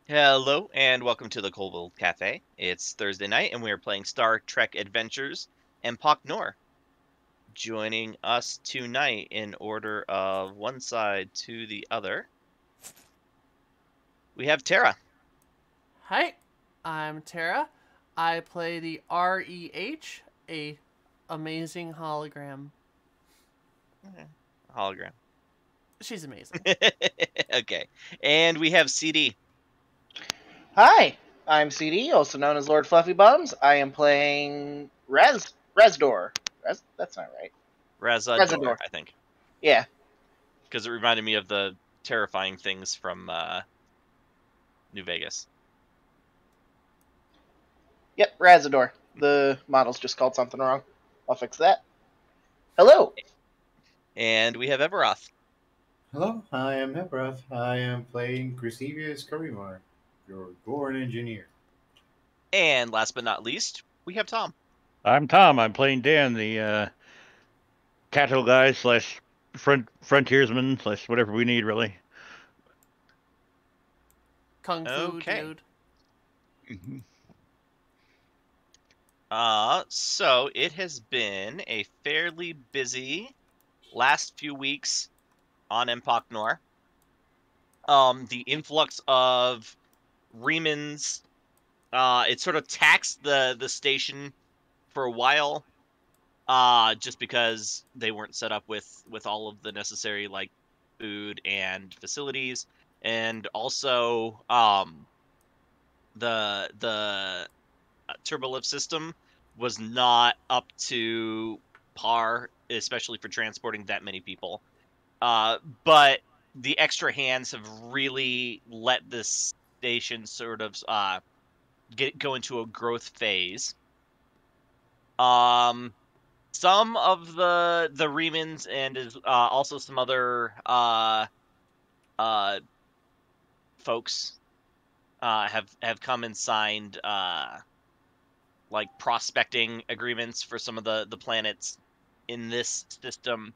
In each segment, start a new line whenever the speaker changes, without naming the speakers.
Hello and welcome to the Colville Cafe. It's Thursday night and we are playing Star Trek Adventures Empok Nor. Joining us tonight in order of one side to the other, we have Tara.
Hi, I'm Tara. I play the REH, a amazing hologram.
Hologram.
She's amazing.
Okay. And we have CD.
Hi, I'm CD, also known as Lord Fluffy Bums. I am playing Rezdor. That's not right.
Razador, I think.
Yeah.
Because it reminded me of the terrifying things from New Vegas.
Yep, Razador. The model's just called something wrong. I'll fix that. Hello.
And we have Eberoth.
Hello, I am Heprath. I am playing Grisevius Karimar, your born engineer.
And last but not least, we have Tom.
I'm Tom. I'm playing Dan, the cattle guy slash frontiersman slash whatever we need, really.
Kung Fu
Okay.
dude.
So it has been a fairly busy last few weeks on Empok Nor. The influx of remans, it sort of taxed the station for a while, just because they weren't set up with all of the necessary like food and facilities, and also the turbolift system was not up to par, especially for transporting that many people. But the extra hands have really let this station sort of go into a growth phase. Some of the remans and also some other folks have come and signed like prospecting agreements for some of the planets in this system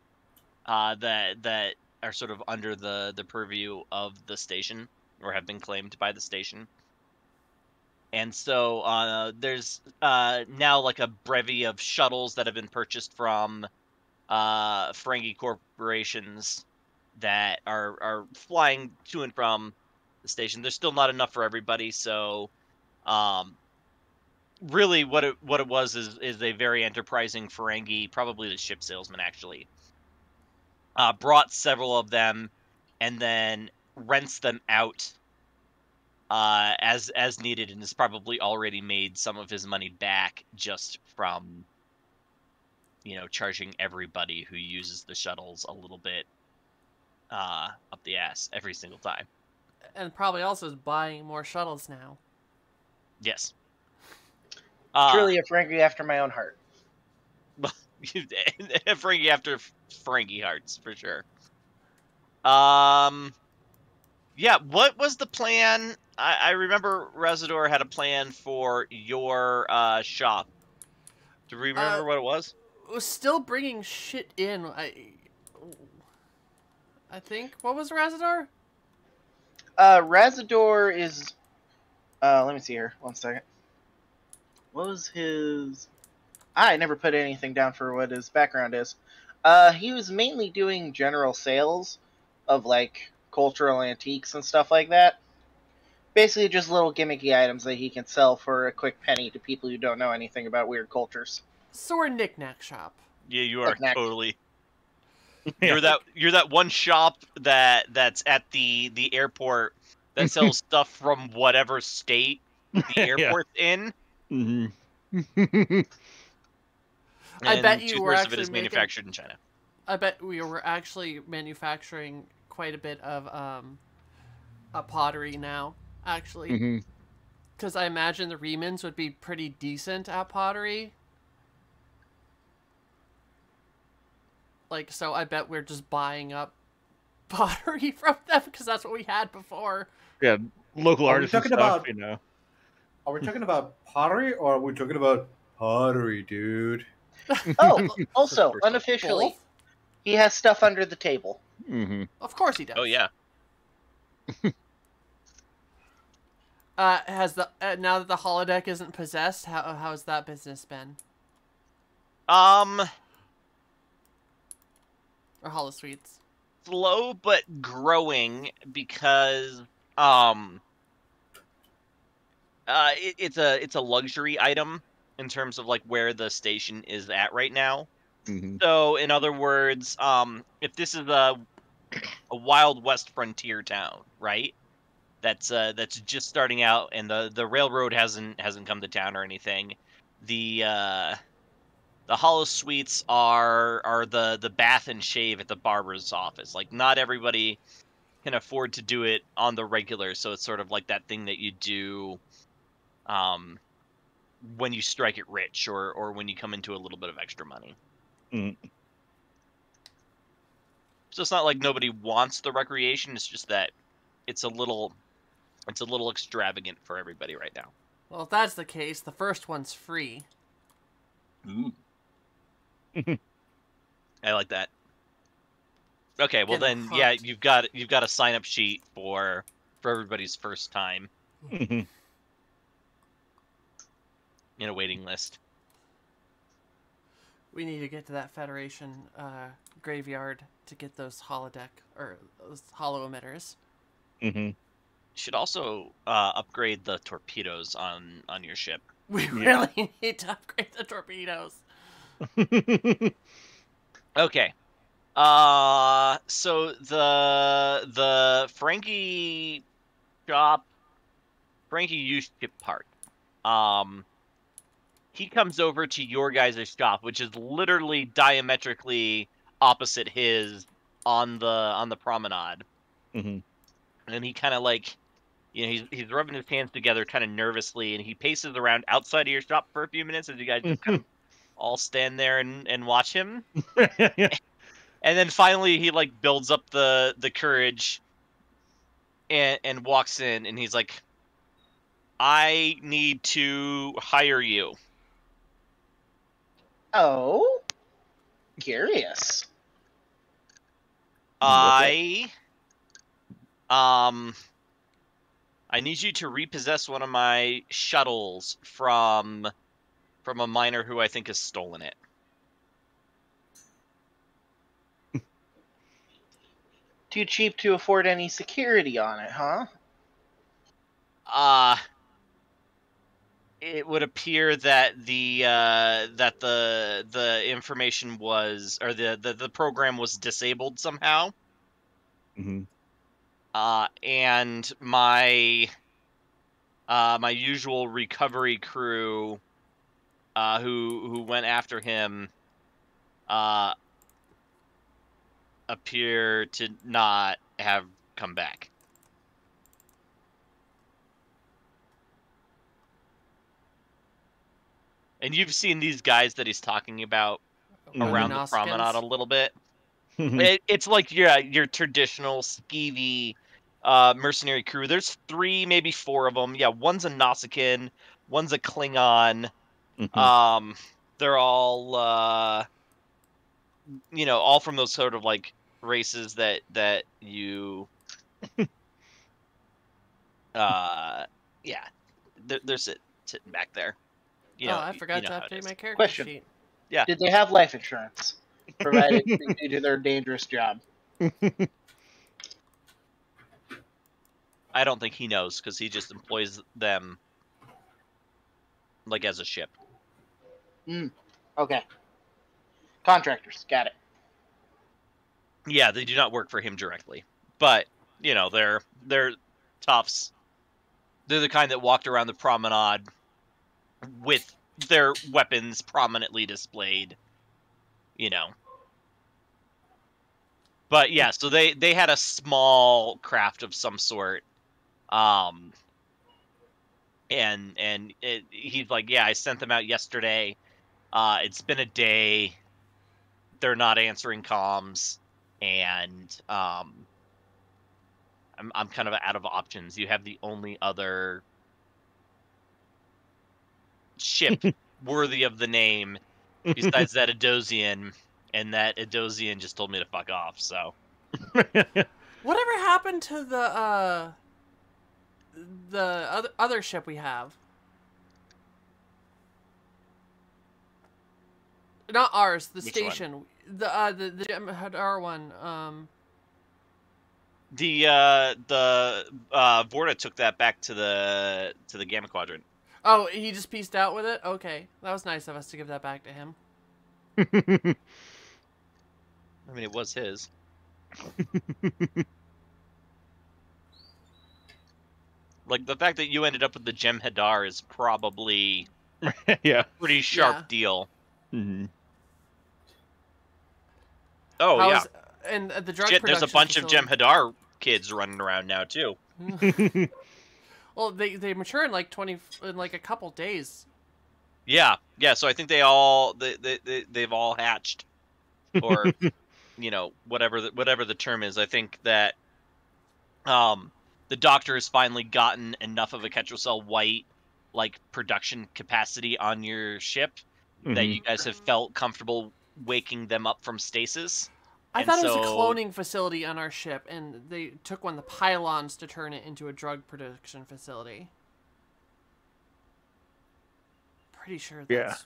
that are sort of under the purview of the station or have been claimed by the station. And so there's now like a bevy of shuttles that have been purchased from Ferengi corporations that are flying to and from the station. There's still not enough for everybody, so really what it was is a very enterprising Ferengi, probably the ship salesman actually, brought several of them and then rents them out as needed, and has probably already made some of his money back just from charging everybody who uses the shuttles a little bit up the ass every single time.
And probably also is buying more shuttles now.
Yes.
Truly a Ferengi after my own heart.
Ferengi after Ferengi hearts, for sure. Yeah, what was the plan? I remember Residor had a plan for your shop. Do we remember what it was?
Was still bringing shit in. I think. What was Razador?
Razador is... let me see here. 1 second. What was his... I never put anything down for what his background is. He was mainly doing general sales of, like, cultural antiques and stuff like that. Basically just little gimmicky items that he can sell for a quick penny to people who don't know anything about weird cultures.
So we're knick-knack shop.
Yeah, you are
Knick-knack.
totally. You're that one shop that's at the airport that sells stuff from whatever state the airport's in.
Mm-hmm.
I bet you were
two-thirds
actually
of it is manufactured in China.
I bet we were actually manufacturing quite a bit of a pottery now, actually. Because I imagine the Remans would be pretty decent at pottery. Like, so I bet we're just buying up pottery from them because that's what we had before.
Yeah, local artists and
talking
stuff,
about- Are we talking about pottery or are we talking about pottery, dude?
Oh, also, unofficially,
Both?
he has stuff under the table.
Mm-hmm.
Of course he does.
Oh yeah.
Has the now that the holodeck isn't possessed, how's that business been?
Um,
Or holosuites?
slow but growing because um it's a luxury item in terms of like where the station is at right now.
Hmm.
So in other words, if this is a Wild West frontier town, right? That's just starting out, and the railroad hasn't come to town or anything. The hollow suites are the bath and shave at the barber's office. Like not everybody can afford to do it on the regular, so it's sort of like that thing that you do um when you strike it rich or when you come into a little bit of extra money.
Mm.
So it's not like nobody wants the recreation, it's just that it's a little extravagant for everybody right now.
Well, if that's the case, the first one's free.
Ooh. I like that. Okay, well
Getting
then yeah,
hooked.
you've got a sign up sheet for everybody's first time
Hmm.
in a waiting list.
We need to get to that Federation graveyard to get those holodeck or those holo emitters.
Hmm.
Should also upgrade the torpedoes on your ship.
We
Yeah.
really need to upgrade the torpedoes.
Okay. So the Frankie shop, Frankie used ship part. He comes over to your guys' shop, which is literally diametrically opposite his on the promenade.
Hmm.
And he kind of like, he's rubbing his hands together kind of nervously, and he paces around outside of your shop for a few minutes as you guys just kind of all stand there and watch him. And then finally he like builds up the courage and walks in, and he's like, I need to hire you.
Oh, curious.
I um I need you to repossess one of my shuttles from a miner who I think has stolen it.
Too cheap to afford any security on it, huh?
Uh it would appear that the information was, or the program was disabled somehow.
Hmm.
And my usual recovery crew who went after him uh appear to not have come back. And you've seen these guys that he's talking about around the promenade a little bit. It's like your traditional skeevy mercenary crew. There's 3, maybe 4 of them. Yeah, one's a Nausicaan, one's a Klingon. Um, they're all all from those sort of like races that you yeah, they're sitting back there.
I
You
forgot
know
to
how it
update
is.
my character
Question.
sheet.
Yeah.
Did they have life insurance provided due to their dangerous job?
I don't think he knows because he just employs them like as a ship.
Okay. Contractors, got it.
Yeah, they do not work for him directly, but they're toughs. They're the kind that walked around the promenade with their weapons prominently displayed. You know. But yeah, so they had a small craft of some sort. Um, he's like, yeah, I sent them out yesterday. It's been a day. They're not answering comms, and I'm kind of out of options. You have the only other ship worthy of the name besides that Adosian, and that Adosian just told me to fuck off. So
Whatever happened to the other ship we have. Not ours, the
Which
station.
one?
The Jem'Hadar one.
The Vorta took that back to the Gamma Quadrant.
Oh, he just pieced out with it? Okay. That was nice of us to give that back to him.
I mean, it was his. Like, the fact that you ended up with the Jem'Hadar is probably
Yeah.
a pretty sharp
Yeah.
deal.
hmm
Oh,
How
yeah.
is- and the drug
Shit, there's a
production
bunch of
facility-
Jem'Hadar kids running around now, too.
Well, they mature in like a couple days.
Yeah, so I think they've all hatched. Or, whatever the term is. I think that the doctor has finally gotten enough of a Ketracel White production capacity on your ship that you guys have felt comfortable waking them up from stasis.
I
And
thought it was a
so-
cloning facility on our ship, and they took one of the pylons to turn it into a drug production facility. Pretty sure that's...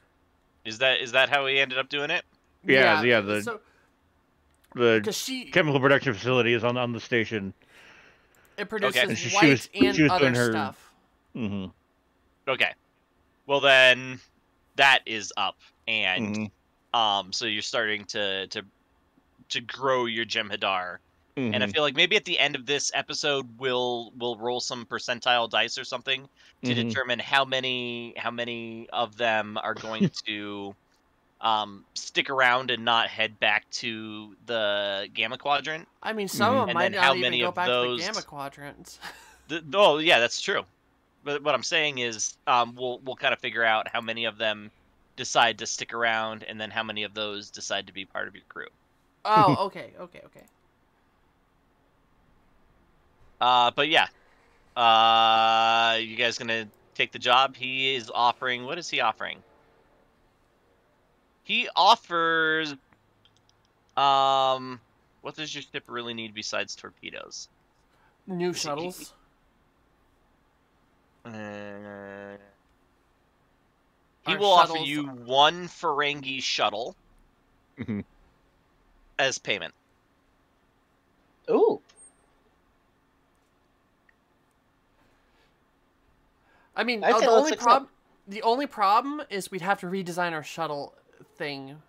Is that how he ended up doing it?
Yeah,
So,
the
because she...
chemical production facility is on the station.
It produces
And
she
white
was
and other
doing her-
stuff.
hmm
Okay. Well, then that is up, and so you're starting to grow your Jem'Hadar. And I feel like maybe at the end of this episode we'll roll some percentile dice or something to determine how many of them are going to stick around and not head back to the Gamma Quadrant.
I mean, some of them
And
might
then how
not even
many
go
of
back
those-
to the Gamma Quadrants.
Oh, yeah, that's true. But what I'm saying is, we'll kind of figure out how many of them decide to stick around, and then how many of those decide to be part of your crew.
Oh, okay.
But yeah, you guys gonna take the job? He is offering. What is he offering? He offers. What does your ship really need besides torpedoes?
New
Is he-
shuttles.
He
Our
will offer
shuttles-
you one Ferengi shuttle as payment.
Ooh.
I mean,
I say
the
let's
only
accept.
problem... The only problem is we'd have to redesign our shuttle thing.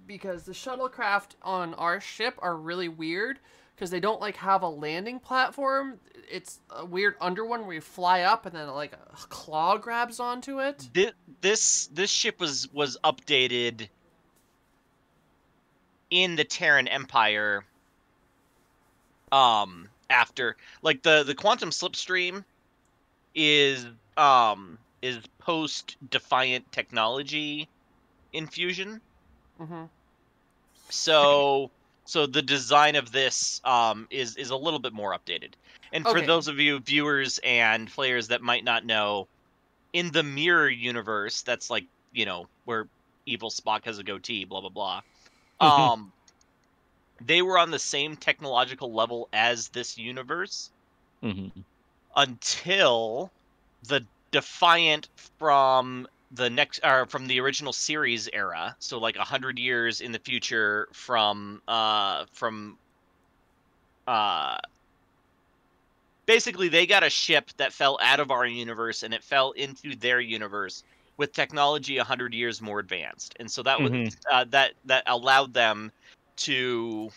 Because the shuttlecraft on our ship are really weird. Because they don't, have a landing platform. It's a weird under one where you fly up and then, a claw grabs onto it.
This ship was updated in the Terran Empire. After the quantum slipstream is post Defiant technology infusion.
Mm-hmm.
So the design of this is a little bit more updated. And for
Okay.
those of you viewers and players that might not know, in the mirror universe, that's where evil Spock has a goatee, blah blah blah. They were on the same technological level as this universe until the Defiant from the original series era, so 100 years in the future from basically they got a ship that fell out of our universe and it fell into their universe with technology 100 years more advanced, and so that was that allowed them to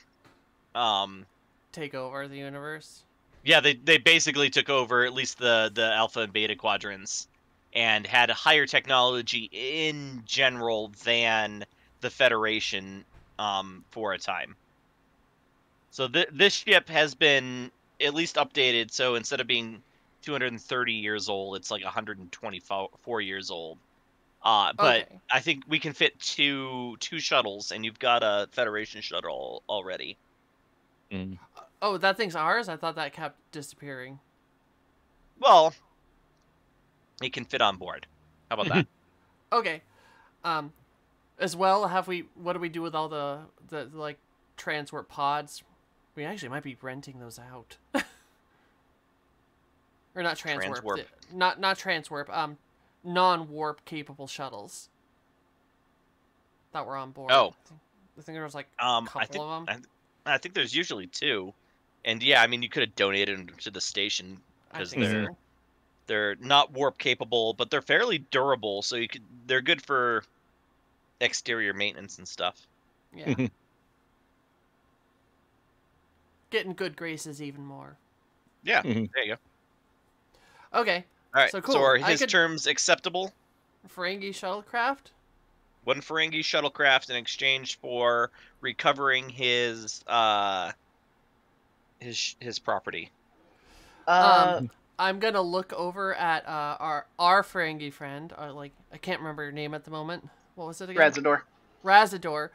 Take over the universe.
yeah, they basically took over at least the alpha and beta quadrants and had a higher technology in general than the Federation for a time. So this ship has been at least updated, so instead of being 230 years old, it's 124 years old. But
Okay.
I think we can fit two shuttles, and you've got a Federation shuttle already.
Oh, that thing's ours? I thought that kept disappearing.
Well, it can fit on board. How about that?
Okay. As well, what do we do with all the transport pods? We actually might be renting those out. or not transwarp,
Transwarp.
not transwarp, non-warp capable shuttles that were on board.
Oh.
I think there was like a
I
couple
think
of them.
I think there's usually 2, and yeah, I mean you could have donated them to the station
I
because
think so.
they're not warp capable, but they're fairly durable, so they're good for exterior maintenance and stuff.
Yeah. Getting good graces even more.
Yeah, there you go.
Okay.
All right,
So cool.
so are
I
his
could
terms acceptable?
Ferengi shuttlecraft.
1 Ferengi shuttlecraft in exchange for recovering his property.
Uh,
I'm gonna look over at our Ferengi friend. Like I can't remember her name at the moment. What was it again?
Razador.
Razador,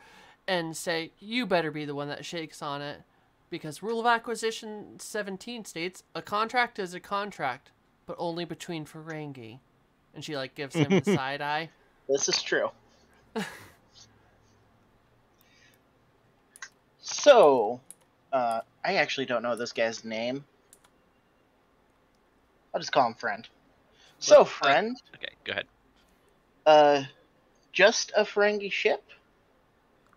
and say you better be the one that shakes on it, because Rule of Acquisition 17 states a contract is a contract, but only between Ferengi. And she like gives him the side eye.
This is true. So, I actually don't know this guy's name. I'll just call him Friend. So, Friend,
Okay, go ahead.
Just a Ferengi ship?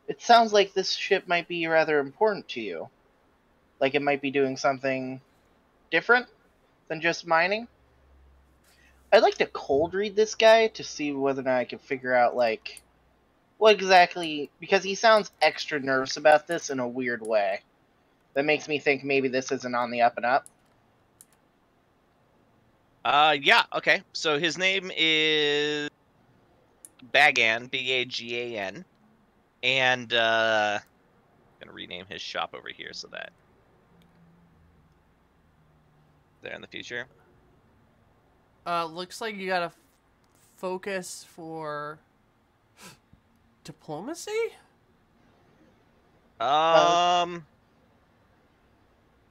It sounds like this ship might be rather important to you. Like it might be doing something different than just mining. I'd like to cold read this guy to see whether or not I can figure out, like, what exactly... Because he sounds extra nervous about this in a weird way. That makes me think maybe this isn't on the up and up.
Yeah, okay. So his name is Bagan, Bagan, and I'm gonna rename his shop over here so that there in the future.
Looks like you got to focus for diplomacy.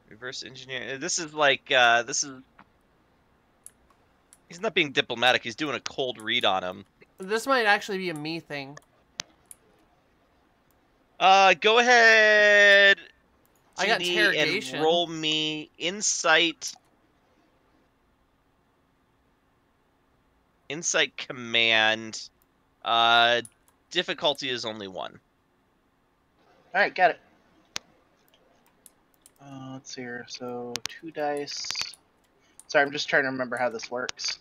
Reverse engineer. This is like this is. He's not being diplomatic. He's doing a cold read on him.
This might actually be a me thing.
Go ahead,
I got
TD,
interrogation.
and roll me insight. Insight command. Difficulty is only 1.
Alright, got it. Let's see here. So, 2 dice. Sorry, I'm just trying to remember how this works.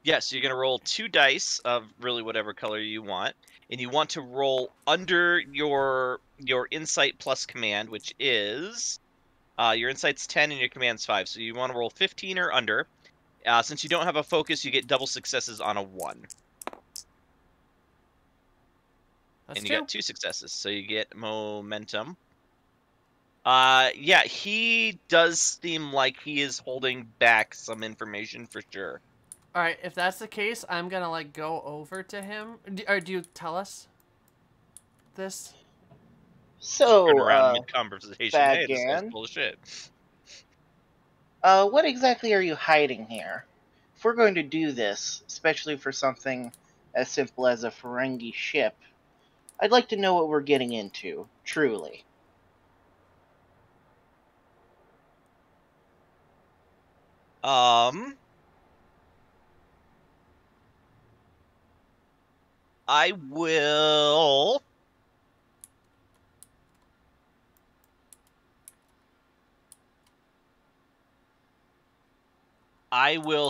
Yeah, so you're going to roll 2 dice of really whatever color you want. And you want to roll under your insight plus command, which is... your insight's 10 and your command's 5. So you want to roll 15 or under. Since you don't have a focus, you get double successes on a 1.
That's
and you
2.
got 2 successes, so you get momentum. Yeah, he does seem like he is holding back some information for sure.
All right, if that's the case, I'm gonna like go over to him. Or do you tell us this?
So,
Turn around mid-conversation. Hey, this guy's
Bagan,
full of shit.
what exactly are you hiding here? If we're going to do this, especially for something as simple as a Ferengi ship, I'd like to know what we're getting into, truly.
I will...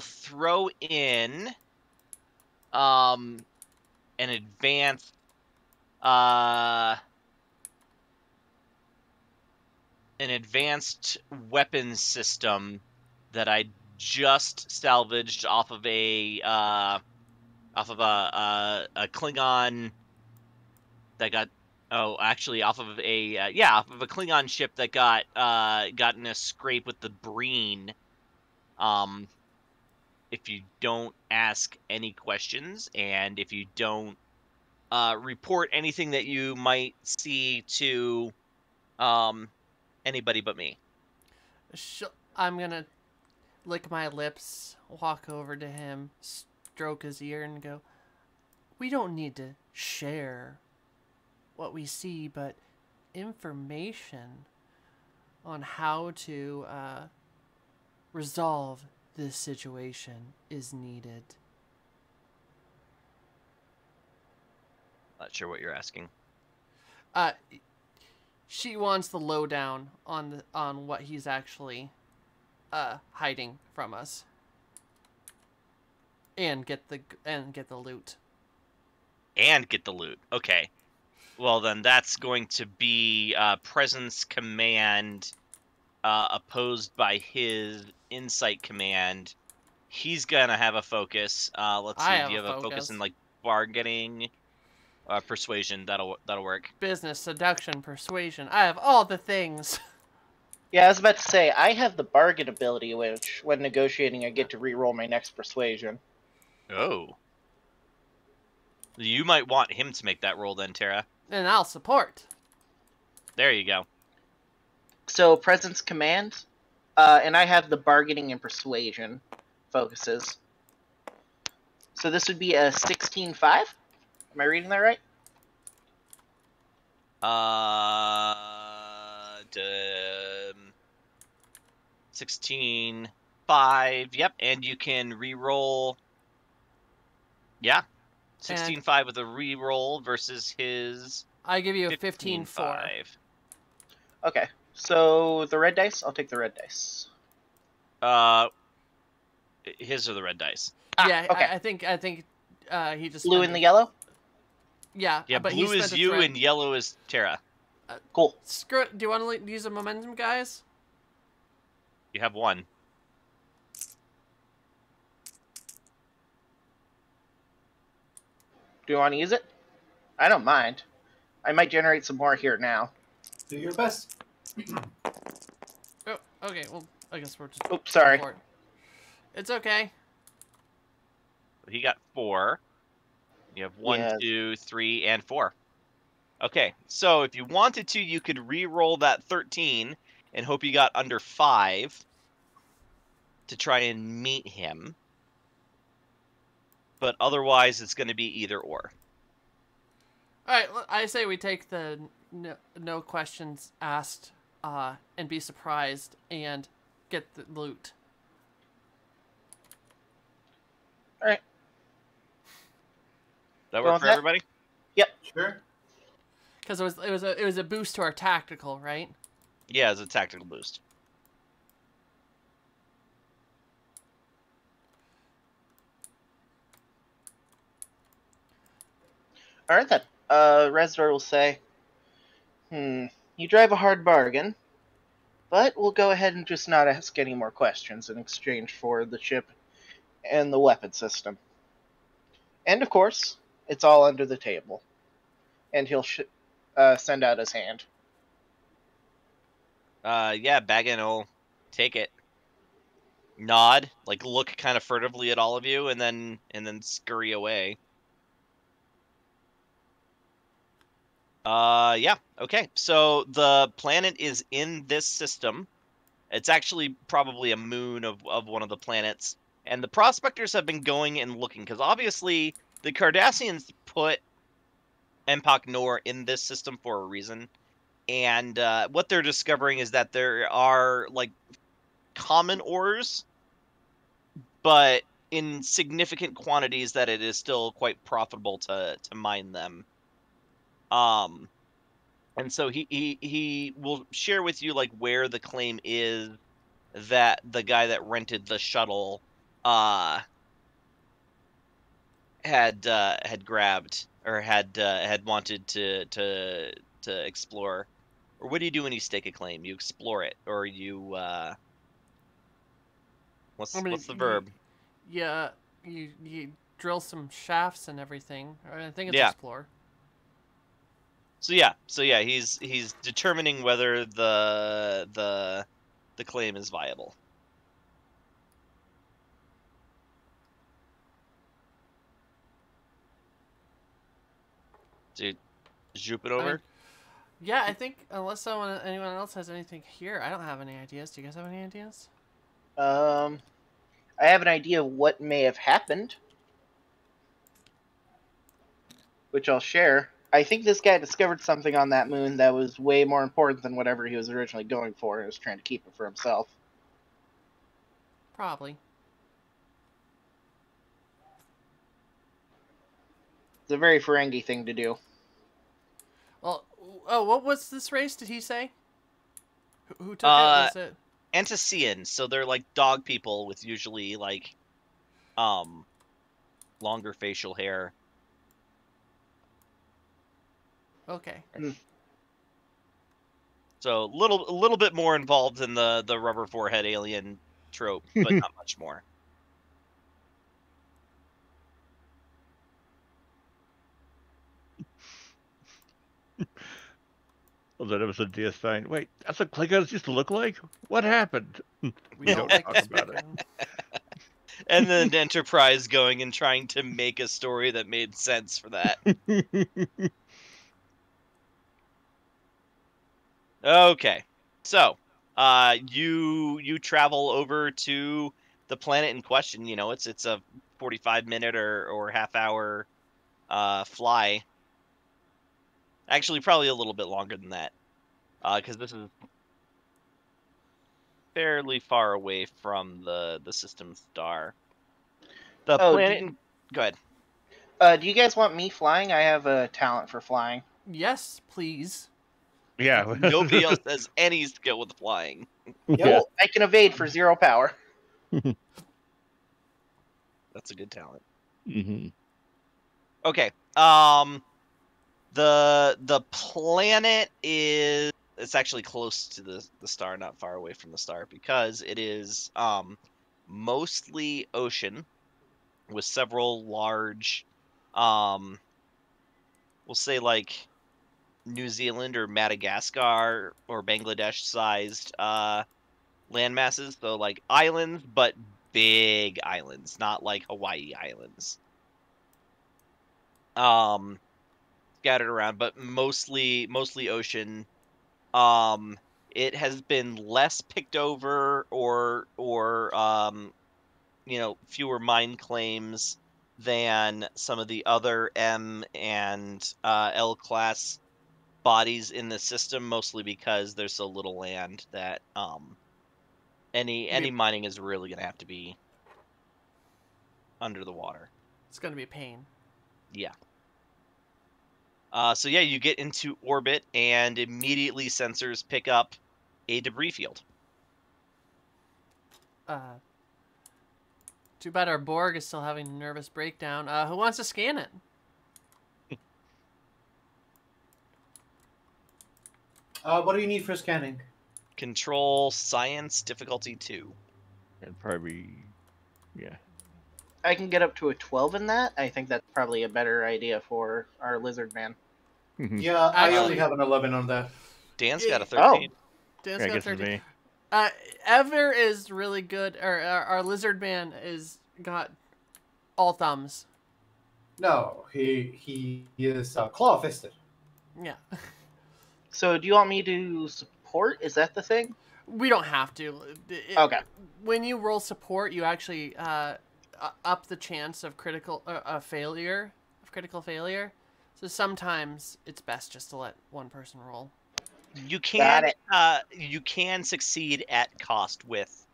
throw in an advanced weapons system that I just salvaged off of a Klingon that got off of a Klingon ship that got in a scrape with the Breen. If you don't ask any questions and if you don't report anything that you might see to anybody but me.
I'm gonna lick my lips, walk over to him, stroke his ear, and go, "We don't need to share what we see, but information on how to resolve this situation is needed.
Not sure what you're asking.
She wants the lowdown on what he's actually hiding from us. And get the loot.
And get the loot. Okay. Well, then that's going to be presence command opposed by his insight command. He's gonna have a focus. Let's see. Do you have a focus in like bargaining, persuasion? That'll work.
Business, seduction, persuasion. I have all the things.
Yeah, I was about to say, I have the bargain ability, which, when negotiating, I get to re-roll my next persuasion.
Oh. You might want him to make that roll then, Tara.
And I'll support.
There you go.
So, presence command, and I have the bargaining and persuasion focuses. So this would be a 16-5? Am I reading that right?
16-5. Yep, and you can re-roll. Yeah. 16-5 with a re-roll versus his.
I give you a 15-4.
Okay. So the red dice? I'll take the red dice.
His are the red dice.
Yeah,
okay.
I think he just
blue and the yellow?
Yeah.
Yeah,
but
blue is you and yellow is Tara.
Cool.
Screw it. Do you want to use a momentum, guys?
You have one.
Do you want to use it? I don't mind. I might generate some more here now.
Do your best.
Oh, okay. Well, I guess we're just.
Oops, sorry.
It's okay.
He got 4. You have 1, 2, 3, and 4. Okay, so if you wanted to, you could re-roll that 13 and hope you got under 5 to try and meet him. But otherwise, it's going to be either or.
All right, I say we take the no questions asked and be surprised and get the loot.
All right.
That work for everybody?
Yep.
Sure.
Because it was a boost to our tactical, right?
Yeah, it's a tactical boost.
All right then. Rezdor will say, you drive a hard bargain, but we'll go ahead and just not ask any more questions in exchange for the ship and the weapon system. And of course, it's all under the table. And he'll send out his hand.
Yeah, Baggin will take it. Nod, like look kind of furtively at all of you, and then scurry away. Yeah, okay. So the planet is in this system. It's actually probably a moon of one of the planets. And the prospectors have been going and looking, because obviously the Cardassians put Empok Nor in this system for a reason. And what they're discovering is that there are, like, common ores, but in significant quantities that it is still quite profitable to mine them. And so he will share with you like where the claim is that the guy that rented the shuttle had grabbed or had wanted to explore. Or what do you do when you stake a claim? You explore it, or you what's the verb?
Yeah, you drill some shafts and everything. I think it's
Yeah.
explore.
So yeah, he's determining whether the claim is viable. Dude, zoop it over.
Yeah, I think unless anyone else has anything here, I don't have any ideas. Do you guys have any ideas?
I have an idea of what may have happened, which I'll share. I think this guy discovered something on that moon that was way more important than whatever he was originally going for and was trying to keep it for himself.
Probably.
It's a very Ferengi thing to do.
Well, oh, what was this race? Did he say? Who took it?
Uh,
Was it?
Antician, so they're like dog people with usually like longer facial hair.
Okay.
So a little bit more involved in the rubber forehead alien trope, but not much more.
Well, that episode DS9. Wait, that's what Klingons used to look like? What happened?
We
don't
like
talk
to
about
speak
it.
of-
And then Enterprise going and trying to make a story that made sense for that. Okay, so you travel over to the planet in question. You know, it's a 45-minute or half hour fly. Actually, probably a little bit longer than that, because this is fairly far away from the system star. The
Oh,
planet. Go ahead.
do you guys want me flying? I have a talent for flying.
Yes, please.
Yeah.
Nobody else has any skill with flying.
Yep.
Well, I can evade for 0 power.
That's a good talent.
Hmm.
Okay. The planet is, it's actually close to the star, not far away from the star, because it is mostly ocean with several large we'll say like New Zealand or Madagascar or Bangladesh sized land masses, so like islands, but big islands, not like Hawaii islands. Um Scattered around, but mostly ocean. Um, it has been less picked over or fewer mine claims than some of the other M and L class bodies in the system, mostly because there's so little land that any mining is really gonna have to be under the water.
It's gonna be a pain.
Yeah. So yeah, you get into orbit and immediately sensors pick up a debris field.
Too bad our Borg is still having a nervous breakdown. Who wants to scan it?
What do you need for scanning?
Control science difficulty 2.
And probably, yeah.
I can get up to a 12 in that. I think that's probably a better idea for our lizard man.
Yeah, I
Actually-
only have an 11 on that.
Dan's got a
Oh.
13.
Dan's
Yeah, I
got
guess it's
13.
me.
Ever is really good, or our lizard man is got all thumbs.
No, he is claw fisted.
Yeah.
So, do you want me to support? Is that the thing?
We don't have to.
Okay.
When you roll support, you actually up the chance of critical failure. So sometimes it's best just to let one person roll.
You
Got
can
it.
you can succeed at cost with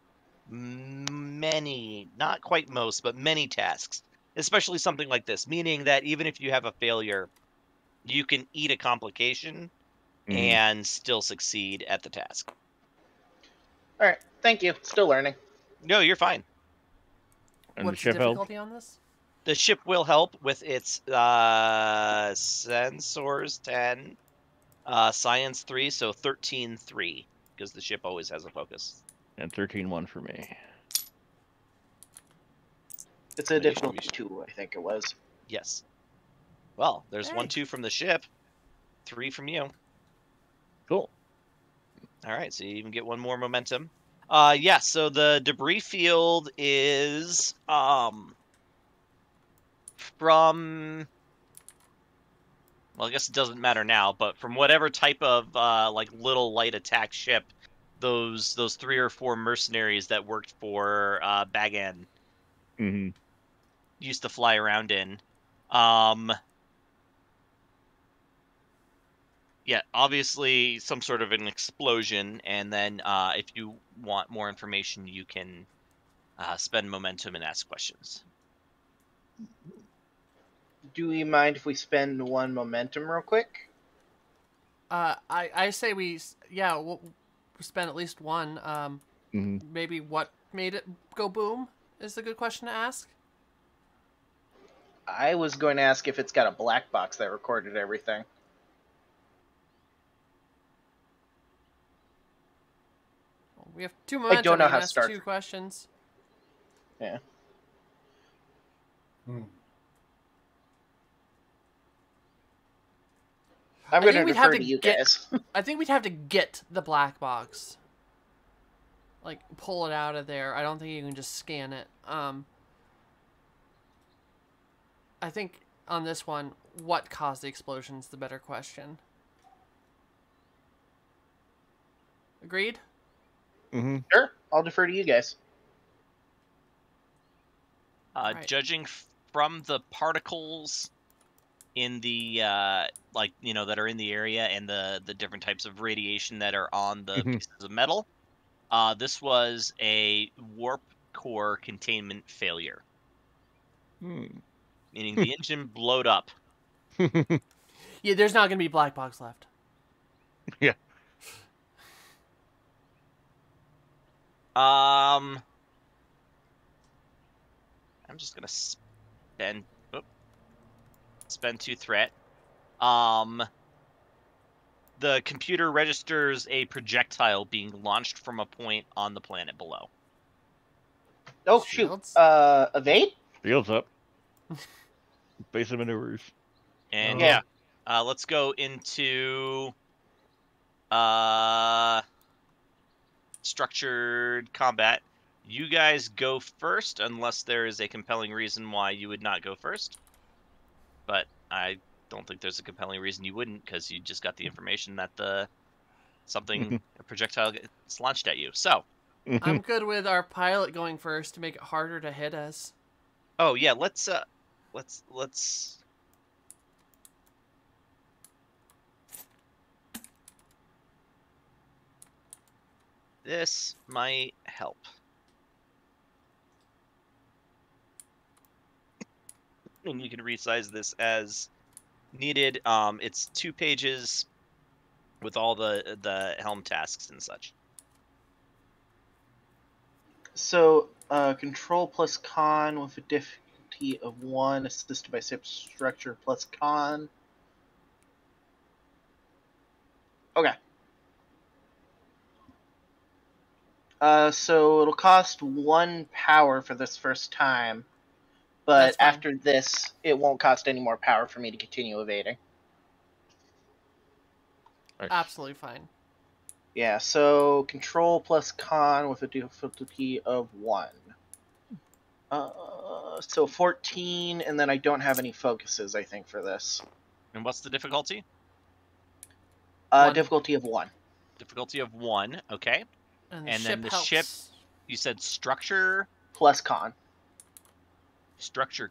many, not quite most, but many tasks, especially something like this, meaning that even if you have a failure, you can eat a complication
Mhm.
and still succeed at the task.
All right. Thank you. Still learning.
No, you're fine.
And
What's
the ship
the
help.
difficulty on this?
The ship will help with its sensors 10, science 3, so 13-3, because the ship always has a focus.
And 13-1 for me.
It's a
Maybe
difficulty
we should-
2, I think it was.
Yes. Well, there's
Hey.
1-2 from the ship, 3 from you.
Cool.
All right, so you even get one more momentum. Yeah, so the debris field is from, well, I guess it doesn't matter now, but from whatever type of like little light attack ship those 3 or 4 mercenaries that worked for Bagan
Hmm.
used to fly around in. Yeah, obviously some sort of an explosion, and then if you want more information, you can spend momentum and ask questions.
Do we mind if we spend 1 momentum real quick?
I say we'll spend at least one.
Hmm.
Maybe what made it go boom is a good question to ask.
I was going to ask if it's got a black box that recorded everything.
We have 2
I
momentum.
don't know
We
how
can ask
Star
2 questions.
Yeah.
Hmm.
I'm
I
going
think
to
we'd have
defer
to
to you
get-
guys.
I think we'd have to get the black box. Like, pull it out of there. I don't think you can just scan it. I think on this one, what caused the explosion is the better question. Agreed?
Hmm.
Sure, I'll defer to you guys.
Right.
Judging from the particles in the that are in the area and the different types of radiation that are on the
Mhm.
pieces of metal, this was a warp core containment failure, meaning the engine blowed up.
Yeah, there's not going to be black box left.
Yeah.
I'm just gonna spend 2 threat. The computer registers a projectile being launched from a point on the planet below.
Oh, shoot.
Shields?
Evade?
Shields up. Basic maneuvers.
And
Yeah.
let's go into uh structured combat. You guys go first unless there is a compelling reason why you would not go first. But I don't think there's a compelling reason you wouldn't, because you just got the information that a projectile gets launched at you. So,
I'm good with our pilot going first to make it harder to hit us.
oh yeah, let's this might help. And you can resize this as needed. It's 2 pages with all the helm tasks and such.
So, control plus con with a difficulty of 1, assisted by structure plus con. Okay. So it'll cost 1 power for this first time, but
That's fine.
after this, it won't cost any more power for me to continue evading.
Absolutely fine.
Yeah, so control plus con with a difficulty of 1. So 14, and then I don't have any focuses, I think, for this.
And what's the difficulty?
1.
Difficulty of 1.
Difficulty of 1. Okay.
And
And then the
helps.
ship, you said structure
Plus con.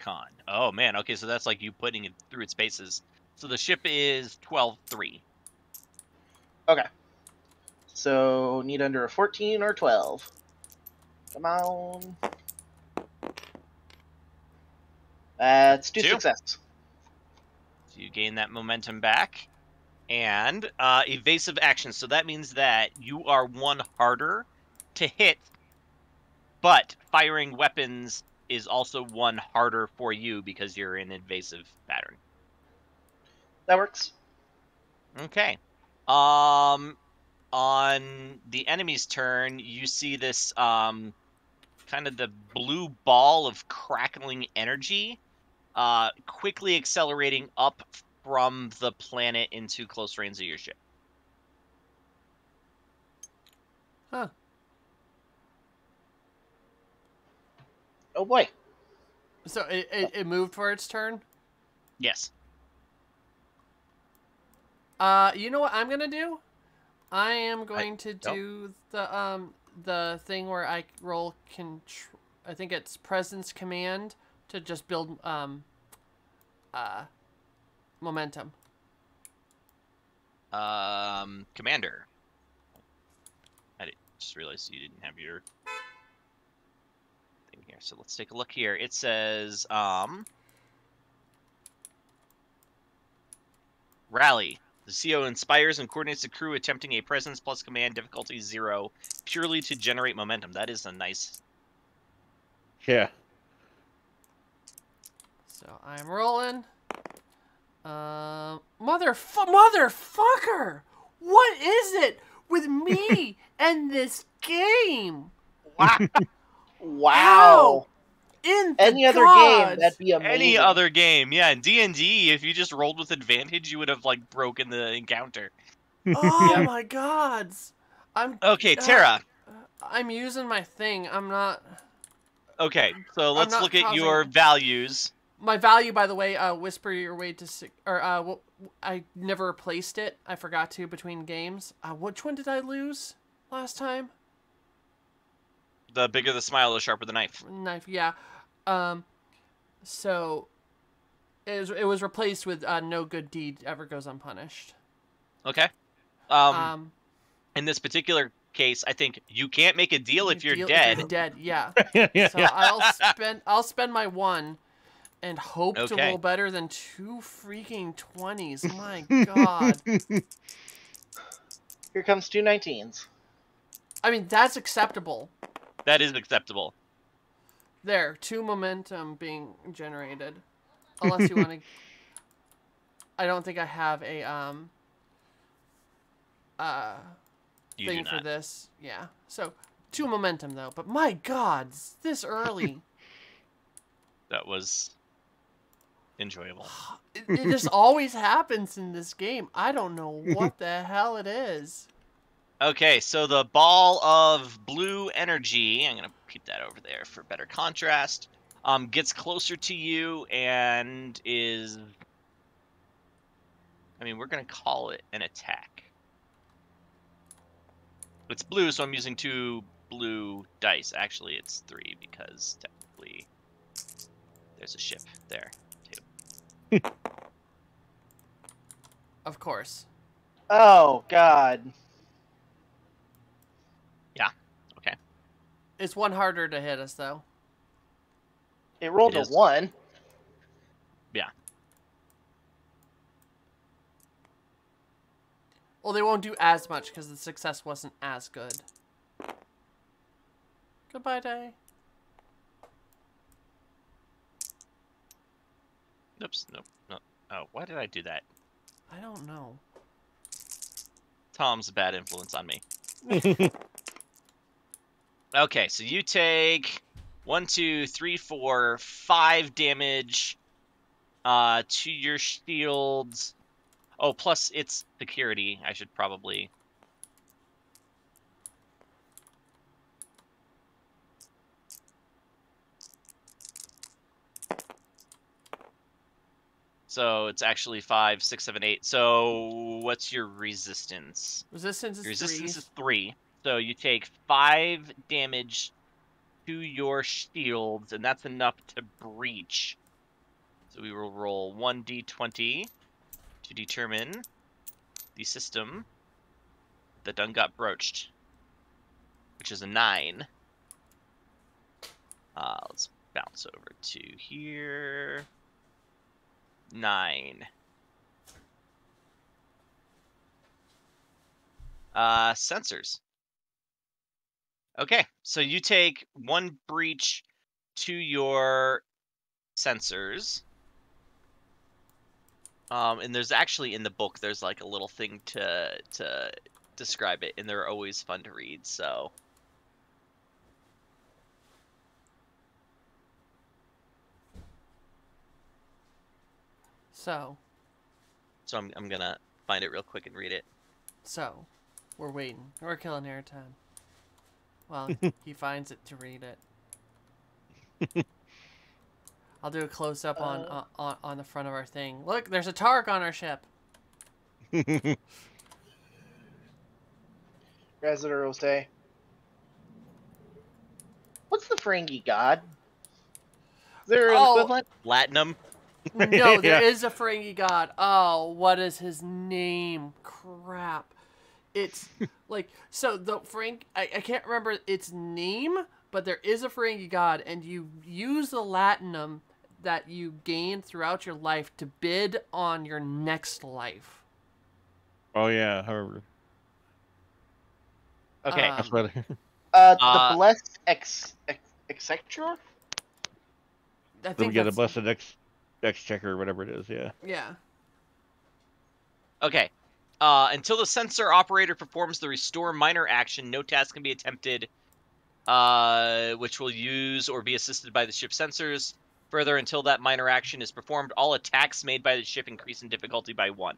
con. Oh man, okay, so that's like you putting it through its paces. So the ship is 12-3.
Okay. So need under a 14 or 12. Come on. That's 2
2.
successes.
So you gain that momentum back. And evasive action. So that means that you are 1 harder to hit, but firing weapons is also 1 harder for you because you're in evasive pattern.
That works.
Okay. On the enemy's turn, you see this kind of the blue ball of crackling energy quickly accelerating up from the planet into close range of your ship.
Huh.
Oh boy.
So it moved for its turn?
Yes.
You know what I'm gonna do? I am going to do the thing where I roll I think it's presence command to just build momentum.
Commander. I just realized you didn't have your thing here. So let's take a look here. It says rally. The CO inspires and coordinates the crew attempting a presence plus command difficulty 0 purely to generate momentum. That is a nice.
Yeah.
So I'm rolling. Motherfucker! What is it with me and this game?
Wow.
Wow. In the
Any other
gods.
game, that'd be amazing.
Any other game, yeah. In D&D, if you just rolled with advantage, you would have like broken the encounter.
Oh
Yeah.
my gods!
Okay, Tara.
I'm using my thing. I'm not.
Okay, so let's
not
look at
causing-
your values.
My value, by the way, whisper your way to I never replaced it. I forgot to between games. Which one did I lose last time?
The bigger the smile, the sharper the knife.
Knife, yeah. So it was replaced with no good deed ever goes unpunished.
Okay. In this particular case, I think you can't make a deal if you're dead.
If you're dead, yeah.
Yeah.
So I'll spend my 1 and hope to
Okay.
roll better than 2 freaking 20s. My god.
Here comes 2 19s.
I mean, that's acceptable.
That is acceptable.
There, 2 momentum being generated. Unless you want to. I don't think I have a
You do
thing for
not.
this. Yeah. So 2 momentum though. But my god, this early.
That was enjoyable.
It just always happens in this game. I don't know what the hell it is.
Okay, so the ball of blue energy, I'm going to keep that over there for better contrast, gets closer to you and is... I mean, we're going to call it an attack. It's blue, so I'm using 2 blue dice. Actually, it's 3 because technically there's a ship there, too.
Of course.
Oh, God.
It's 1 harder to hit us though.
It rolled
It
a
is.
1.
Yeah.
Well, they won't do as much because the success wasn't as good. Goodbye, day.
Oops, nope, no. Oh, why did I do that?
I don't know.
Tom's a bad influence on me. Okay, so you take 1, 2, 3, 4, 5 damage to your shields. Oh, plus it's security. I should probably... So it's actually 5, 6, 7, 8. So what's your resistance?
Resistance is
Your resistance
3.
is 3. So you take 5 damage to your shields, and that's enough to breach. So we will roll 1d20 to determine the system that done got broached, which is a 9. Let's bounce over to here. 9. Sensors. Okay, so you take 1 breach to your sensors. And there's actually in the book there's like a little thing to describe it, and they're always fun to read. So I'm gonna find it real quick and read it.
So, we're waiting. We're killing airtime. Well, he finds it to read it. I'll do a close up on the front of our thing. Look, there's a Targ on our ship.
Resident will say, "What's the Ferengi god? Is there an
Oh.
equivalent?"
Platinum.
No, there
Yeah.
is a Ferengi god. Oh, what is his name? Crap. It's like, so the Frank, I can't remember its name, but there is a Ferengi god, and you use the Latinum that you gain throughout your life to bid on your next life.
Oh yeah, however,
Okay.
that's what.
The blessed executor.
I
Then we
think
get a
that's
blessed X checker or whatever it is. Yeah.
yeah.
Okay. Until the sensor operator performs the restore minor action, no task can be attempted, which will use or be assisted by the ship's sensors. Further, until that minor action is performed, all attacks made by the ship increase in difficulty by 1.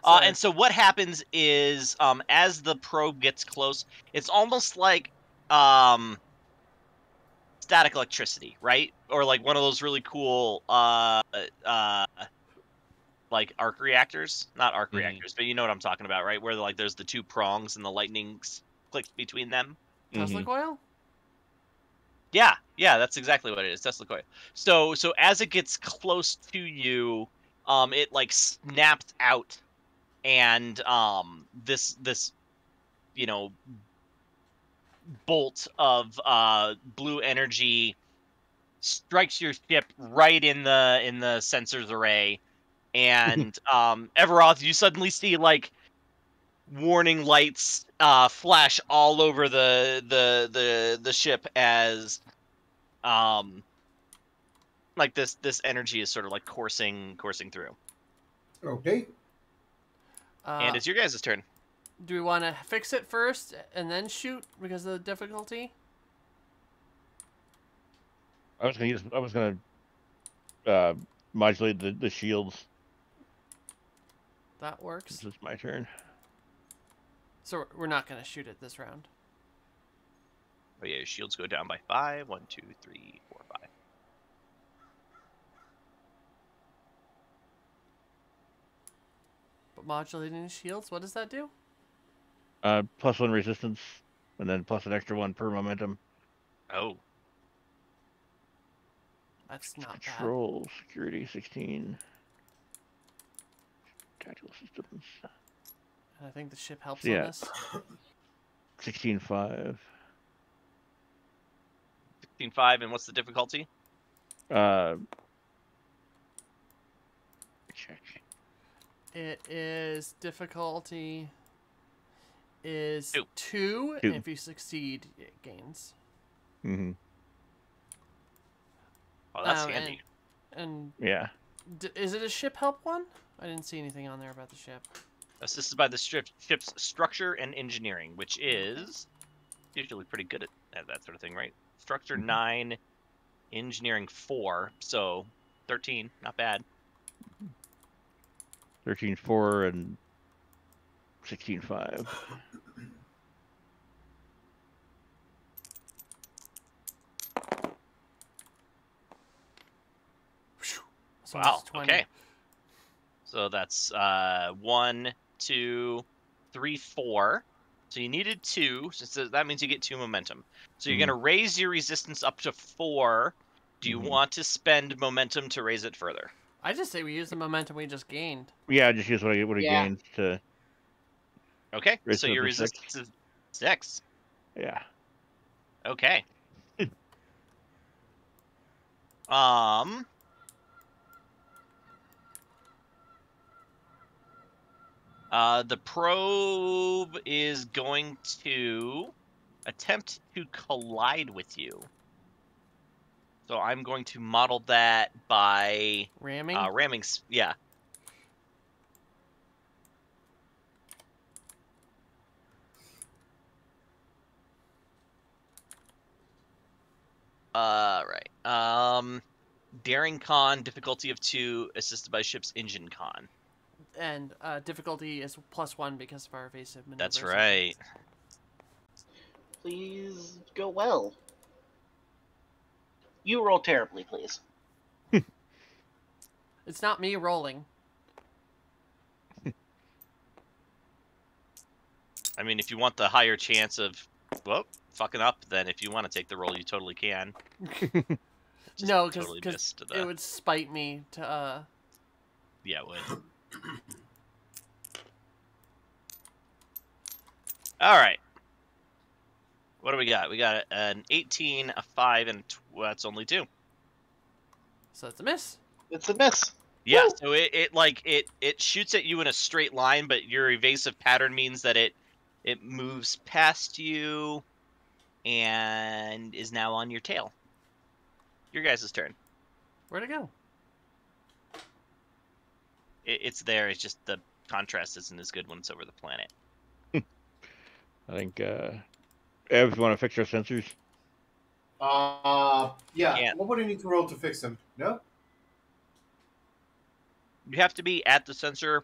And so what happens is, as the probe gets close, it's almost like static electricity, right? Or like one of those really cool like arc reactors, not arc reactors, but you know what I'm talking about, right? Where like there's the 2 prongs and the lightning clicks between them.
Tesla coil.
Yeah, that's exactly what it is. Tesla coil. So as it gets close to you, it like snaps out, and this you know bolt of blue energy strikes your ship right in the sensors array, and Everoth, you suddenly see like warning lights flash all over the ship as like this energy is sort of like coursing through.
Okay.
And it's your guys' turn.
Do we want to fix it first and then shoot because of the difficulty?
I was gonna modulate the shields.
That works.
This is my turn.
So we're not going to shoot it this round.
Oh yeah, your shields go down by 5. 1, 2, 3, 4, 5.
But modulating the shields, what does that do?
+1 resistance, and then plus an extra 1 per momentum.
Oh.
That's not bad.
Control, security, 16. Tactical systems.
And I think the ship helps
Yeah.
on this.
16.5.
16.5, and what's the difficulty?
Check.
It is difficulty is
2.
2, and if you succeed, it gains.
Mm-hmm.
Oh, that's handy.
And
Yeah.
is it a ship help one? I didn't see anything on there about the ship.
Assisted by the ship's structure and engineering, which is usually pretty good at that sort of thing, right? Structure 9, engineering 4, so 13, not bad.
13.4 and 16.5.
So
Wow.
it's 20.
Okay. So that's 1, 2, 3, 4. So you needed 2. So that means you get 2 momentum. So you're gonna raise your resistance up to 4. Do you want to spend momentum to raise it further?
I just say we use the momentum we just gained.
Yeah, just use what I gained to.
Okay.
Raise
So
it up
your
to 6.
resistance is 6.
Yeah.
Okay. The probe is going to attempt to collide with you. So I'm going to model that by
Ramming?
ramming. Yeah. Right. Daring con, difficulty of 2, assisted by ship's engine con.
And difficulty is +1 because of our evasive maneuvers.
That's right.
Please go well. You roll terribly, please.
It's not me rolling.
I mean, if you want the higher chance of, well, fucking up, then if you want to take the roll, you totally can.
No, because
totally
it would spite me to...
Yeah, it would. All right. What do we got? We got an 18, a 5, and that's only 2.
So it's a miss.
It's a miss.
Yeah,
Woo!
so it shoots at you in a straight line, but your evasive pattern means that it moves past you and is now on your tail. Your guys' turn.
Where'd it go?
It's there. It's just the contrast isn't as good when it's over the planet.
I think Evs want to fix our sensors.
Yeah.
Can't.
What would I need to roll to fix them? No?
You have to be at the sensor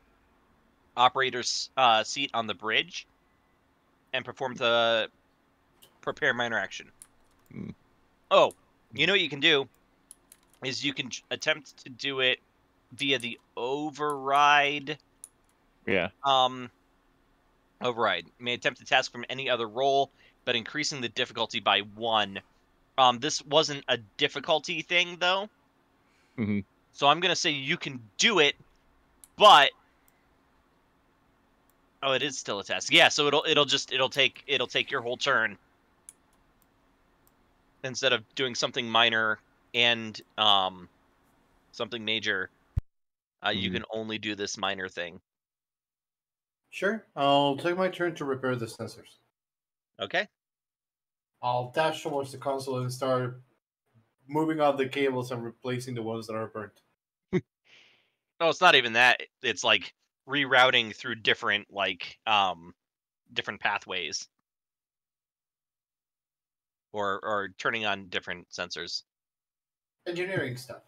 operator's seat on the bridge and perform the prepare minor action.
Hmm.
Oh, you know what you can do is you can attempt to do it via the override.
Yeah.
Override. You may attempt a task from any other role, but increasing the difficulty by 1. This wasn't a difficulty thing though,
Hmm.
so I'm gonna say you can do it, but oh, it is still a task. Yeah, so it'll take your whole turn instead of doing something minor and something major. You can only do this minor thing.
Sure. I'll take my turn to repair the sensors.
Okay.
I'll dash towards the console and start moving out the cables and replacing the ones that are burnt.
Oh, it's not even that. It's like rerouting through different different pathways or turning on different sensors.
Engineering stuff.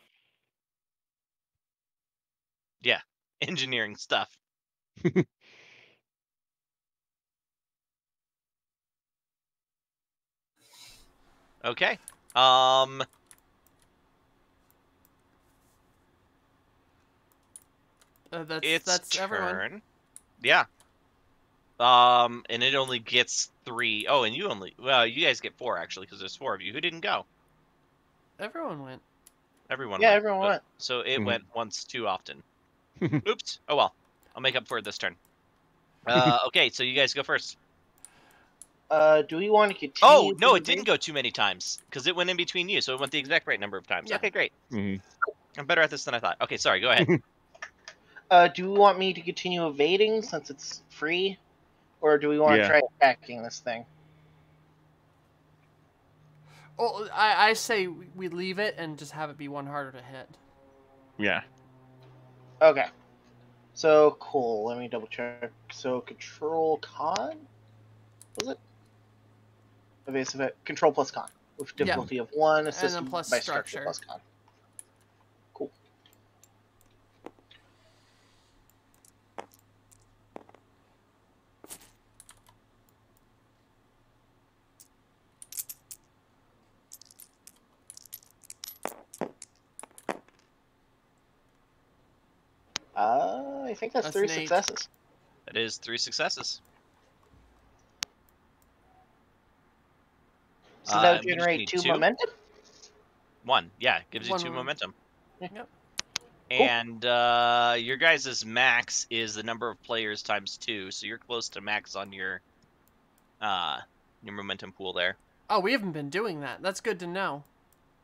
Yeah, engineering stuff. Okay.
That's everyone.
Turn. Yeah. And it only gets 3. Oh, and you guys get 4 actually because there's 4 of you. Who didn't go?
Everyone went.
Everyone
Yeah,
went.
everyone went.
So it
Mhm.
went once too often. Oops. Oh well. I'll make up for it this turn. Okay, so you guys go first.
Do we want to continue?
Oh, no,
the
it didn't go too many times because it went in between you, so it went the exact right number of times.
Yeah.
Okay, great.
Mhm.
I'm better at this than I thought. Okay, sorry, go ahead.
Do we want me to continue evading since it's free, or do we want to
Yeah.
try attacking this thing?
Oh, I say we leave it and just have it be 1 harder to hit.
Yeah.
Okay. So cool. Let me double check. So control con, was it? Evasive control plus con with
Yeah.
difficulty of 1,
And
assisted
then plus
by structure
structure.
plus con. Cool. I think that's
That's
3
an 8.
successes.
That is 3 successes.
So that'll
we just
generate
need
2
2.
momentum.
1, yeah, gives you
1
2 momentum.
Yep.
Cool.
And your guys' max is the number of players times 2, so you're close to max on your momentum pool there.
Oh, we haven't been doing that. That's good to know.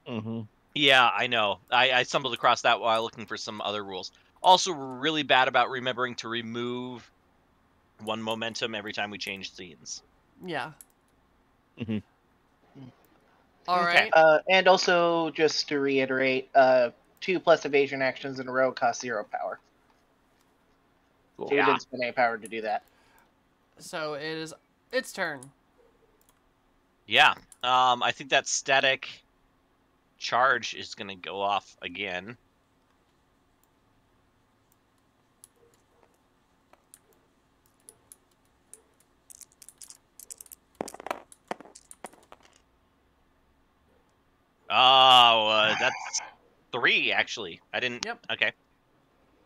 Mm-hmm.
Yeah, I know. I stumbled across that while looking for some other rules. Also, we're really bad about remembering to remove 1 momentum every time we change scenes.
Yeah.
Mm-hmm.
All
Okay.
right.
And also, just to reiterate, 2 plus evasion actions in a row cost 0 power.
Cool.
So we
Yeah.
didn't spend any power to do that.
So it is its turn.
Yeah. I think that static charge is going to go off again. Oh, that's 3 actually. I didn't.
Yep.
Okay.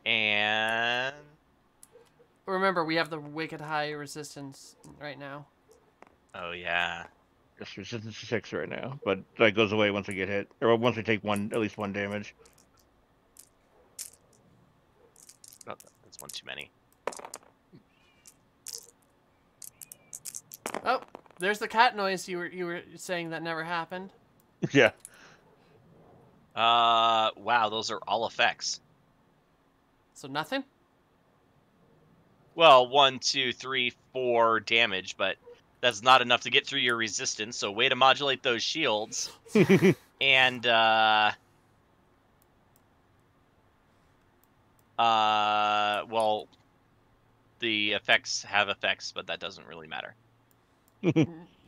And
Remember, we have the wicked high resistance right now.
oh yeah.
It's resistance to 6 right now, but that goes away once we get hit, or once we take at least 1 damage.
Oh, that's 1 too many.
Oh, There's the cat noise you were saying that never happened.
Yeah.
Wow, those are all effects.
So nothing?
Well, 1, 2, 3, 4 damage, but that's not enough to get through your resistance. So way to modulate those shields. And well, the effects have effects, but that doesn't really matter.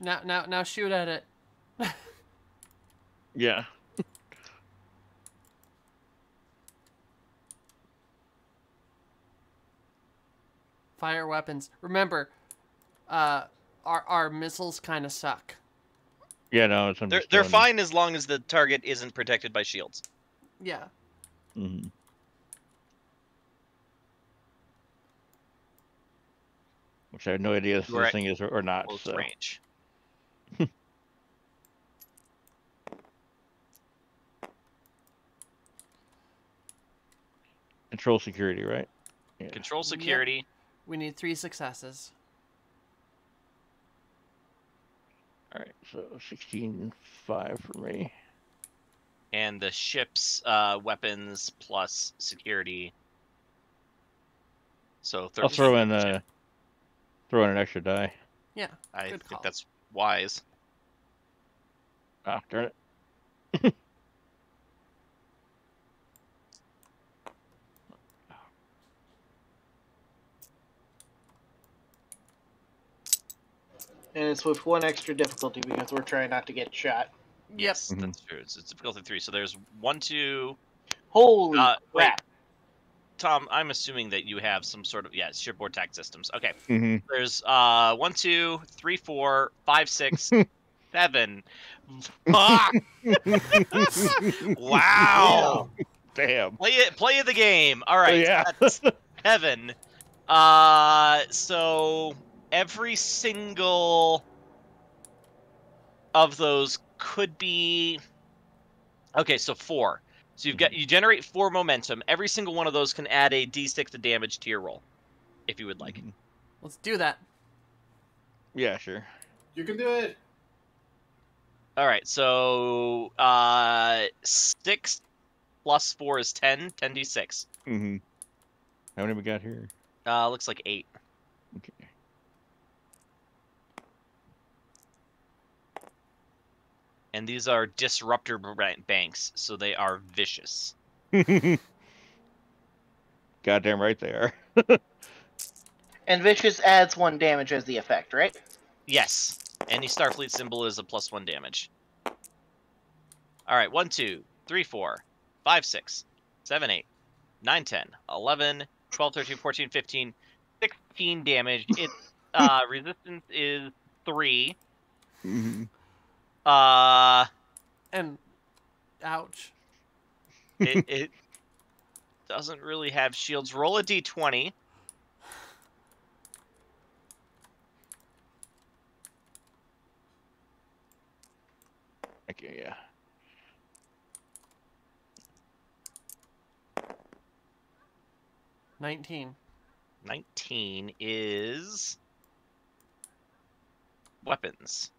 Now shoot at it.
Yeah.
Fire weapons. Remember, our missiles kind of suck.
Yeah, no, it's
They're
understood.
fine as long as the target isn't protected by shields.
Yeah.
Mm-hmm. Which I have no idea if
You are
this
at
thing is or not.
close
So.
range.
Control security, right? Yeah.
Control security.
We need 3 successes.
All right, so 16.5 for me.
And the ship's weapons plus security. So 13.
I'll throw in an extra die.
Yeah.
I
Good
think
call.
that's wise.
Ah, darn it.
And it's with 1 extra difficulty because we're trying not to get shot.
Yes,
Mhm.
that's true. It's difficulty 3. So there's 1, 2.
Holy
Wait,
crap!
Tom, I'm assuming that you have some sort of shipboard tack systems. Okay.
Mm-hmm.
There's 1, 2, 3, 4, 5, 6, 7. Fuck! Wow!
Damn.
Play the game. All right.
Yeah.
That's heaven. So every single of those could be okay. So 4. So you generate 4 momentum. Every single one of those can add a d6 of damage to your roll, if you would like.
Mhm.
Let's do that.
Yeah, sure.
You can do it.
All right. So 6 plus 4 is 10. 10d6.
Mm-hmm. How many we got here?
Looks like 8.
Okay.
And these are disruptor banks, so they are vicious.
Goddamn right they are.
And Vicious adds 1 damage as the effect, right?
Yes. Any Starfleet symbol is a +1 damage. All right. 1, 2, 3, 4, 5, 6, 7, 8, 9, 10, 11, 12, 13, 14, 15, 16 damage. Its resistance is 3.
Mm-hmm.
And ouch.
It doesn't really have shields. Roll a d20.
Okay, yeah.
$19.
19 is weapons.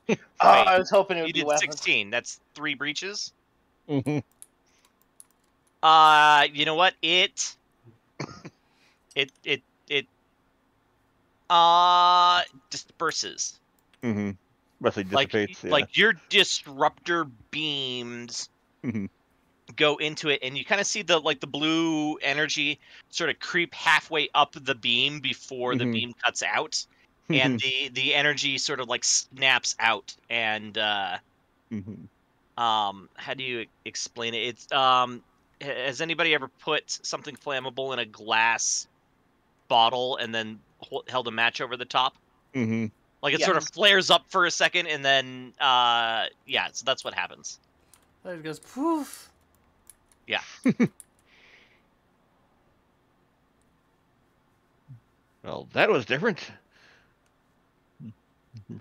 Oh,
Wait,
I was hoping it
You
would be
did
weapons.
16. That's 3 breaches.
Mm-hmm.
You know what? It disperses.
Mm-hmm. Roughly
Like
dissipates, yeah.
like your disruptor beams
Mm-hmm.
go into it, and you kind of see the blue energy sort of creep halfway up the beam before the
Mhm.
beam cuts out, and the energy sort of like snaps out. And
Mm-hmm.
how do you explain it? It's has anybody ever put something flammable in a glass bottle and then held a match over the top?
Mm-hmm.
Like it
Yeah.
sort of flares up for a second, and then yeah, so that's what happens.
It goes poof.
Yeah.
Well, that was different.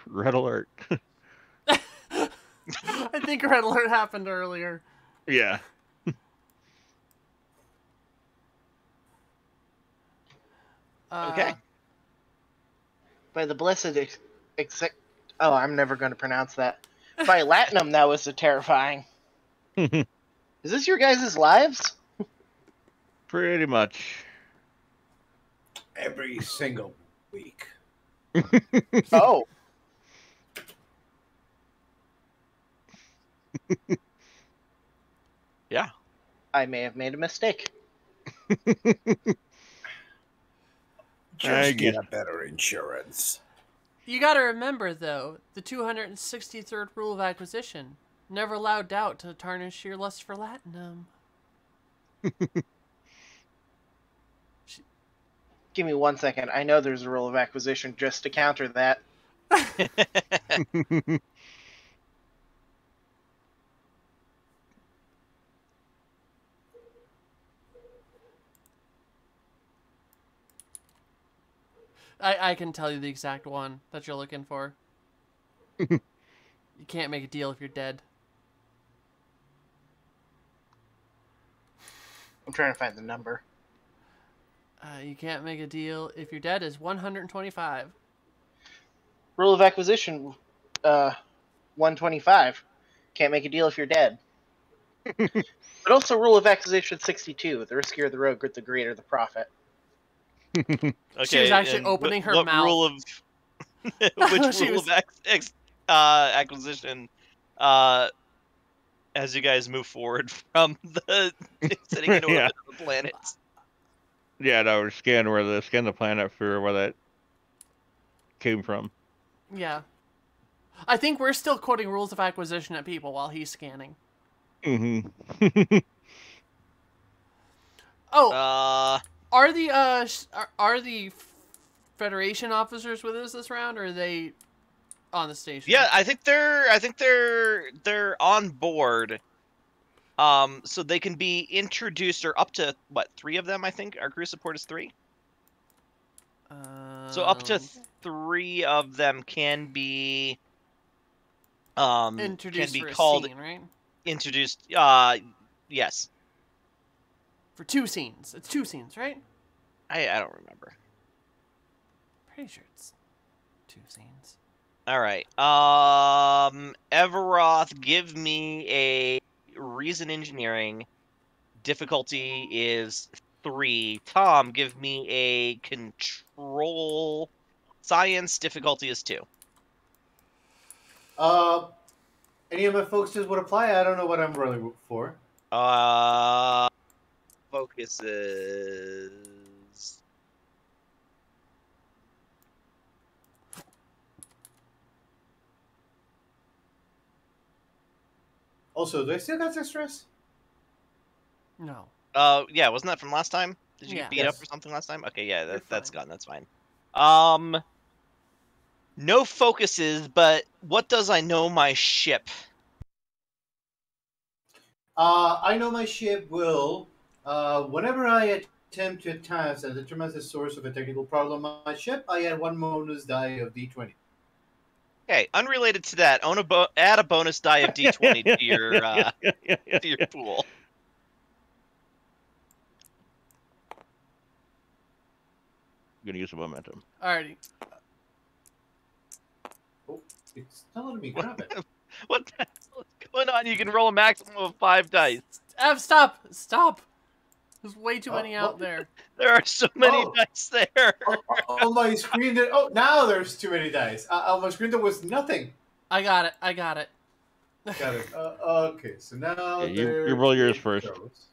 Red alert.
I think red alert happened earlier.
Yeah.
Okay.
By the blessed Oh, I'm never going to pronounce that. By Latinum, that was terrifying. Is this your guys' lives?
Pretty much.
Every single week.
Oh.
Yeah.
I may have made a mistake.
Just get
guess-
a better insurance.
You gotta remember, though, the 263rd rule of acquisition. Never allow doubt to tarnish your lust for Latinum.
Give me 1 second. I know there's a rule of acquisition just to counter that.
I can tell you the exact one that you're looking for. You can't make a deal if you're dead.
I'm trying to find the number.
You can't make a deal if you're dead is 125.
Rule of acquisition, 125. Can't make a deal if you're dead. But also rule of acquisition 62. The riskier the rogue, the greater the profit.
Okay,
She was actually
and
opening her
what
mouth.
Rule of which
She
rule
was-
of acquisition? As you guys move forward from the sitting in orbit
Yeah.
of the planets.
Yeah, no, we're scan the planet for where that came from.
Yeah. I think we're still quoting rules of acquisition at people while he's scanning.
Mm-hmm.
Oh, are the Federation officers with us this round, or are they on the station?
Yeah, I think they're on board. So they can be introduced, or up to what, 3 of them? I think our crew support is 3. So up to 3 of them can be
introduced
can
for
be
a
called
scene, right?
introduced. Yes.
For 2 scenes. It's 2 scenes, right?
I don't remember.
Pretty sure it's 2 scenes.
All right. Everoth, give me a reason engineering. Difficulty is 3. Tom, give me a control science. Difficulty is 2.
Any of my focuses would apply. I don't know what I'm rolling for.
Focuses.
Also, do I still got stress?
No.
Yeah, wasn't that from last time? Did you
Yeah.
get beat
Yes.
up or something last time? Okay, yeah,
You're
that's
fine.
gone. That's fine. No focuses, but what does I know my ship?
I know my ship will, whenever I attempt to task that determines the source of a technical problem on my ship, I add 1 bonus die of d20.
Okay, unrelated to that, add a bonus die of d20 to your to your pool.
I'm gonna use the momentum.
Alrighty.
Oh, it's not letting me grab it.
What the hell is going on? You can roll a maximum of 5 dice.
Stop! Stop! There's way too
Oh,
many out there.
There are so many
Oh.
dice there.
On my screen, now there's too many dice. On my screen, there was nothing.
I got it. I got it.
Got it. Okay, so now
Yeah, you
there
roll yours
it
first.
goes.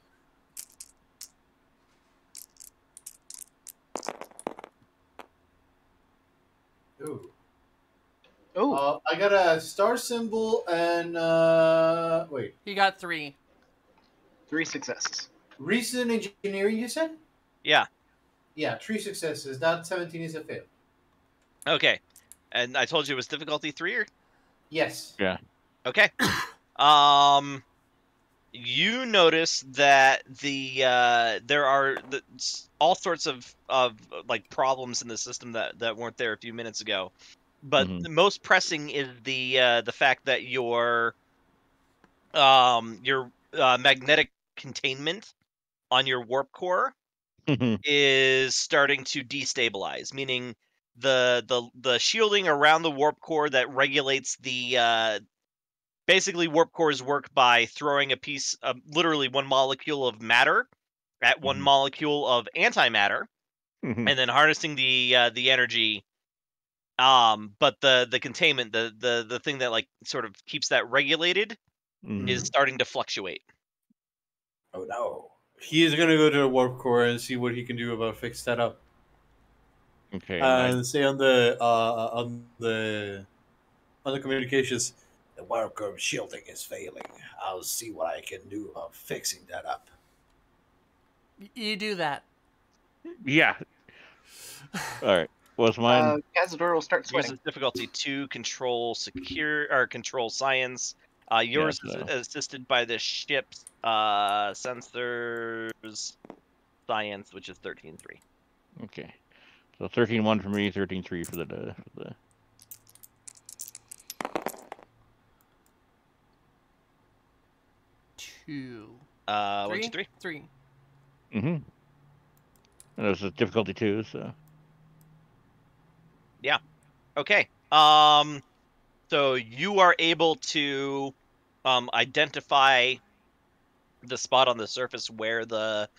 Ooh.
Oh,
I got a star symbol and wait,
He got 3.
3 successes.
reason engineering. You said?
Yeah.
Yeah, 3 successes. That 17 is a fail.
Okay. And I told you it was difficulty 3 or
Yes.
Yeah.
okay. You notice that there are all sorts of like problems in the system that weren't there a few minutes ago, but
Mhm.
the most pressing is the fact that your magnetic containment on your warp core
Mhm.
is starting to destabilize, meaning the shielding around the warp core that regulates the basically warp cores work by throwing a piece of literally one molecule of matter at one molecule of antimatter, and then harnessing the energy. But the containment, the thing that like sort of keeps that regulated, is starting to fluctuate.
Oh no. He is gonna go to the warp core and see what he can do about fix that up.
Okay.
And say on the communications, the warp core shielding is failing. I'll see what I can do about fixing that up.
You do that.
Yeah. All right. What's mine?
Cazador will start
Yours
sweating.
is difficulty 2, control control science. Yours is assisted by the ship's sensors science, which is 13-3.
Okay. So 13-1 for me, 13-3 for the.
2.
1, 2, 3.
3.
And it was a difficulty 2, so.
Yeah. Okay. So you are able to identify the spot on the surface where the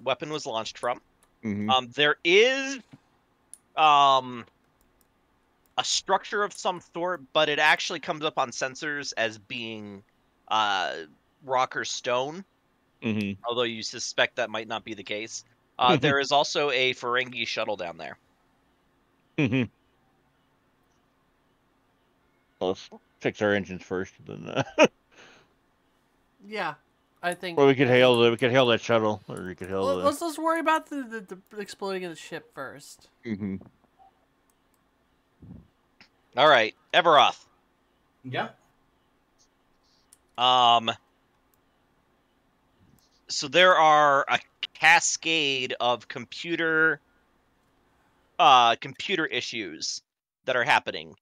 weapon was launched from. There is a structure of some sort, but it actually comes up on sensors as being rock or stone. Although you suspect that might not be the case. There is also a Ferengi shuttle down there.
Well, let's fix our engines first, then.
Yeah, I think.
Or we could hail that shuttle, or we could hail the.
Let's worry about the exploding of the ship first.
All right, Everoth.
Yeah.
So there are a cascade of computer issues that are happening.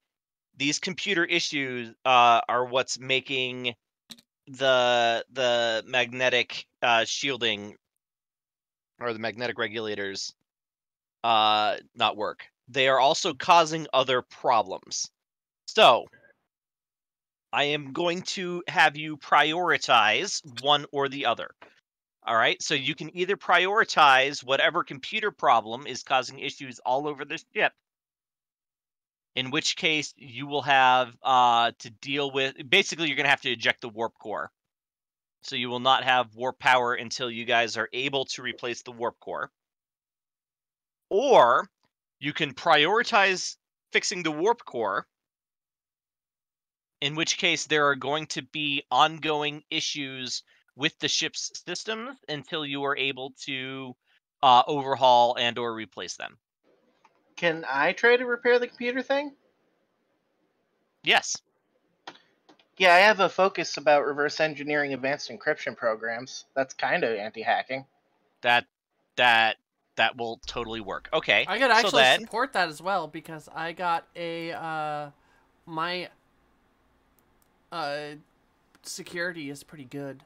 These computer issues are what's making the magnetic shielding or the magnetic regulators not work. They are also causing other problems. So I am going to have you prioritize one or the other. All right, so you can either prioritize whatever computer problem is causing issues all over the ship, in which case you will have to deal with. Basically, you're going to have to eject the warp core. So you will not have warp power until you guys are able to replace the warp core. Or you can prioritize fixing the warp core, in which case there are going to be ongoing issues with the ship's systems until you are able to overhaul and or replace them.
Can I try to repair the computer thing?
Yes.
Yeah, I have a focus about reverse engineering advanced encryption programs. That's kind of anti-hacking.
That will totally work. Okay.
I could actually
so then,
support that as well because I got a my security is pretty good.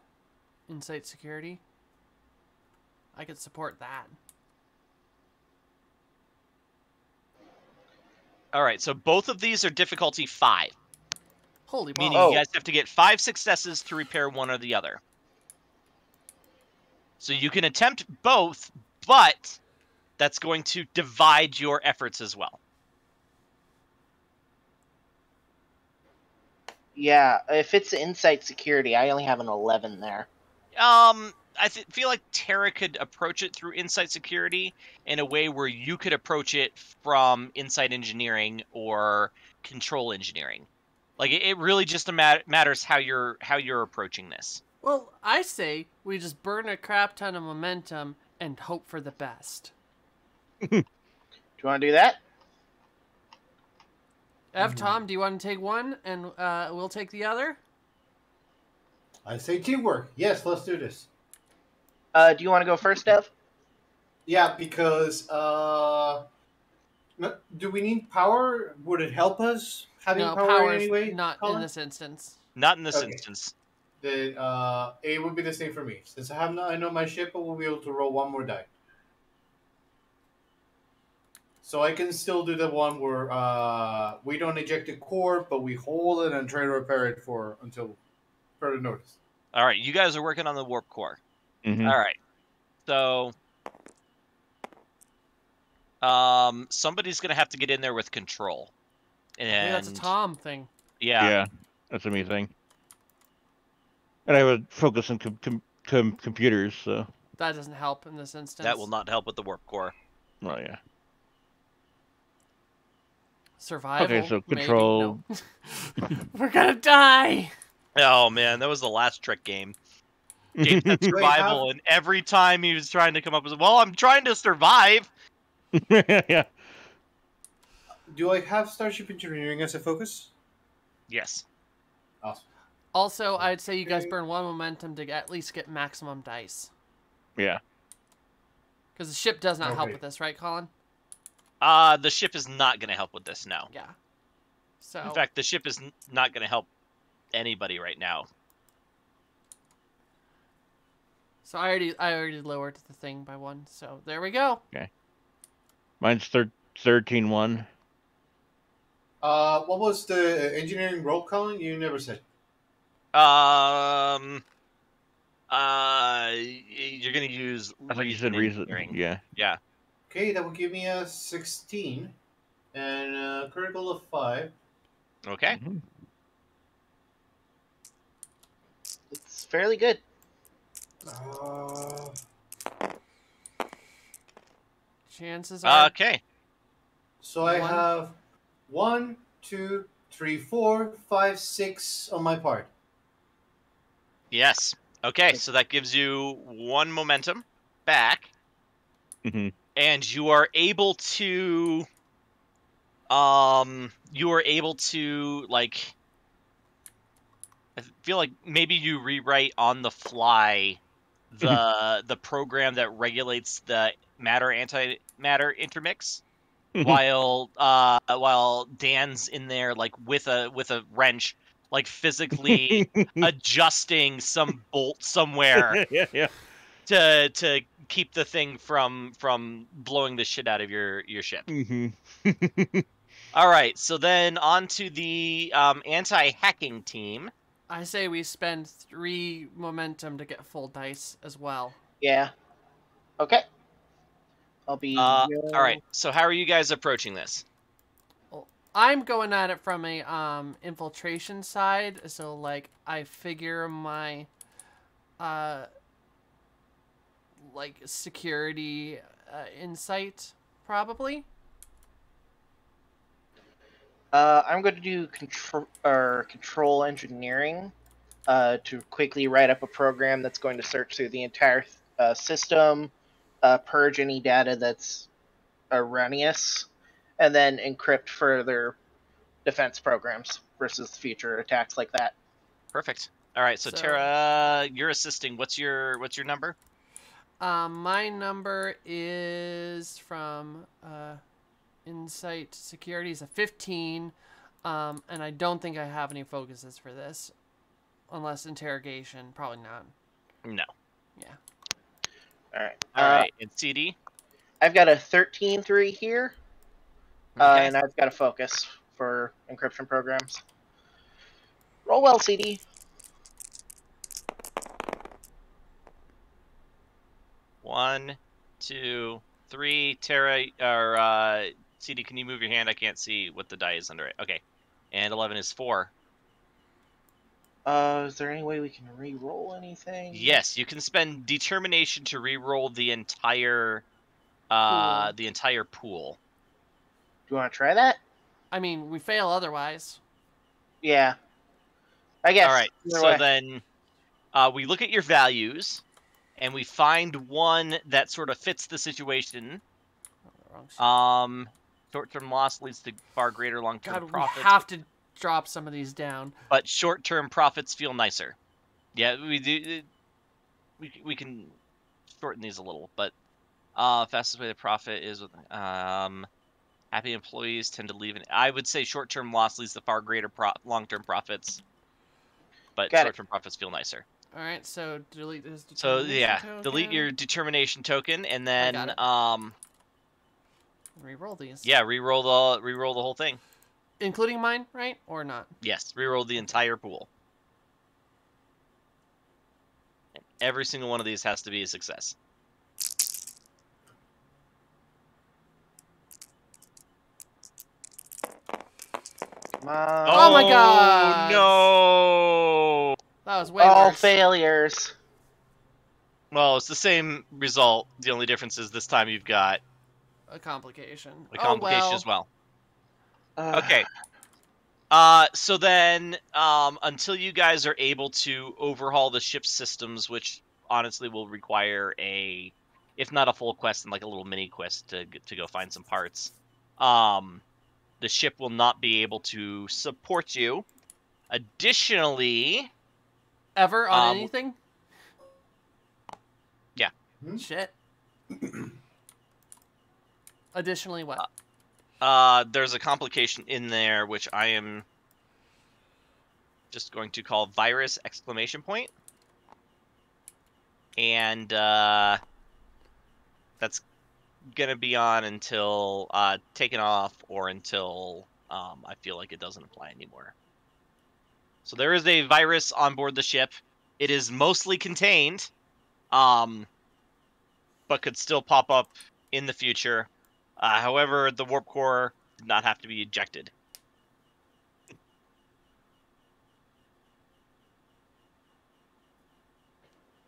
Insight security. I could support that.
all right, so both of these are difficulty 5.
Holy
Meaning
balls.
you guys have to get 5 successes to repair one or the other. So you can attempt both, but that's going to divide your efforts as well.
Yeah, if it's insight security, I only have an 11 there.
I feel like Terra could approach it through insight security in a way where you could approach it from insight engineering or control engineering. Like it really just matters how you're approaching this.
Well, I say we just burn a crap ton of momentum and hope for the best.
Do you want to do that?
Tom, do you want to take one and we'll take the other?
I say teamwork. Yes, let's do this.
Do you want to go first, Ev?
Yeah, because do we need power? Would it help us having
No,
power in any way?
not
Colin?
in this instance.
Not in this
Okay.
instance.
Then A would be the same for me. Since I know my ship, I will be able to roll one more die. So I can still do the one where we don't eject the core, but we hold it and try to repair it until further notice.
All right, you guys are working on the warp core.
Mhm.
All right, so somebody's gonna have to get in there with control,
I think that's a
and
Tom thing.
yeah,
That's a me thing. And I would focus on computers, so.
That doesn't help in this instance.
that will not help with the warp core.
Oh yeah.
Survival.
Okay, so
maybe.
control.
No. We're gonna die.
Oh man, that was the last trick game. James had survival, and every time he was trying to come up with, well, I'm trying to survive.
Yeah.
Do I have Starship Engineering as a focus?
Yes.
Awesome.
Also, I'd say you guys burn 1 momentum to at least get maximum dice.
Yeah.
Because the ship does not help
Okay.
with this, right, Colin?
The ship is not going to help with this now.
Yeah. So.
In fact, the ship is not going to help anybody right now.
So I already lowered the thing by 1. So there we go.
Okay. Mine's 13-1.
What was the engineering roll, Colin? You never said.
You're going to use
I thought you said
reason.
reason. Yeah.
Yeah.
Okay, that will give me a 16 and a critical of 5.
Okay.
Mhm.
It's fairly good.
Chances are.
Okay.
So I
One.
have 1, 2, 3, 4, 5, 6 on my part.
Yes. Okay, so that gives you 1 momentum back.
Mhm.
And you are able to like, I feel like maybe you rewrite on the fly the program that regulates the matter antimatter intermix while Dan's in there like with a wrench, like physically adjusting some bolt somewhere
Yeah.
to keep the thing from blowing the shit out of your ship.
Mhm.
All right, so then on to the anti-hacking team.
I say we spend 3 momentum to get full dice as well.
Yeah. Okay. I'll be.
All right, so how are you guys approaching this?
Well, I'm going at it from a infiltration side, so like I figure my like security insight probably.
I'm going to do control engineering to quickly write up a program that's going to search through the entire system, purge any data that's erroneous, and then encrypt further defense programs versus future attacks like that.
Perfect. All right, so Tara, you're assisting. What's your number?
My number is from Insight Security is a 15, and I don't think I have any focuses for this, unless interrogation. Probably not.
No.
Yeah.
All right.
All right, and CD.
I've got a 13-3 here,
Okay.
and I've got a focus for encryption programs. Roll well, CD.
One, 2, 3. Tara, or CD, can you move your hand? I can't see what the die is under it. Okay. And 11 is 4.
Is there any way we can re-roll anything?
Yes, you can spend determination to re-roll the entire pool.
Do you want to try that?
I mean, we fail otherwise.
Yeah. I guess.
All right.
Either
So
way.
then we look at your values and we find one that sort of fits the situation. Short-term loss leads to far greater long-term profits.
We have to drop some of these down.
But short-term profits feel nicer. Yeah, we do. We can shorten these a little, but fastest way to profit is with happy employees tend to leave. I would say short-term loss leads to far greater long-term profits, but short-term profits feel nicer.
All right, so delete this.
So yeah, delete your determination token, and then
Reroll these.
Yeah, re-roll the whole thing.
Including mine, right? Or not?
Yes, re-roll the entire pool. And every single one of these has to be a success.
Oh my god!
No!
That was way
All
worse.
failures.
Well, it's the same result. The only difference is this time you've got
A complication.
a complication as well.
Uh,
Okay. So then, until you guys are able to overhaul the ship's systems, which honestly will require if not a full quest, then like a little mini quest to go find some parts. The ship will not be able to support you. Additionally,
Ever on anything?
Yeah.
Shit. Additionally, what?
there's a complication in there which I am just going to call virus ! And that's gonna be on until taken off or until I feel like it doesn't apply anymore. So there is a virus on board the ship. It is mostly contained, but could still pop up in the future. However, the warp core did not have to be ejected.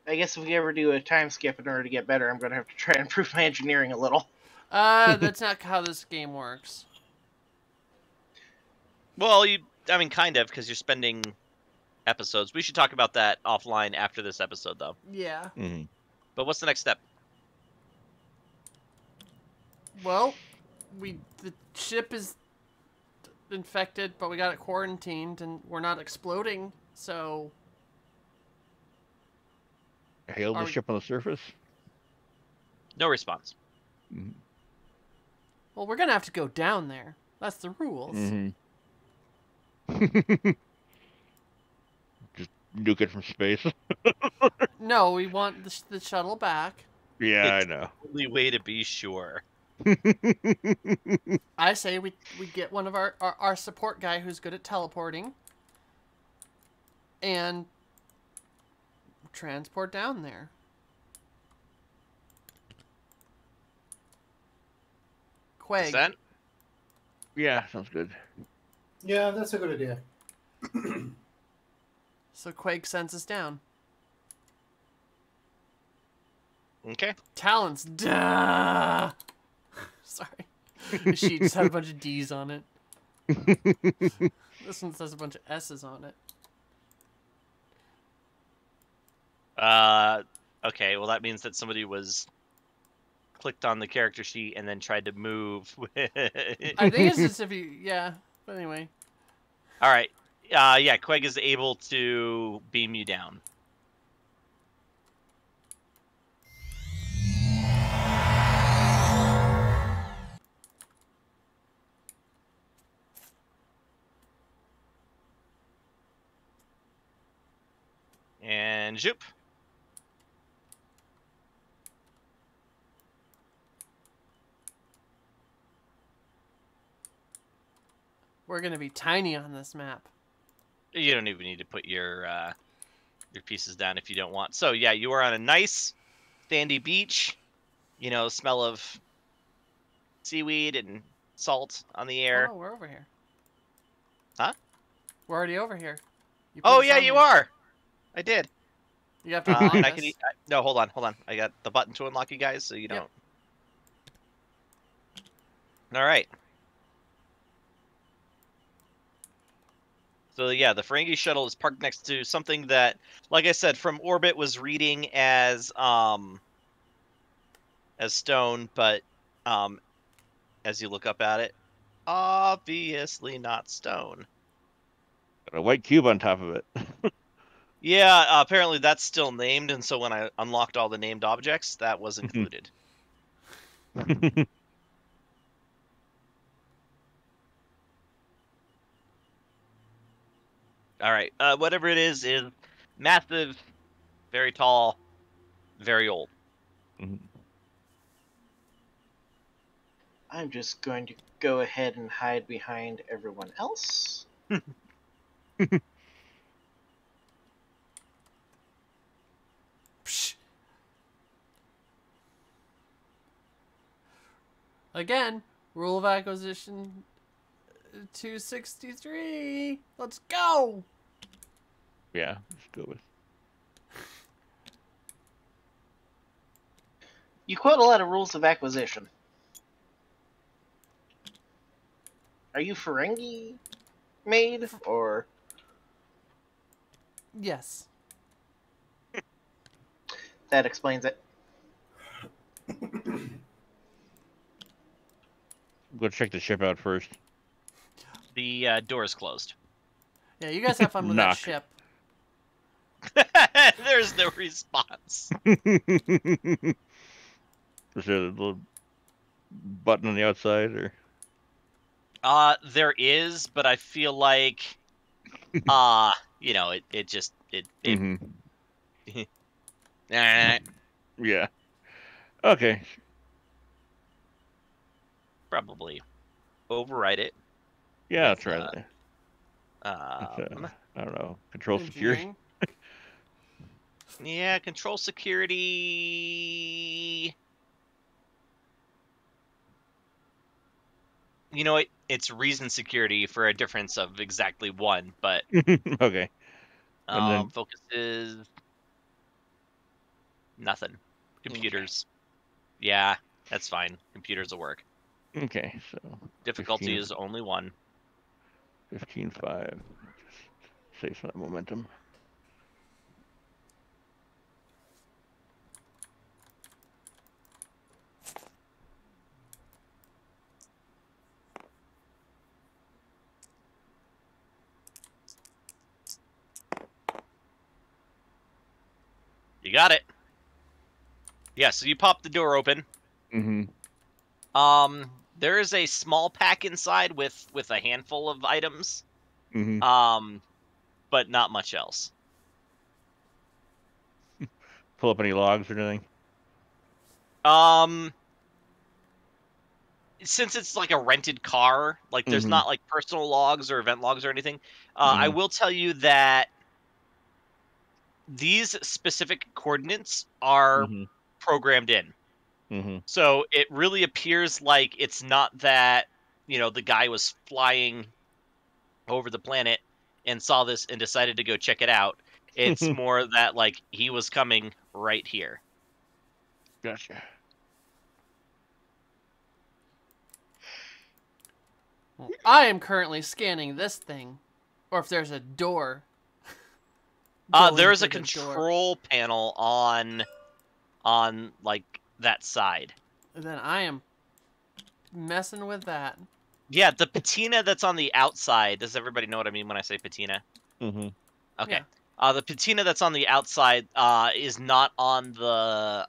I guess if we ever do a time skip in order to get better, I'm going to have to try and improve my engineering a little.
That's not how this game works.
Well, I mean, kind of, because you're spending episodes. We should talk about that offline after this episode, though.
Yeah.
Mm-hmm.
But what's the next step?
Well, the ship is infected, but we got it quarantined, and we're not exploding, so...
Hail the ship on the surface.
No response.
Mm-hmm.
Well, we're gonna have to go down there. That's the rules.
Mm-hmm. Just nuke it from space.
No, we want the shuttle back.
Yeah,
It's
I know.
the only way to be sure.
I say we get one of our support guy who's good at teleporting and transport down there. Quag.
Descent?
Yeah, sounds good.
Yeah, that's a good idea.
So Quag sends us down.
Okay.
Talents. Duh. Sorry. The sheet just had a bunch of D's on it. This one says a bunch of S's on it.
Okay, well that means that somebody was clicked on the character sheet and then tried to move.
I think it's just if you, yeah. But anyway.
All right. Yeah, Queg is able to beam you down. And zoop.
We're gonna be tiny on this map.
You don't even need to put your pieces down if you don't want. So yeah, you are on a nice sandy beach. You know, smell of seaweed and salt on the air.
Oh, we're over here.
Huh?
We're already over here.
Oh yeah, you are. I did.
You have to unlock
And I
us.
can. No, hold on. I got the button to unlock you guys, so you don't. All right. So yeah, the Ferengi shuttle is parked next to something that, like I said, from orbit was reading as stone, but as you look up at it, obviously not stone.
Got a white cube on top of it.
Yeah, apparently that's still named, and so when I unlocked all the named objects, that was included. All right, whatever it is massive, very tall, very old.
I'm just going to go ahead and hide behind everyone else.
Psh. Again, rule of acquisition 263. Let's go.
Yeah, let's go with.
You quote a lot of rules of acquisition. Are you Ferengi made, or?
Yes.
That explains it.
Go check the ship out first.
The door is closed.
Yeah, you guys have fun with that
Knock.
ship.
There's no response.
Is there a little button on the outside, or?
There is, but I feel like, you know, it just
Mm-hmm.
eh,
Yeah. Okay.
probably override it.
Yeah, I'll
with,
try that. I don't know. Control security.
Engineering.
Yeah, control security. You know what? It's reason security for a difference of exactly one, but
Okay. And then
focus is nothing. Computers. Yeah, that's fine. Computers will work.
okay, so
Difficulty
15,
is only one.
15.5. Just save some of that momentum.
You got it. Yeah, so you pop the door open.
Mm-hmm.
There is a small pack inside with a handful of items.
Mm-hmm.
But not much else.
Pull up any logs or anything?
Since it's like a rented car, like there's
Mhm.
not like personal logs or event logs or anything. I
Mhm.
will tell you that these specific coordinates are
Mhm.
programmed in.
Mhm.
So it really appears like it's not that, you know, the guy was flying over the planet and saw this and decided to go check it out. It's more that like he was coming right here.
Gotcha.
Well, I am currently scanning this thing. Or if there's a door.
There is a
going through the door.
control panel on like that side.
Then I am messing with that.
Yeah, the patina that's on the outside. Does everybody know what I mean when I say patina?
Mhm.
Okay.
Yeah.
The patina that's on the outside is not on the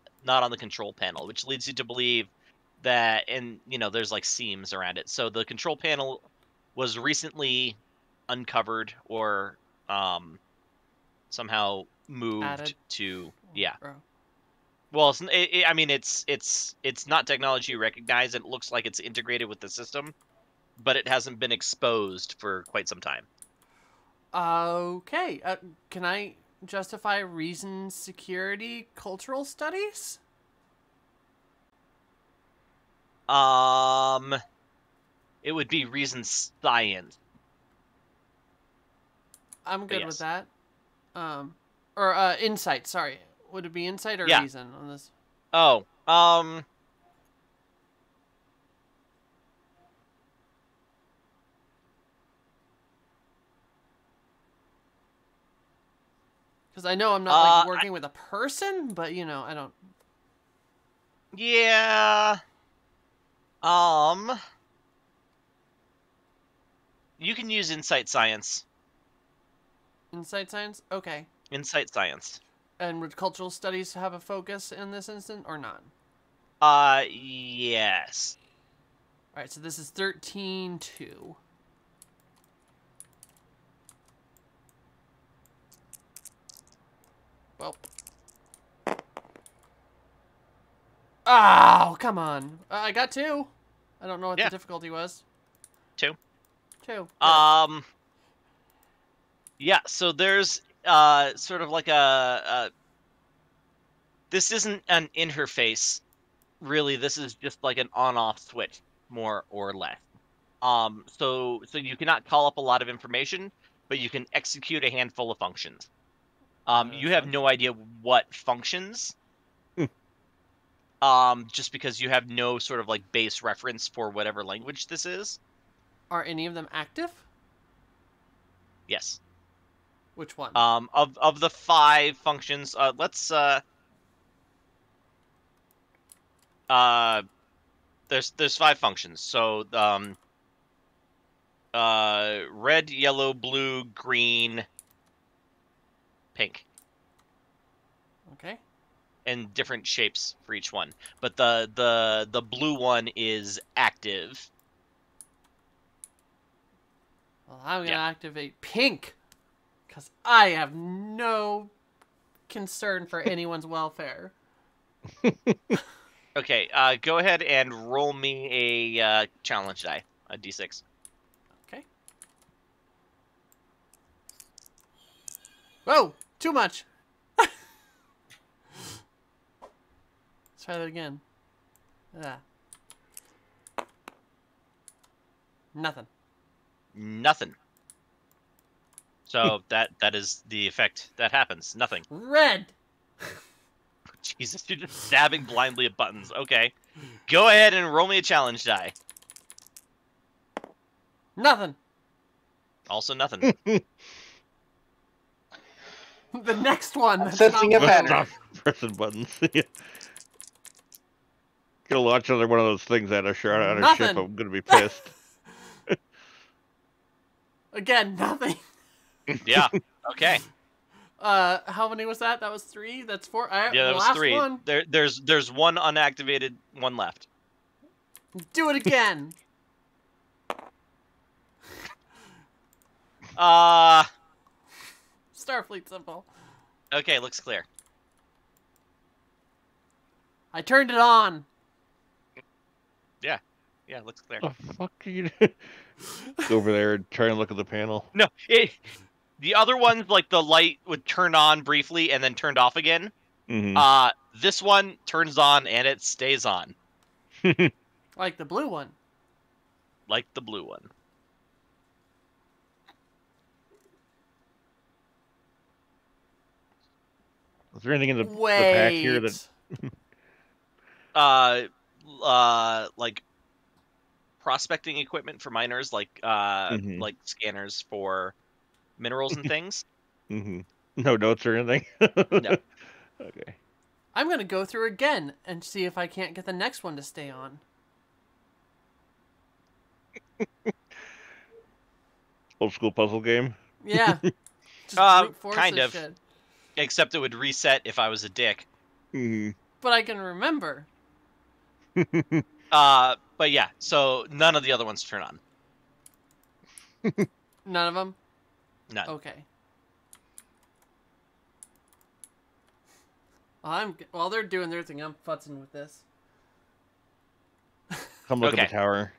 control panel, which leads you to believe that, and you know, there's like seams around it. So the control panel was recently uncovered or somehow moved
Added.
to, yeah.
Oh.
Well, I mean, it's not technology you recognize. It looks like it's integrated with the system, but it hasn't been exposed for quite some time.
Okay. Can I justify reason, security, cultural studies?
It would be reason science.
I'm good with
yes.
that. Or insight. Sorry, would it be insight or
Yeah.
reason on this?
Oh,
Because I know I'm not like working with a person, but you know I don't.
yeah. You can use insight science.
Insight science? Okay.
Insight science.
And would cultural studies have a focus in this instant or not?
Yes.
Alright, so this is 13-2. Well. Oh, come on. I got 2. I don't know what
Yeah.
the difficulty was.
2.
2. Good.
Yeah, so there's sort of like a this isn't an interface, really. This is just like an on-off switch, more or less. So you cannot call up a lot of information, but you can execute a handful of functions. You have no idea what functions, just because you have no sort of like base reference for whatever language this is.
Are any of them active?
Yes.
Which one?
Of the 5 functions, let's there's 5 functions. So red, yellow, blue, green, pink,
Okay.
and different shapes for each one. But the blue one is active.
Well, I'm gonna
Yeah.
activate pink, because I have no concern for anyone's welfare.
Okay, go ahead and roll me a challenge die, a d6.
Okay. Whoa! Too much! Let's try that again. Ah. Nothing.
Nothing. So that is the effect that happens. Nothing.
Red!
Jesus, you're just stabbing blindly at buttons. Okay. Go ahead and roll me a challenge die.
Nothing.
Also nothing.
The next one.
I'm
that's
sensing
not
a
blue.
pattern.
Stop pressing buttons. Yeah. Gonna launch another one of those things at a ship.
Nothing.
I'm gonna be pissed.
Again, nothing.
Yeah. Okay.
How many was that? That was 3? That's 4.
Yeah, that was
last
3.
one.
There's one unactivated, one left.
Do it again. Starfleet symbol.
Okay, looks clear.
I turned it on.
Yeah, looks clear.
Oh, fuck you. Go over there and try and look at the panel.
No, the other ones, like the light would turn on briefly and then turned off again.
Mm-hmm.
This one turns on and it stays on,
Like the blue one.
like the blue one.
Is there anything in the pack here
Wait.
that?
Like prospecting equipment for miners, like
Mhm.
like scanners for minerals and things.
Mm-hmm. No notes or anything?
No.
Okay.
I'm gonna go through again and see if I can't get the next one to stay on.
Old school puzzle game.
Yeah. Just brute force
Kind
this
of.
shit.
Except it would reset if I was a dick.
Mm-hmm.
But I can remember.
But yeah, so none of the other ones turn on.
None of them?
None.
Okay. While they're doing their thing, I'm futzing with this.
Come look
Okay.
at the tower.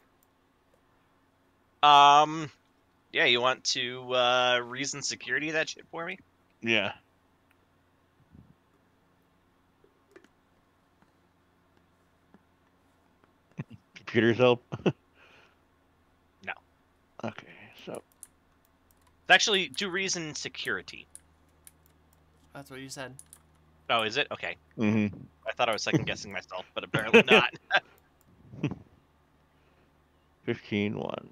Yeah, you want to reason security that shit for me?
Yeah. Computers help?
No.
Okay, so.
It's actually do reason security.
That's what you said.
Oh, is it? Okay.
Mm-hmm.
I thought I was second guessing myself, but apparently not.
15-1.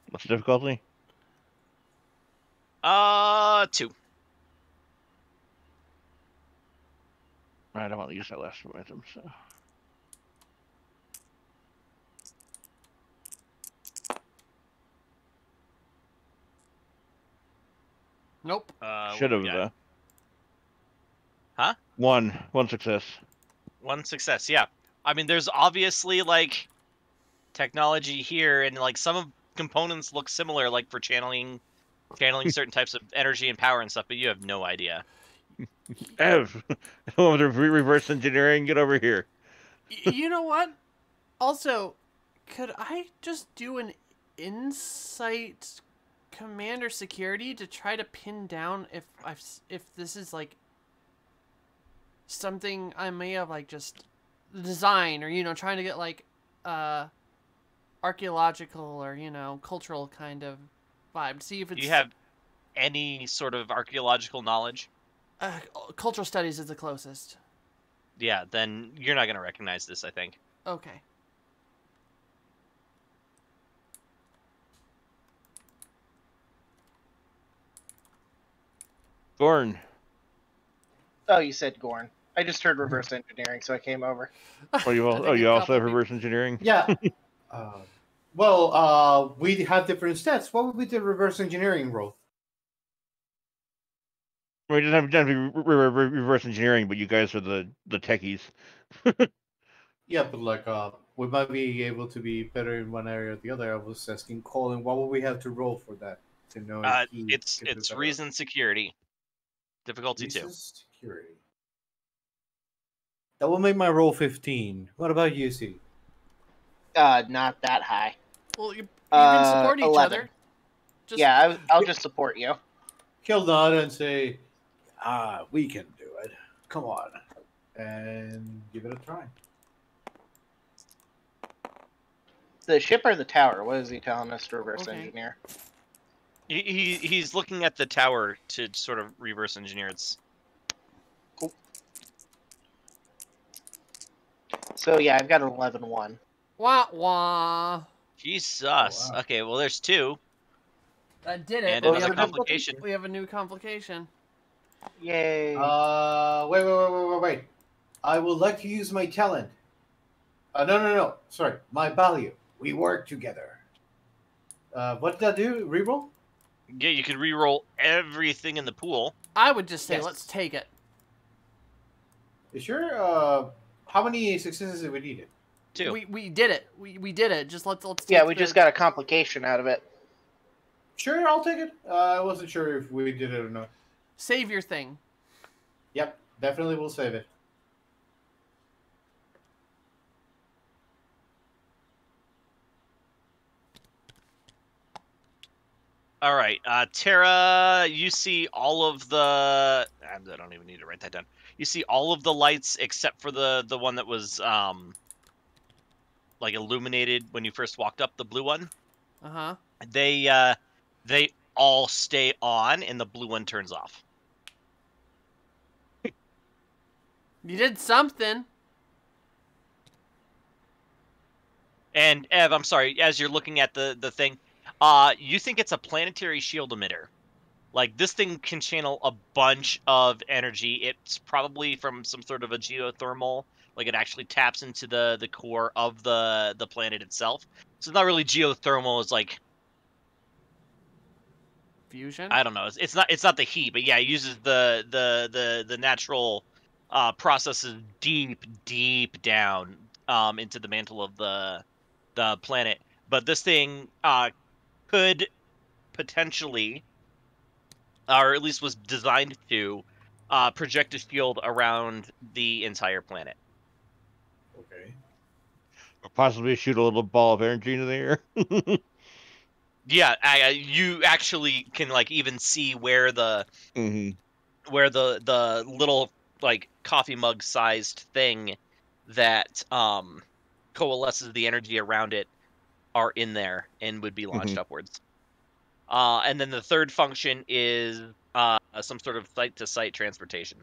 What's the difficulty?
2.
I don't want to use that last item, so.
Nope.
Should have,
yeah.
though.
Huh?
One success.
One success, yeah. I mean, there's obviously like technology here, and like some of components look similar, like for channeling certain types of energy and power and stuff, but you have no idea.
Ev, over the reverse engineering, get over here.
You know what? Also, could I just do an insight commander security to try to pin down if this is like something I may have like just design, or trying to get like archaeological or cultural kind of vibe. See if it's
Do you have any sort of archaeological knowledge?
uh, cultural studies is the closest.
Yeah, then you're not gonna recognize this, I think.
Okay.
Gorn.
Oh, you said Gorn. I just heard reverse engineering, so I came over.
Oh, you
I
also,
think a
you also
couple
have
people-
reverse engineering?
Yeah. We have different stats. What would be the reverse engineering roll?
Well, it doesn't have to be reverse engineering, but you guys are the techies.
Yeah, but like, we might be able to be better in one area or the other. I was asking Colin, what would we have to roll for that to know if he
It's
could do better?
reason security, difficulty 2.
Reason security. That will make my roll 15. What about you, C?
Not that high.
Well, you can support each
11.
other. Just,
Yeah, I'll just support you.
He'll nod and say, we can do it. Come on. And give it a try.
The ship or the tower? What is he telling us to reverse
Okay.
engineer?
He's looking at the tower to sort of reverse engineer its.
Cool. So yeah, I've got an 11-1.
Wah wah.
Jesus.
wow.
Okay, well there's 2
I did it.
and
What was
another
the difficulty?
complication.
We have a new complication.
Yay.
Wait. I would like to use my talent. No. Sorry, my value. We work together. What did that do? Reroll?
Yeah, you could re-roll everything in the pool.
I would just say,
Yes.
let's take it.
You sure? How many successes did we need?
2.
We did it. We did it. Just let's take
Yeah, we
the-
just got a complication out of it.
Sure, I'll take it. I wasn't sure if we did it or not.
save your thing.
Yep, definitely we'll save it.
All right, Tara, you see all of the. I don't even need to write that down. You see all of the lights except for the one that was like illuminated when you first walked up, the blue one.
Uh-huh.
They all stay on, and the blue one turns off.
You did something.
And Ev, I'm sorry, as you're looking at the thing, you think it's a planetary shield emitter. Like, this thing can channel a bunch of energy. It's probably from some sort of a geothermal. Like, it actually taps into the core of the planet itself. So it's not really geothermal. It's like,
Fusion.
I don't know. It's not the heat, but yeah, it uses the natural processes deep down into the mantle of the planet. But this thing could potentially, or at least was designed to, project a shield around the entire planet.
Okay.
Or possibly shoot a little ball of energy into the air.
Yeah, you actually can like even see where the
Mm-hmm.
where the little like coffee mug sized thing that coalesces the energy around it are in there and would be launched upwards. And then the third function is some sort of site to site transportation.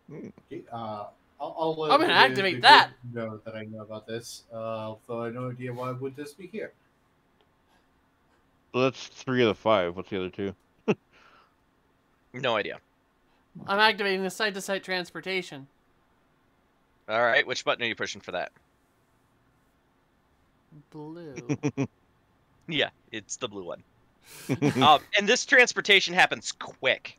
Okay, I'll let
I'm gonna
the
activate
group
that.
know that I know about this. Though I have no idea why would this be here.
So that's 3 of the 5. What's the other 2?
No idea.
I'm activating the site-to-site transportation.
All right, which button are you pushing for that?
Blue.
Yeah, it's the blue one. And this transportation happens quick,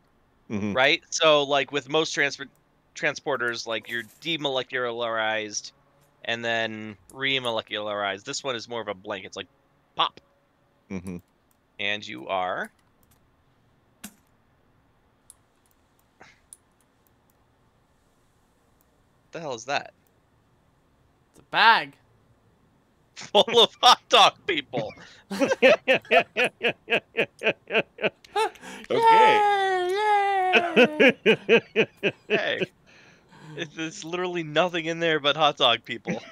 Mhm.
right? So like with most transporters, like you're demolecularized and then remolecularized. This one is more of a blank. It's like pop,
Mhm.
and you are the hell is that?
It's a bag.
Full of hot dog people.
Okay.
Yay!
Hey, there's literally nothing in there but hot dog people.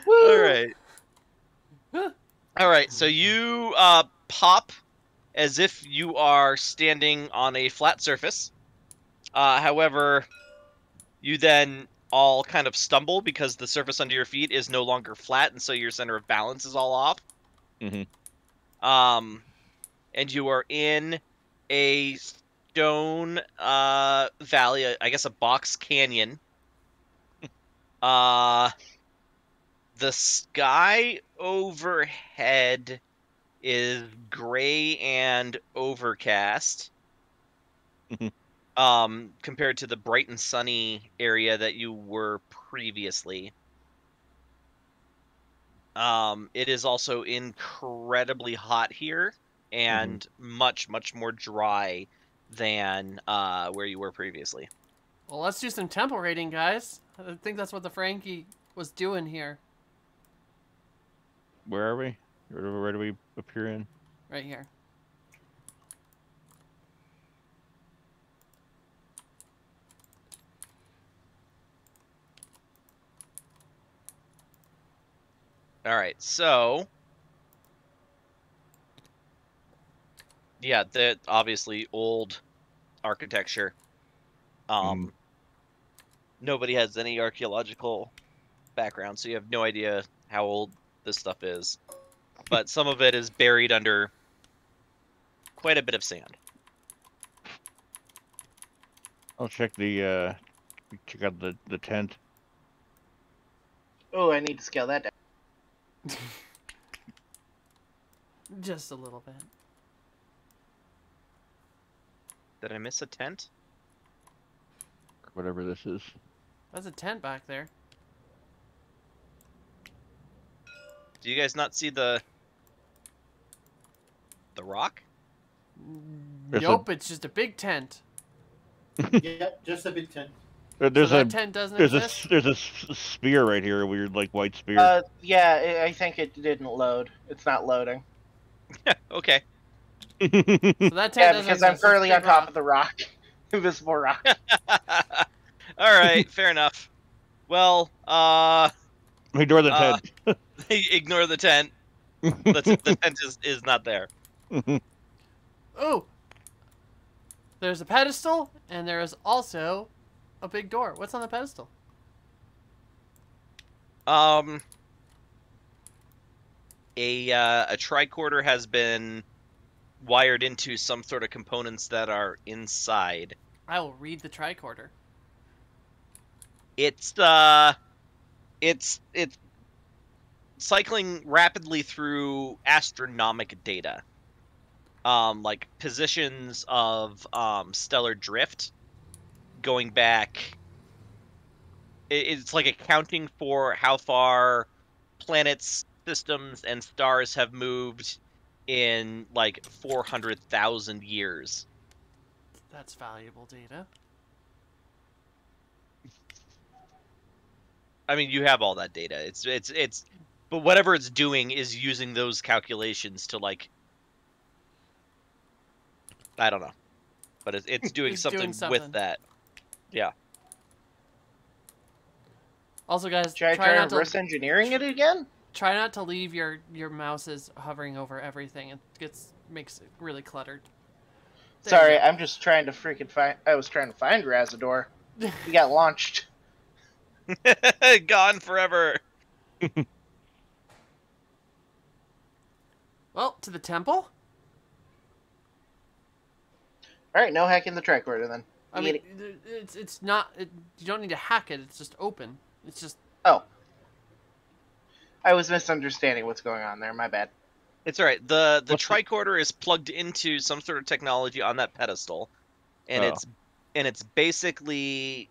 All right. All right. So you pop as if you are standing on a flat surface. However, you then all kind of stumble because the surface under your feet is no longer flat, and so your center of balance is all off.
Mhm.
And you are in a stone valley, I guess a box canyon. The sky overhead is gray and overcast.
Mhm.
Compared to the bright and sunny area that you were previously. It is also incredibly hot here and much, much more dry than where you were previously.
Well, let's do some temple raiding, guys. I think that's what the Frankie was doing here.
Where are we? Where do we appear in?
Right here.
All right, so yeah, that obviously old architecture. Nobody has any archaeological background, so you have no idea how old this stuff is. But some of it is buried under quite a bit of sand.
I'll check out the tent.
Oh, I need to scale that down.
Just a little bit.
Did I miss a tent?
Whatever this is.
There's a tent back there.
Do you guys not see the rock?
There's
Nope, it's just a big tent.
Yeah, just a big tent.
There's
So
a
that tent doesn't
there's
exist?
there's a spear right here, a weird like white spear.
Yeah, I think it didn't load. It's not loading.
Okay.
So that tent
Yeah,
doesn't
because I'm
exist.
currently
It's a
on
big
top
rock.
of the rock. Invisible rock.
All right, fair enough. Well,
Ignore the tent.
ignore the tent. The tent is not there.
Oh! There's a pedestal, and there is also a big door. What's on the pedestal?
A tricorder has been wired into some sort of components that are inside.
I will read the tricorder.
It's cycling rapidly through astronomic data. Like positions of stellar drift going back. It's like accounting for how far planets, systems, and stars have moved in like 400,000 years.
That's valuable data.
I mean, you have all that data. But whatever it's doing is using those calculations to like, I don't know, but it's doing
It's
something
doing something.
with that. Yeah.
Also, guys,
Should I try reverse engineering it again?
try not to leave your mouses hovering over everything. It makes it really cluttered. There
Sorry,
you go.
I'm just trying to freaking find. I was trying to find Razador. He got launched.
Gone forever.
Well, to the temple?
All right, no hacking the tricorder then.
I mean, it's not. You don't need to hack it. It's just open. It's just.
Oh. I was misunderstanding what's going on there. My bad.
It's all right. The tricorder is plugged into some sort of technology on that pedestal, and it's basically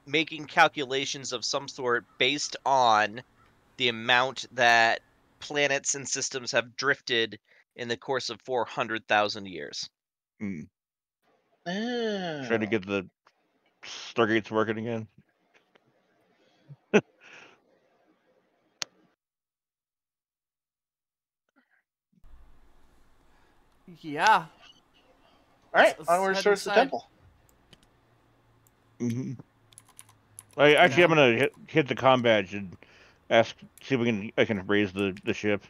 making calculations of some sort based on the amount that planets and systems have drifted in the course of 400,000 years.
Trying
Oh.
to get the Stargate's working again.
Yeah.
All right,
Let's
onwards
head
towards the
inside.
temple.
Mm-hmm. Actually,
Yeah.
I'm gonna hit the comm badge and see if I can raise the ship.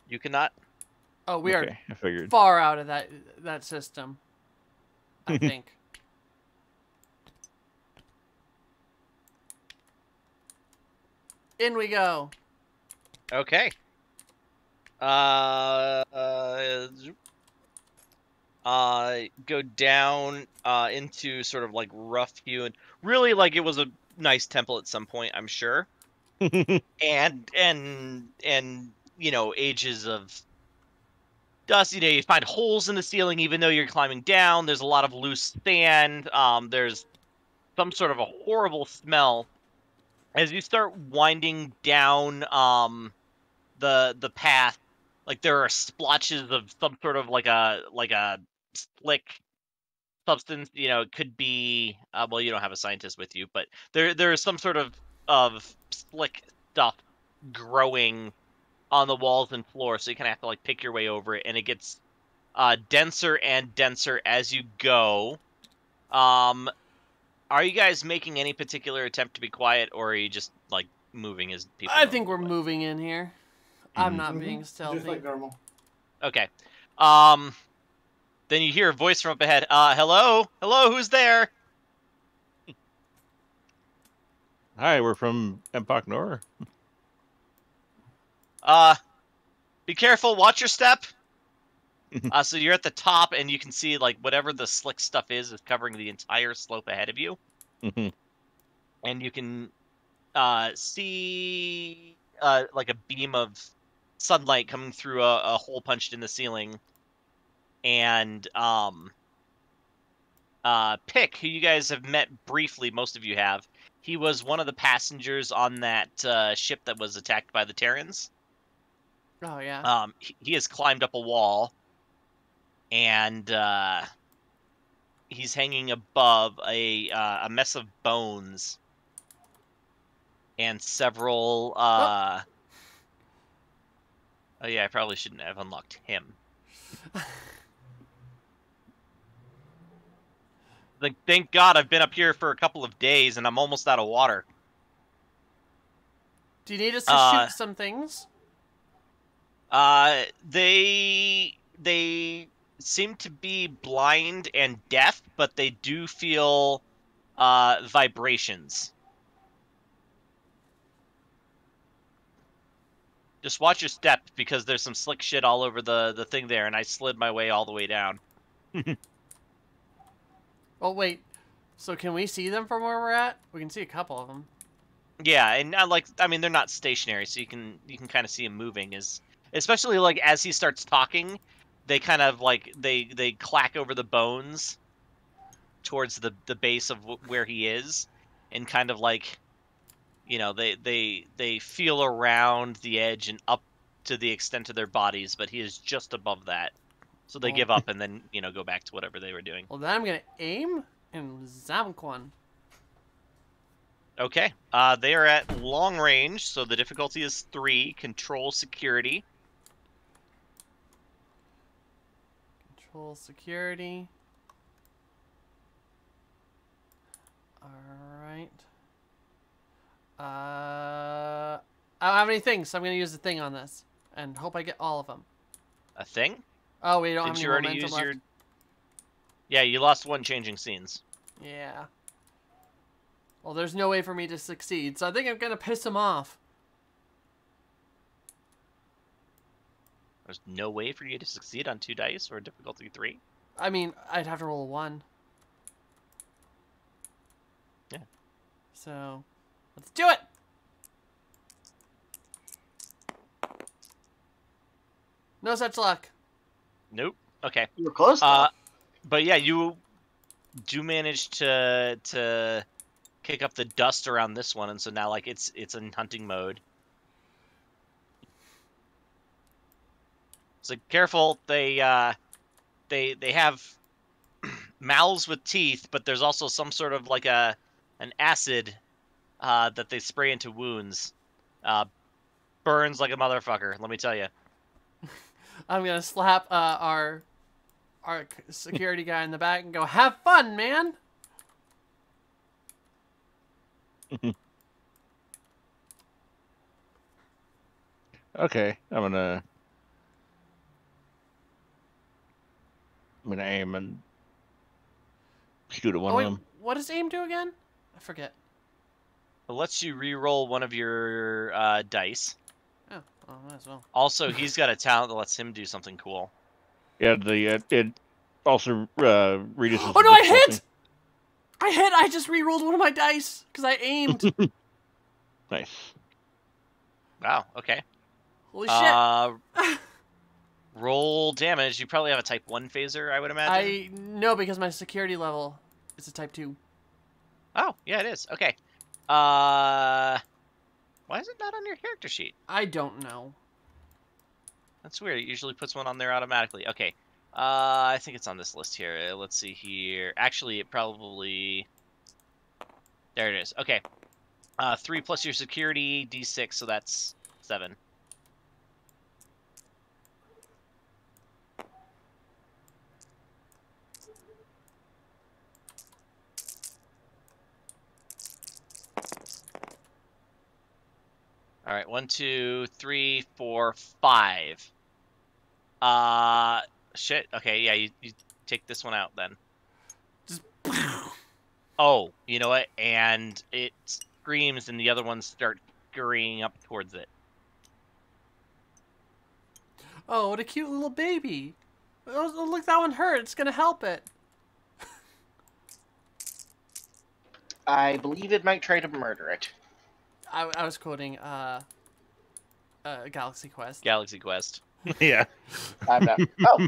You cannot.
Oh, we are
Okay, I figured.
far out of that system, I think. In we go.
Okay. Go down into sort of like rough hewn. Really, like it was a nice temple at some point, I'm sure. And you know, ages of dust. You know, you find holes in the ceiling even though you're climbing down. There's a lot of loose sand. There's some sort of a horrible smell as you start winding down the path. Like there are splotches of some sort of like a slick substance. You know, it could be well, you don't have a scientist with you, but there is some sort of slick stuff growing on the walls and floor, so you kind of have to like pick your way over it, and it gets denser and denser as you go. Um, are you guys making any particular attempt to be quiet, or are you just like moving as people
I think
normally
we're
would?
moving in here. I'm
Mhm.
not being stealthy.
Just like normal.
Okay. Then you hear a voice from up ahead. Hello, hello, who's there?
Hi, we're from Empok Nor.
Be careful, watch your step. So you're at the top, and you can see like whatever the slick stuff is covering the entire slope ahead of you,
Mhm.
and you can see like a beam of sunlight coming through a hole punched in the ceiling, and Pick, who you guys have met briefly, most of you have. He was one of the passengers on that ship that was attacked by the Terrans.
Oh yeah.
He has climbed up a wall, and he's hanging above a mess of bones and several. Oh yeah, I probably shouldn't have unlocked him. Like, thank God I've been up here for a couple of days and I'm almost out of water.
Do you need us to shoot some things?
They seem to be blind and deaf, but they do feel vibrations. Just watch your step because there's some slick shit all over the thing there, and I slid my way all the way down.
Oh wait. So can we see them from where we're at? We can see a couple of them.
Yeah, and I mean they're not stationary, so you can kind of see him moving as especially like as he starts talking, they kind of like they clack over the bones towards the base of where he is, and kind of like you know they feel around the edge and up to the extent of their bodies, but he is just above that. So they
Well,
give up and then, you know, go back to whatever they were doing.
well, then I'm gonna aim and zamk one.
Okay. They are at long range, so the difficulty is 3. Control security.
Control security. Alright. I don't have any things, so I'm gonna use the thing on this. And hope I get all of them.
A thing?
Oh, we don't have
Did
any
you already
momentum
use
left.
your... Yeah, you lost 1 changing scenes.
Yeah. Well, there's no way for me to succeed, so I think I'm gonna piss him off.
There's no way for you to succeed on 2 dice or difficulty 3?
I mean, I'd have to roll a 1.
Yeah.
So, let's do it! No such luck.
Nope. Okay.
You were close, though.
But yeah, you do manage to kick up the dust around this one, and so now like it's in hunting mode. So careful, they have mouths with teeth, but there's also some sort of like an acid that they spray into wounds. Burns like a motherfucker, let me tell you.
I'm gonna slap our security guy in the back and go, "Have fun, man."
Okay, I'm gonna aim and shoot at one
Oh
of
wait,
them.
what does aim do again? I forget.
It lets you re-roll one of your dice.
Oh, well, might as well.
Also, he's got a talent that lets him do something cool.
Yeah, the it also reduces.
Oh no,
the
I hit!
difficulty.
I hit! I just re-rolled one of my dice because I aimed.
Nice.
Wow. Okay.
Holy shit!
Roll damage. You probably have a type 1 phaser, I would imagine.
I know because my security level is a type 2.
Oh, yeah, it is. Okay. Why is it not on your character sheet?
I don't know.
That's weird. It usually puts one on there automatically. Okay. I think it's on this list here. Let's see here. Actually, it probably... There it is. Okay. 3 plus your security, D6, so that's 7. All right, 1, 2, 3, 4, 5. Shit. Okay, yeah, you take this one out then.
Just
Oh, you know what? And it screams, and the other ones start scurrying up towards it.
oh, what a cute little baby. Oh, look, that one hurt. It's gonna help it.
I believe it might try to murder it.
I was quoting Galaxy Quest.
Galaxy Quest.
Yeah.
I'm not. Oh,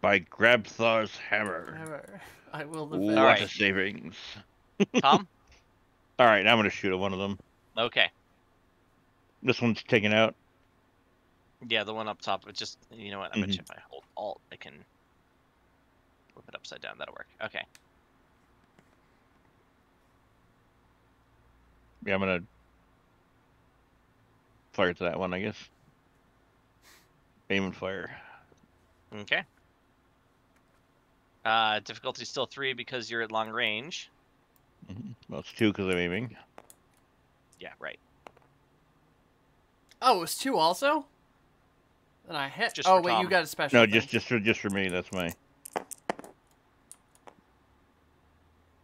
By Grabthar's hammer.
However, I will defend.
Lots
Alright.
of savings.
Tom?
All right, I'm gonna shoot at one of them.
Okay.
This one's taken out.
Yeah, the one up top. It just, you know what? I bet you if I hold Alt, I can flip it upside down. That'll work. Okay.
Yeah, I'm gonna fire to that one, I guess. Aim and fire.
Okay. Difficulty still 3 because you're at long range.
Well, it's 2 because I'm aiming.
Yeah, right.
Oh, it was 2 also? Then I hit.
Just
Oh,
for
wait,
Tom.
you got a special.
No,
thing.
just for me. That's my.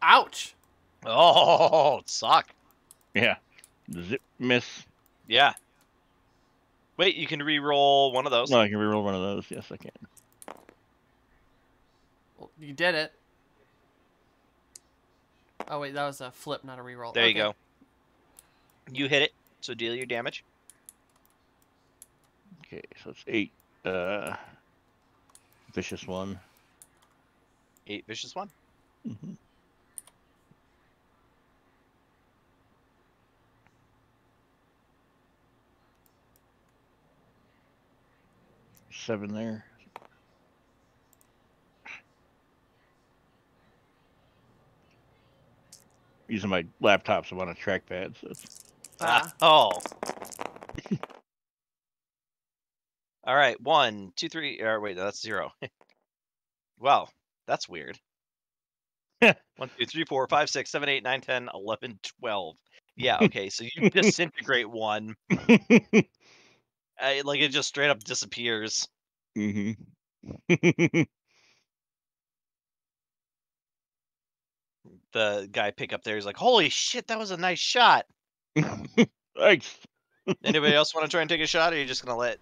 Ouch!
Oh, it suck.
Yeah. Zip miss.
Yeah. Wait, you can re-roll one of those.
No, I can reroll one of those. Yes, I can.
Well, you did it. Oh, wait, that was a flip, not a reroll.
There you
Okay.
go. You hit it, so deal your damage.
Okay, so it's 8. Vicious 1.
8 vicious 1.
Mm-hmm. Seven there. Using my laptop, so I'm on a trackpad. So it's...
Oh. All right, 1, 2, 3. Or wait, that's 0. Wow, that's weird. 1, 2, 3, 4, 5, 6, 7, 8, 9, 10, 11, 12. Yeah, okay, so you disintegrate one. Like it just straight up disappears.
Mm-hmm.
The guy pick up there, he's like, "Holy shit, that was a nice shot."
Thanks.
Anybody else want to try and take a shot, or are you just gonna let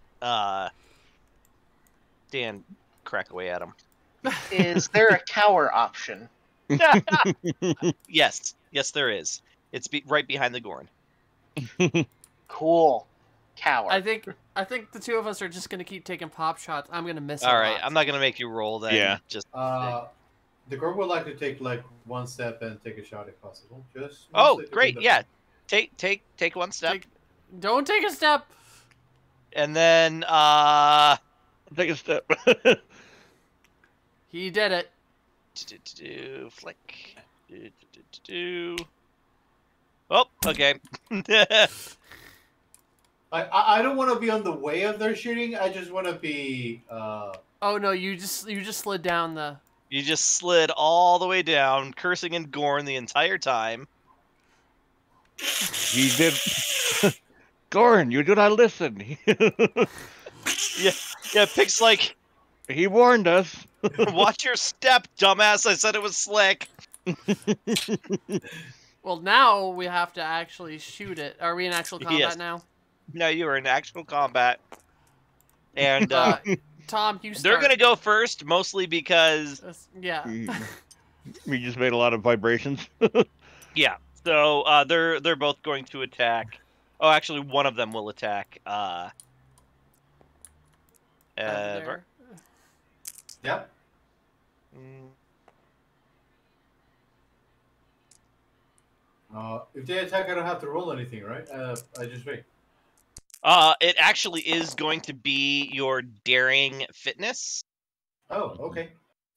Dan crack away at him?
is there a cower option?
Yes, there is. It's right behind the Gorn.
Cool. Cower.
I think the two of us are just gonna keep taking pop shots. I'm gonna miss.
All
a
right,
lot.
I'm not gonna make you roll then.
Yeah.
Just.
The girl would like to take like one step and take a shot if possible. Just
Oh,
mostly to
great!
do
Yeah, take one step,
Don't take a step.
and then
Take a step.
He did it.
Flick. Oh, okay.
I don't want to be on the way of their shooting. I just want to be.
Oh no, you just slid down the.
You just slid all the way down, cursing and Gorn the entire time.
He did. Goran, you do not listen.
Yeah, Pick's like,
He warned us.
watch your step, dumbass. I said it was slick.
Well, now we have to actually shoot it. Are we in actual combat
Yes.
now?
No, you are in actual combat. And
Tom, you start.
they're going to go first, mostly because...
Yeah.
We just made a lot of vibrations.
Yeah, so they're both going to attack. Oh, actually, one of them will attack. Ever.
Yep. If they attack, I don't have to roll anything, right? I just wait.
It actually is going to be your daring fitness.
Oh, okay.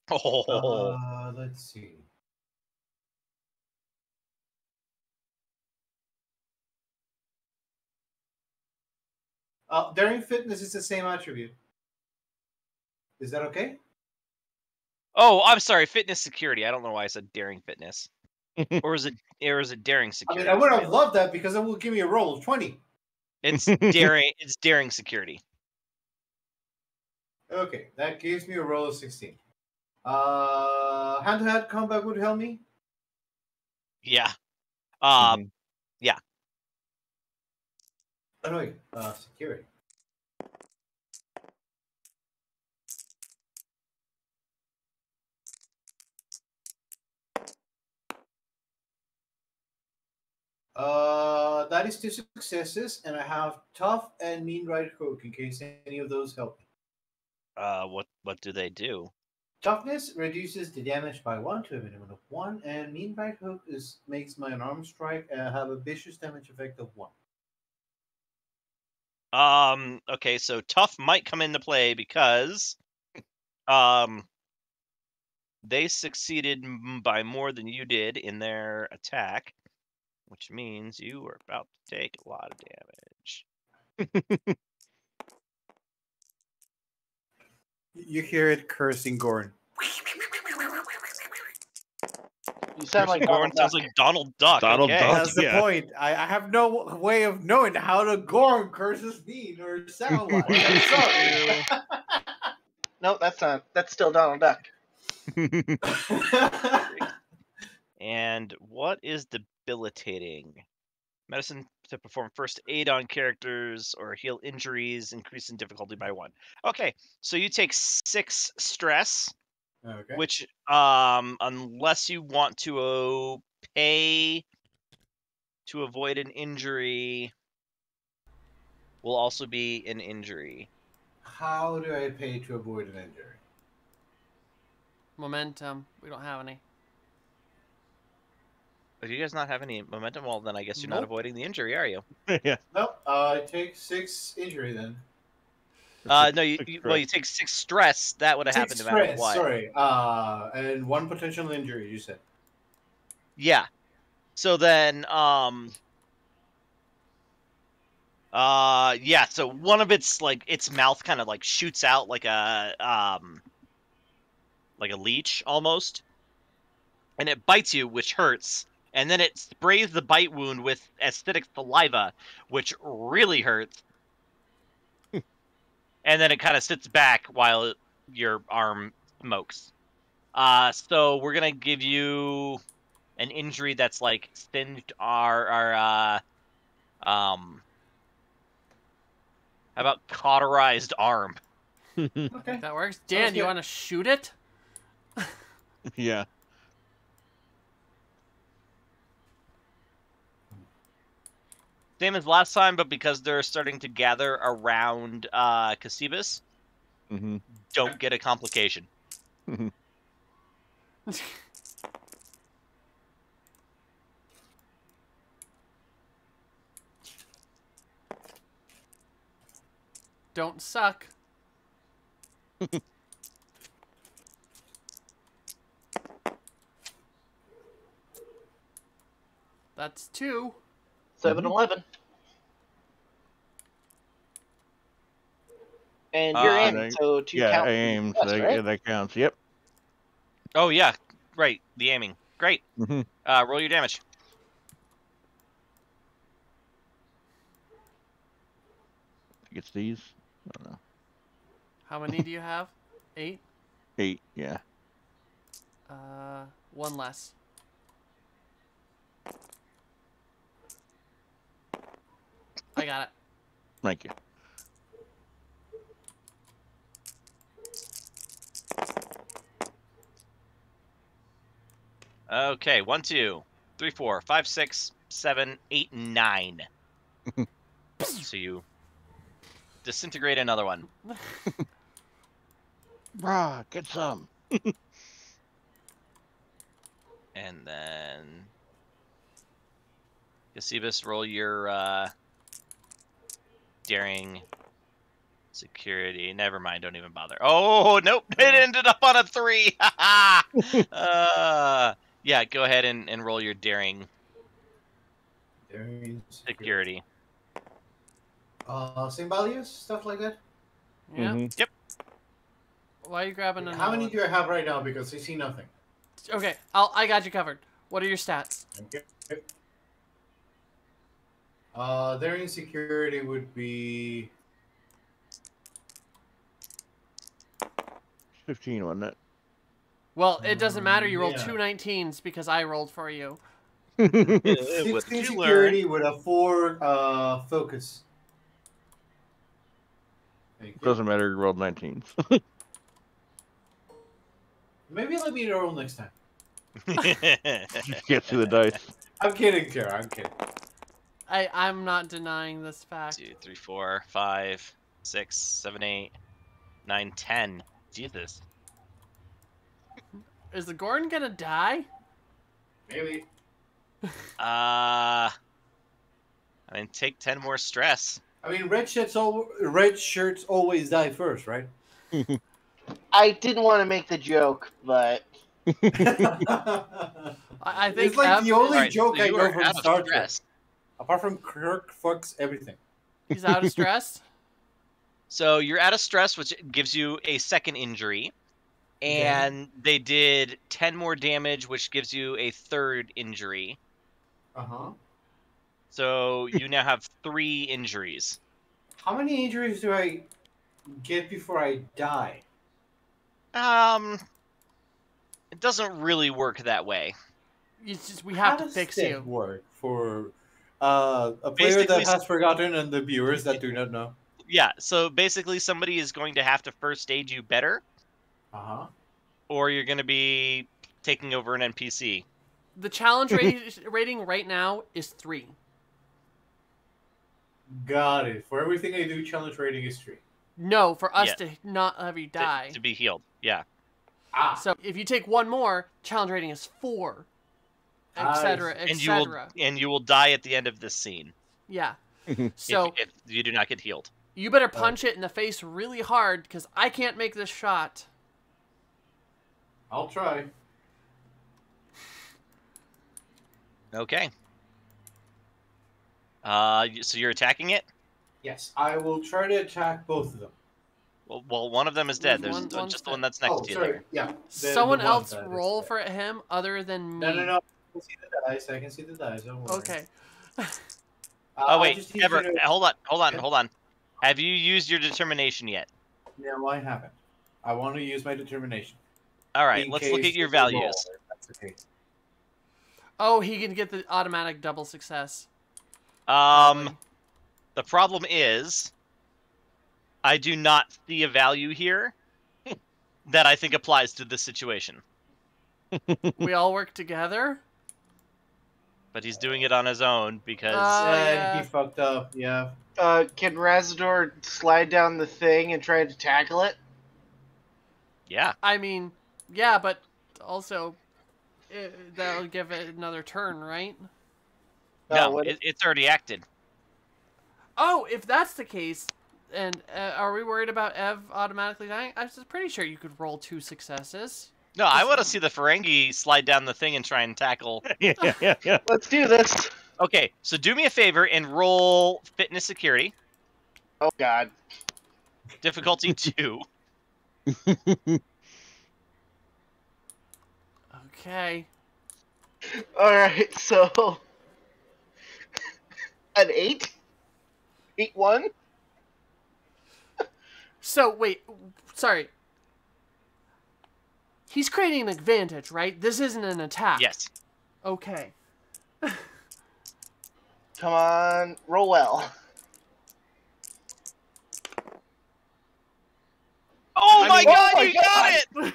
Oh.
Let's see. Daring fitness is the same attribute. Is that okay?
Oh, I'm sorry. Fitness security. I don't know why I said daring fitness. Or is it daring security?
I would have loved that because it will give me a roll of 20.
It's daring. It's daring security.
Okay, that gives me a roll of 16. Hand-to-hand combat would help me.
Yeah. Yeah.
Oh no, wait. Security. That is 2 successes, and I have tough and mean right hook in case any of those help me.
What do they do?
Toughness reduces the damage by 1 to a minimum of 1, and mean right hook makes my unarmed strike have a vicious damage effect of 1.
Okay, so tough might come into play because they succeeded by more than you did in their attack, which means you are about to take a lot of damage.
You hear it cursing Gorn.
You sound like
Gorn sounds like Donald Duck.
Donald
okay.
Duck.
That's the
Yeah.
point. I have no way of knowing how the Gorn curses mean or sound like. I'm sorry.
No, that's not. That's still Donald Duck.
And what is debilitating? Medicine to perform first aid on characters or heal injuries, increase in difficulty by 1. Okay, so you take 6 stress,
Okay.
which, unless you want to pay to avoid an injury, will also be an injury.
How do I pay to avoid an injury?
Momentum. We don't have any.
If you guys not have any momentum, well, then I guess you're not
Nope.
avoiding the injury, are you?
Yeah.
Nope. I take 6 injury then.
No, you take 6 stress. That would have happened no matter what.
Sorry. And 1 potential injury, you said.
Yeah. So then, yeah. So one of its mouth kind of like shoots out like a leech almost, and it bites you, which hurts. And then it sprays the bite wound with acidic saliva, which really hurts. And then it kind of sits back while your arm smokes. So we're gonna give you an injury that's like singed how about cauterized arm?
Okay.
That works. Dan, you want to shoot it?
Yeah.
Same as last time, but because they're starting to gather around Casibus, don't get a complication.
Don't suck. That's 2.
7, 11. And you're
Uh,
aiming, so 2
Yeah,
count.
I aim,
Plus,
so
right?
that counts. Yep.
Oh yeah, right. The aiming. Great.
Mm-hmm.
Roll your damage.
I think it's these. I don't know.
How many do you have? 8?
8. Yeah.
1 less. I got it.
Thank you.
Okay, 1, 2, 3, 4, 5, 6, 7, 8, 9. So you disintegrate another one.
Brah, get some.
And then Eusebius, roll your daring security. Never mind, don't even bother. Oh nope, it ended up on a 3. Yeah, go ahead and roll your daring security.
Same values, stuff like that.
Yeah.
Mm-hmm.
Yep.
Why are you grabbing
How
another
many
one?
do I have right now? Because I see nothing.
Okay, I got you covered. What are your stats?
Okay. Their insecurity would be
15, wasn't it?
Well, it doesn't matter. You rolled
yeah.
2 19s because I rolled for you.
What
16
did you learn?
security with a 4 focus. Thank you.
Doesn't matter. You rolled 19s.
Maybe let me roll next time.
Just get through the dice.
I'm kidding, Kara. I'm kidding.
I'm not denying this fact.
2, 3, 4, 5, 6, 7, 8, 9, 10. Jesus.
Is the Gordon gonna die?
Maybe.
I mean, take 10 more stress.
I mean, red shirts always die first, right?
I didn't want to make the joke, but
I think
It's like
Ev
the only
Alright,
joke
so
I
you
know
are
from
out of
Star Trek.
stress.
Apart from Kirk fucks everything.
he's out of stress.
So you're out of stress, which gives you a second injury. And they did 10 more damage, which gives you a third injury.
Uh-huh.
So you now have 3 injuries.
How many injuries do I get before I die?
It doesn't really work that way.
It's just we
How
have to
does
fix
that
you.
work for a player
Basically,
that has forgotten and the viewers that do not know?
Yeah, so basically somebody is going to have to first aid you better,
Uh-huh.
or you're going to be taking over an NPC.
The challenge rating right now is 3.
Got it. For everything I do, challenge rating is 3.
No, for us
Yeah.
to not have you die.
To be healed. Yeah.
Ah.
So if you take 1 more, challenge rating is 4, etc.,
And you will
etc.
die at the end of this scene
Yeah. So
if you do not get healed.
you better punch it in the face really hard because I can't make this shot.
I'll try.
Okay. So you're attacking it?
Yes, I will try to attack both of them.
Well, one of them is dead. There's
One's
just the one
dead.
that's next
Oh,
to you
sorry.
there.
Yeah.
Someone
the one
else
that is
roll
dead.
for him other than me.
No. I can see the dice. I can see the dice. Don't worry.
Okay.
Oh
I
wait,
just need
Ever,
you to-
hold on,
Yeah.
hold on. Have you used your determination yet?
No, I haven't. I want to use my determination.
All right,
In
let's look
case
at your
there's a roll,
values.
if that's okay.
Oh, he can get the automatic double success.
The problem is, I do not see a value here that I think applies to this situation.
We all work together.
But he's doing it on his own because
Yeah.
He fucked up. Yeah.
can Razador slide down the thing and try to tackle it?
yeah,
I mean, yeah, but also that'll give it another turn, right?
no,
what-
it's already acted.
Oh, if that's the case, and are we worried about Ev automatically dying? I was pretty sure you could roll 2 successes.
No, I want to see the Ferengi slide down the thing and try and tackle.
Yeah.
Let's do this.
Okay, so do me a favor and roll fitness security.
Oh God.
Difficulty 2.
Okay.
All right, so an 8, 8-1.
So wait, sorry. He's creating an advantage, right? This isn't an attack.
Yes.
Okay.
Come on, roll well.
Oh my
oh
god,
my
you
God.
got it!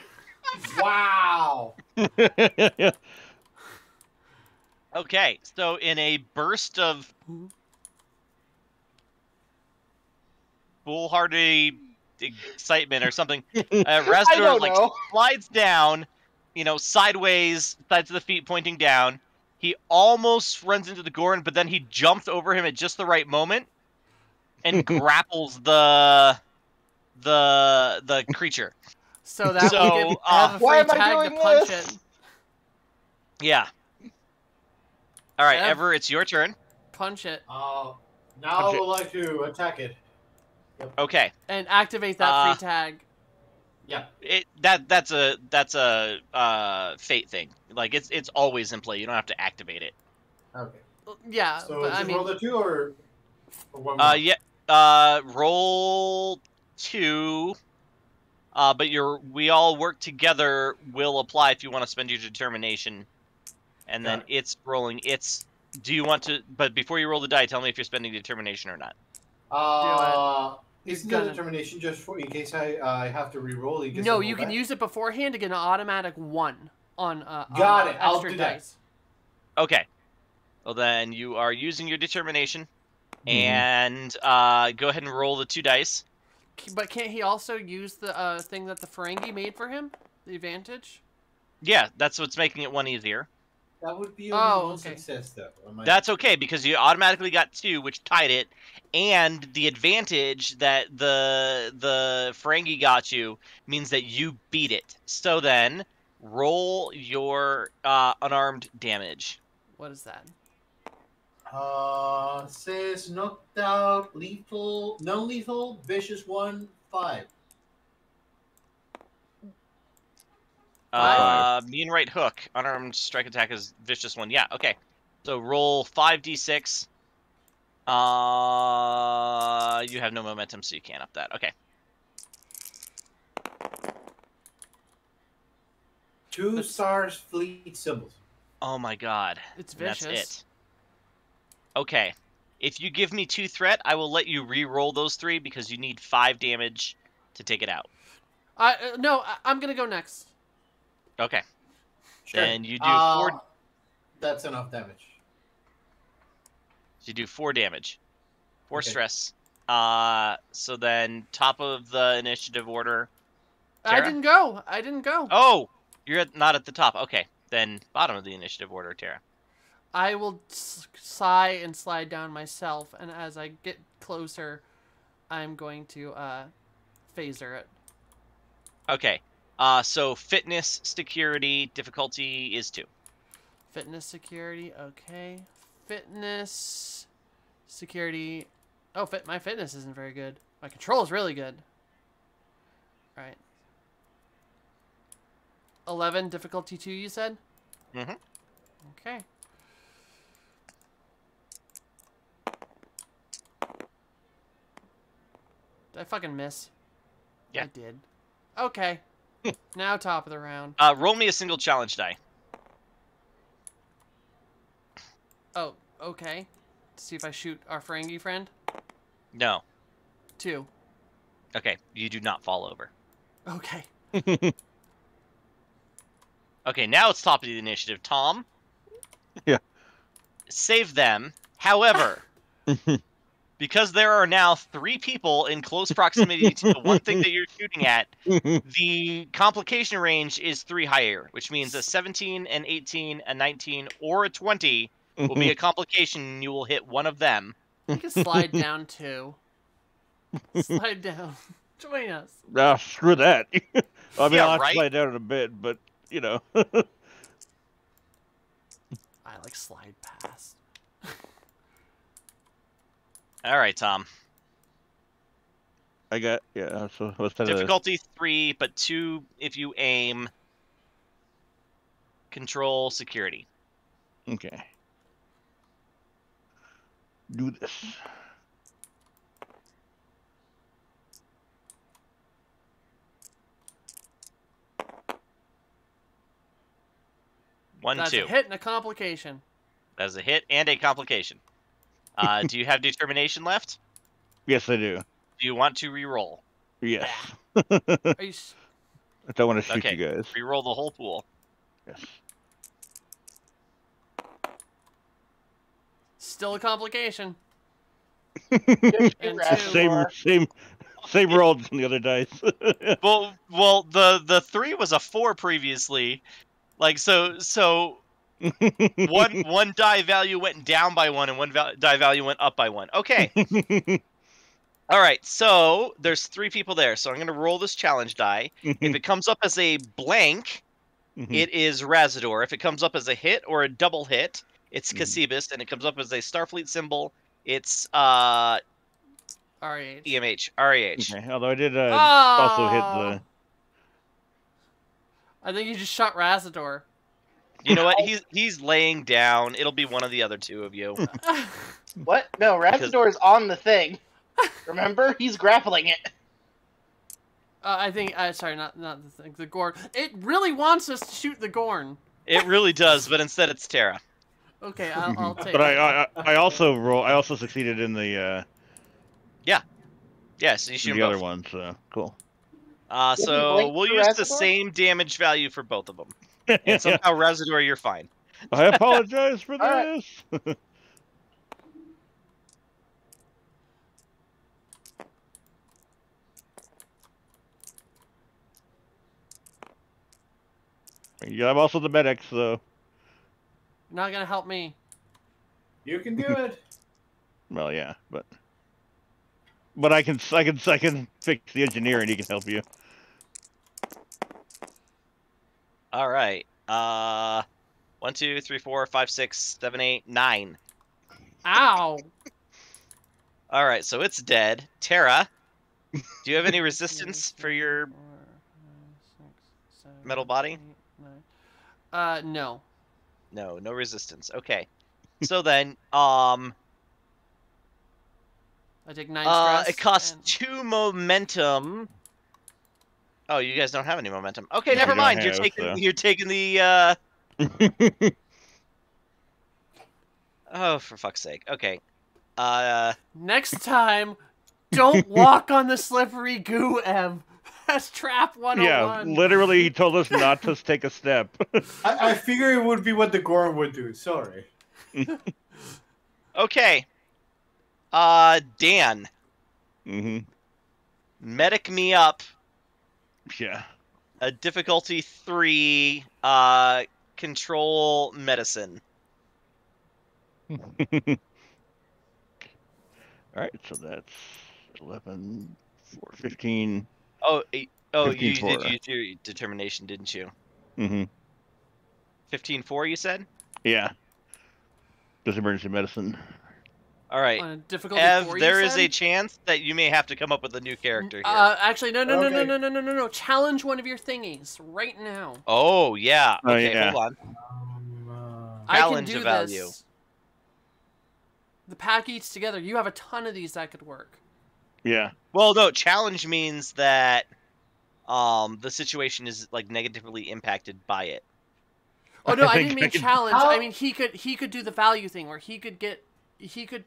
Wow.
Okay, so in a burst of foolhardy excitement or something,
I
Rasdor
don't
like
know.
slides down, sideways, sides of the feet pointing down. He almost runs into the Gorn, but then he jumps over him at just the right moment and grapples the creature.
So that
So,
will give have a
Why
free
am I
tag to
doing
punch
this?
it.
Yeah. All right,
Ev-
Ever, it's your turn.
Punch it.
Now I would like to attack it.
Okay.
And activate that free tag.
Yeah.
That's a fate thing. Like it's always in play. You don't have to activate it.
Okay.
Yeah,
So
but
just
I mean,
roll the 2 or one more?
Yeah. Roll 2. But we all work together will apply if you want to spend your determination. And then it's rolling. Do you want to? But before you roll the die, tell me if you're spending determination or not.
Isn't the determination just for in case I have to re-roll?
No, you can use it beforehand to get an automatic 1 on
Got it.
extra
I'll do that.
dice.
Okay. Well, then you are using your determination, and go ahead and roll the 2 dice.
But can't he also use the thing that the Ferengi made for him? The advantage?
Yeah, that's what's making it 1 easier.
That would be only one success, though.
That's okay, because you automatically got 2, which tied it, and the advantage that the Ferengi got you means that you beat it. So then, roll your unarmed damage.
What is that?
Says knocked out, lethal, non-lethal, vicious 1, 5.
Mean right hook. Unarmed strike attack is vicious 1. Yeah, okay. So roll 5d6. You have no momentum, so you can't up that. Okay.
2 stars, fleet symbols.
Oh my god.
It's vicious.
That's it. Okay. If you give me 2 threat, I will let you re-roll those 3 because you need 5 damage to take it out.
No, I'm gonna go next.
Okay.
Sure.
Then you do 4.
That's enough damage.
You do 4 damage. 4
Okay.
stress. So then top of the initiative order.
I
Tara?
didn't go.
Oh, you're not at the top. Okay. Then bottom of the initiative order, Tara.
I will sigh and slide down myself, and as I get closer, I'm going to phaser it.
Okay. So fitness, security, difficulty is 2.
Fitness, security, okay. Fitness, security. Oh, my fitness isn't very good. My control is really good. All right. 11, difficulty 2, you said?
Mm-hmm.
Okay. Did I fucking miss?
Yeah.
I did. Okay. Now top of the round.
Roll me a single challenge die.
Oh, okay. See if I shoot our Ferengi friend.
No.
2.
Okay. You do not fall over.
Okay.
Okay, now it's top of the initiative. Tom.
Yeah.
Save them. However, because there are now 3 people in close proximity to the one thing that you're shooting at, the complication range is 3 higher, which means a 17, an 18, a 19, or a 20 will be a complication, and you will hit one of them.
You can slide down 2. Slide down. Join us.
Screw that. I mean,
Yeah,
I'll have
right?
to slide down in a bit, but you know.
I like slide past.
All right, Tom.
I got So what's that?
Difficulty 3, but 2 if you aim. Control security.
Okay. Do this.
That's
1-2.
a hit and a complication.
That's a hit and a complication. Do you have determination left?
Yes, I do.
Do you want to re-roll?
Yes.
Are you?
I don't want to shoot
Okay.
you guys.
Re-roll the whole pool.
Yes.
Still a complication.
Good
And
Razador.
Same roll as the other dice.
Well, the 3 was a 4 previously. Like so one die value went down by 1 and one die value went up by 1. Okay. All right. So there's 3 people there. So I'm going to roll this challenge die. If it comes up as a blank, it is Razador. If it comes up as a hit or a double hit, it's Cassibus, and it comes up as a Starfleet symbol, it's
REH.
EMH, REH.
Okay. Although I did also hit the.
I think you just shot Razador.
You know what? He's laying down. It'll be one of the other 2 of you.
What? No, Razador is on the thing. Remember? He's grappling it.
I think. Sorry, not the thing. The Gorn. It really wants us to shoot the Gorn.
It really does, but instead it's Terra.
Okay, I'll take
But
it.
I also succeeded in the
Yeah, so you shoot
the
them
other
both.
one. So cool.
So
blink
we'll
for
use the
Razador?
same damage value for both of them. And somehow Razador, you're fine.
I apologize for
All right.
this. Yeah, I'm also the medic, so
You're not gonna help me.
You can do it.
well, yeah, but I can fix the engineer and he can help you.
All right. 1, 2, 3, 4, 5, 6, 7, 8, 9.
Ow!
All right, so it's dead. Terra, do you have any resistance for your
4, 5, 6, 7,
metal body?
8, 9. No.
No resistance. Okay. So then, I
take 9 stress.
it costs
and...
2 momentum. Oh, you guys don't have any momentum. Okay,
Yeah,
never
we don't
mind.
have,
You're taking the. Oh, for fuck's sake. Okay.
Next time, don't walk on the slippery goo, Em. That's trap 101.
Yeah, literally, he told us not to take a step.
I figure it would be what the Gorn would do. Sorry.
Okay. Dan,
Mm-hmm.
medic me up.
Yeah.
A difficulty 3. Control medicine.
All right, so that's 11, 4, 15.
Oh, you
15-4.
did use your determination, didn't you?
Mm-hmm.
15-4, you said?
Yeah. Just emergency medicine.
All right.
On a difficulty
Ev,
4, you
there is
said?
a chance that you may have to come up with a new character here.
Actually, no.
Okay.
Challenge one of your thingies right now.
Oh, yeah.
Oh,
Okay,
yeah.
hold on.
I can
Challenge
do
a value.
this. The pack eats together. You have a ton of these that could work.
Yeah.
Well, no, challenge means that the situation is like negatively impacted by it.
Oh no, I
think
didn't
I
mean
can-
challenge.
How-
I mean he could do the value thing where he could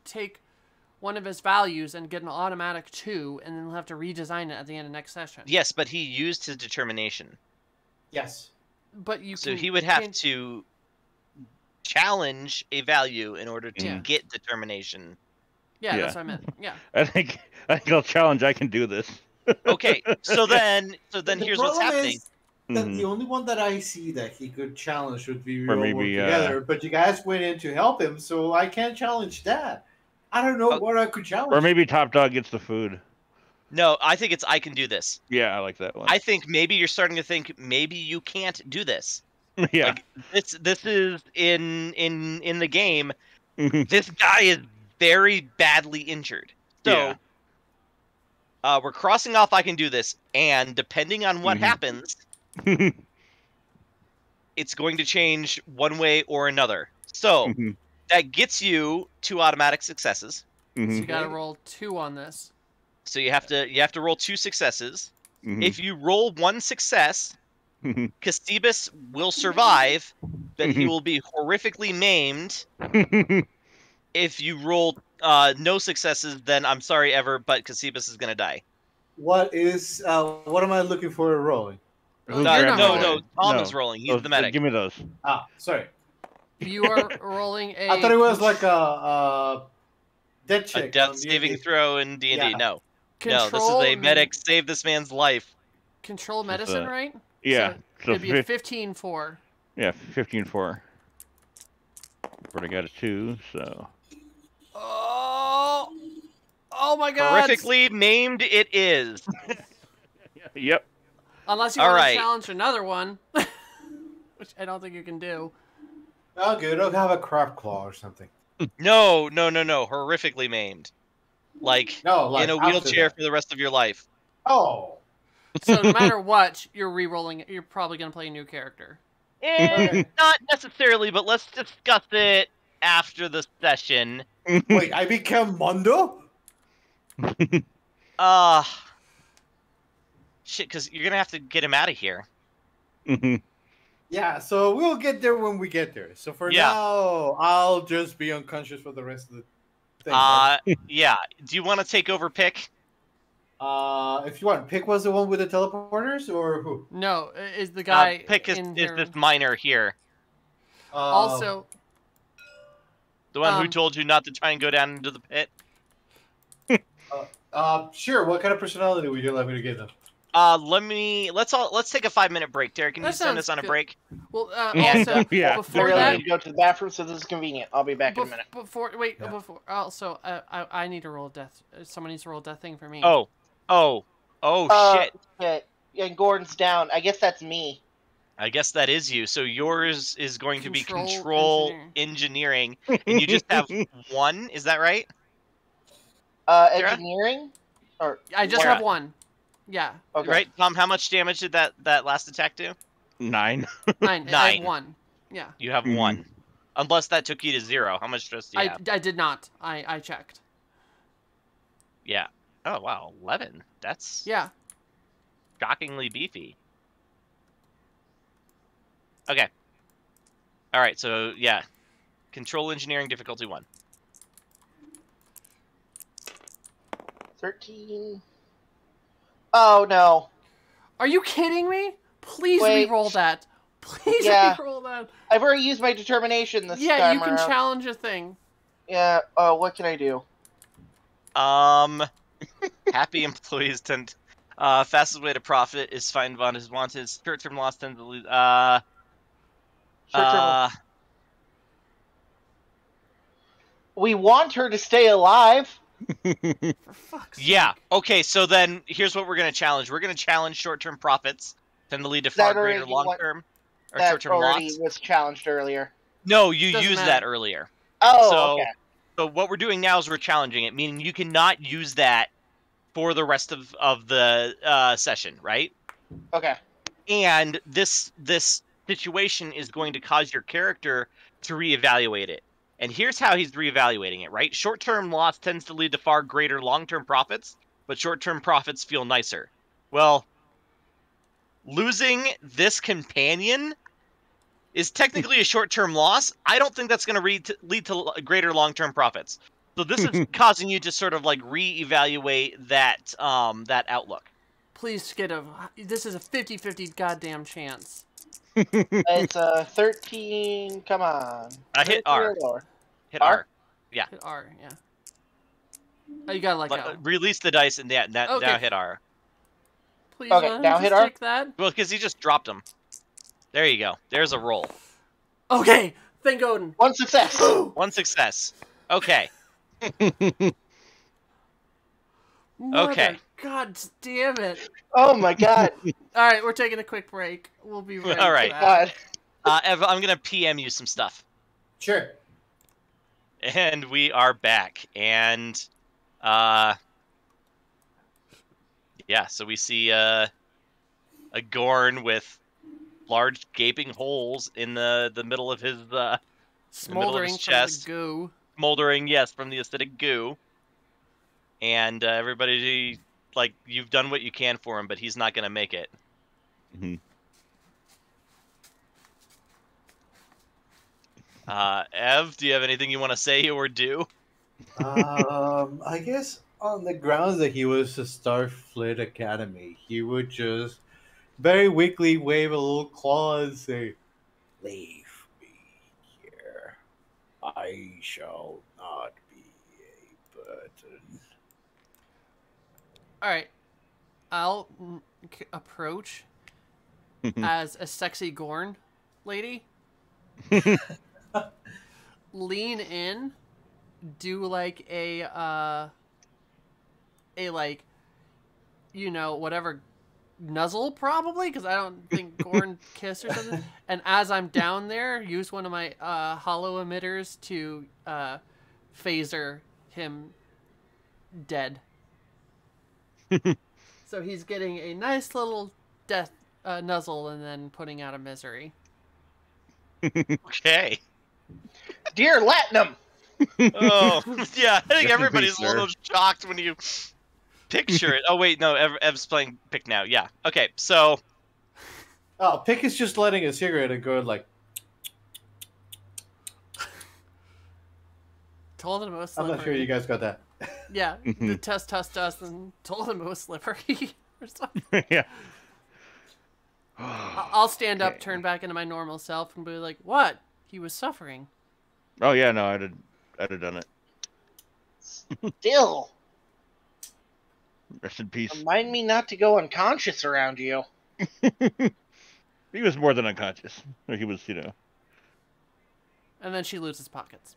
take one of his values and get an automatic 2, and then he'll have to redesign it at the end of next session.
Yes, but he used his determination.
Yes.
But you
So
can,
he would have to challenge a value in order to
Yeah.
get determination.
Yeah,
Yeah.
that's what I meant. Yeah.
I think I'll challenge. I can do this.
Okay, so then
The
here's what's
problem
happening.
is that
Mhm.
the only one that I see that he could challenge would be we
Or
all
maybe,
work together. But you guys went in to help him, so I can't challenge that. I don't know
Oh.
what I could challenge.
Or maybe Top Dog gets the food.
No, I think it's I can do this.
Yeah, I like that one.
I think maybe you're starting to think maybe you can't do this.
Yeah.
Like this is in the game.
Mhm.
This guy is very badly injured. So we're crossing off I can do this, and depending on what
Mhm.
happens, it's going to change one way or another. So
Mhm.
that gets you 2 automatic successes.
So you
Mhm.
gotta roll 2 on this.
So you have to roll 2 successes.
Mhm.
If you roll 1 success,
Mhm.
Castebus will survive, but he
Mhm.
will be horrifically maimed. If you roll no successes, then I'm sorry ever, but Castebus is gonna die.
What am I looking for rolling?
Who's
You're
grabbing
not
No,
rolling.
Tom
No.
is rolling. He's
Those-
the medic.
Give me those.
Ah, sorry.
You are rolling a.
I thought it was like a dead
A
check
death
on
saving
D&D.
throw in D&D.
Yeah.
No,
control.
this is a medic. Save this man's life.
Control
This is,
medicine, right?
Yeah.
So it'd be a 15-4.
Yeah, 15-4. But I got a 2, so.
Oh! Oh my god!
Horrifically maimed it is.
Yep.
Unless you
All
want
right.
to challenge another one. Which I don't think you can do.
Oh, good. I'll have a crab claw or something.
No. Horrifically maimed. Like,
No, like
in a
after
wheelchair
that.
for the rest of your life.
Oh.
So no matter what, you're re-rolling. You're probably going to play a new character.
Okay.
Not necessarily, but let's discuss it after the session.
Wait, I become Mondo?
Shit, because you're gonna have to get him out of here.
Mhm.
Yeah, so we'll get there when we get there. So for
Yeah.
now, I'll just be unconscious for the rest of the thing. right?
Yeah. Do you want to take over pick?
If you want, Pick was the one with the teleporters, or who?
No, is the guy
Pick is
in
is
here.
this miner here,
Also,
the one who
Um,
told you not to try and go down into the pit.
Sure. What kind of personality would you like me to give them?
Let's take a 5-minute break. Derek, can
That
you send
sounds
us on a
good.
break?
well,
And,
also
yeah.
I
before
really
that,
need to go to the bathroom, so this is convenient. I'll be back in a minute.
before
Yeah.
also I need to roll a death. Someone needs to roll a death thing for me.
Oh shit!
Shit. Yeah, Gordon's down. I guess that's me.
I guess that is you. So yours is going to be
Control
control engineering, and you just have 1. Is that right? Sarah?
Engineering? Or
I just
Yeah.
have 1. Yeah,
okay.
Right, Tom. How much damage did that last attack do?
9.
9. I
9.
have 1. Yeah,
You have
Mhm.
1. Unless that took you to 0. How much stress do you have?
I did not. I checked.
Yeah. Oh wow, 11. That's
Yeah.
shockingly beefy. Okay. All right. So yeah, control engineering difficulty 1.
13. Oh, no.
Are you kidding me? Please
Wait.
re-roll that. Please
Yeah.
re-roll that.
I've already used my determination this
Yeah,
time
you can
around.
challenge a thing.
Yeah, what can I do?
Happy employees tend. Fastest way to profit is find bond is wanted. Short-term loss tends to lose.
Short-term- We want her to stay alive.
For fuck's
Yeah.
sake.
Okay. So then here's what we're gonna challenge. We're gonna challenge short-term profits tend to lead to
That
far greater
already
long-term or
That
short-term
already
loss.
was challenged earlier.
No, you
Doesn't
used
matter.
that earlier.
Oh,
So-
okay.
So what we're doing now is we're challenging it, meaning you cannot use that for the rest of the session, right?
Okay.
And this situation is going to cause your character to reevaluate it. And here's how he's reevaluating it, right? Short-term loss tends to lead to far greater long-term profits, but short-term profits feel nicer. Well, losing this companion is technically a short-term loss. I don't think that's going to lead to greater long-term profits. So this is causing you to sort of like reevaluate that that outlook.
Please, Skidov. This is a 50-50 goddamn chance.
It's a 13. Come on.
Hit R. Hit
R?
R. Yeah.
Hit R, yeah. Oh, you gotta let go.
Release the dice and now
Okay.
hit R.
Please
Okay,
let him
now
just
hit R?
take that.
Well, because he just dropped them. There you go. There's a roll.
Okay, thank Odin.
One success.
1 success. Okay.
Mother
Okay.
God damn it.
Oh my god.
All right, we're taking a quick break. We'll be right
All right.
back.
God.
Ev, I'm gonna PM you some stuff,
Sure.
and we are back. And yeah, so we see a Gorn with large gaping holes in the middle of his
Smoldering from
chest.
the goo.
Smoldering, yes, from the acidic goo. And everybody, like, you've done what you can for him, but he's not gonna make it.
Mhm.
Ev, do you have anything you want to say or do?
I guess on the grounds that he was a Starfleet Academy, he would just very weakly wave a little claw and say, "Leave me here. I shall not be a burden."
All right. I'll approach as a sexy Gorn lady. Lean in, do like a like, you know, whatever nuzzle probably, because I don't think Gorn kiss or something. And as I'm down there, use one of my hollow emitters to phaser him dead. So he's getting a nice little death nuzzle and then putting out a misery.
Okay.
Dear Latinum!
Oh, yeah, I think
Rest in
everybody's
peace,
a little shocked when you picture it. Oh, wait, no, Ev's playing Pick now. Yeah. Okay, so...
Oh, Pick is just lighting a cigarette and going like,
Told him it was
I'm
slippery.
not sure you guys got that.
Yeah, the test and told him it was slippery or something.
Yeah.
I'll stand up,
Okay.
turn back into my normal self, and be like, "What? He was suffering."
Oh yeah, no, I'd have done it.
Still,
Rest in peace.
remind me not to go unconscious around you.
He was more than unconscious. Or he was,
And then she loses pockets.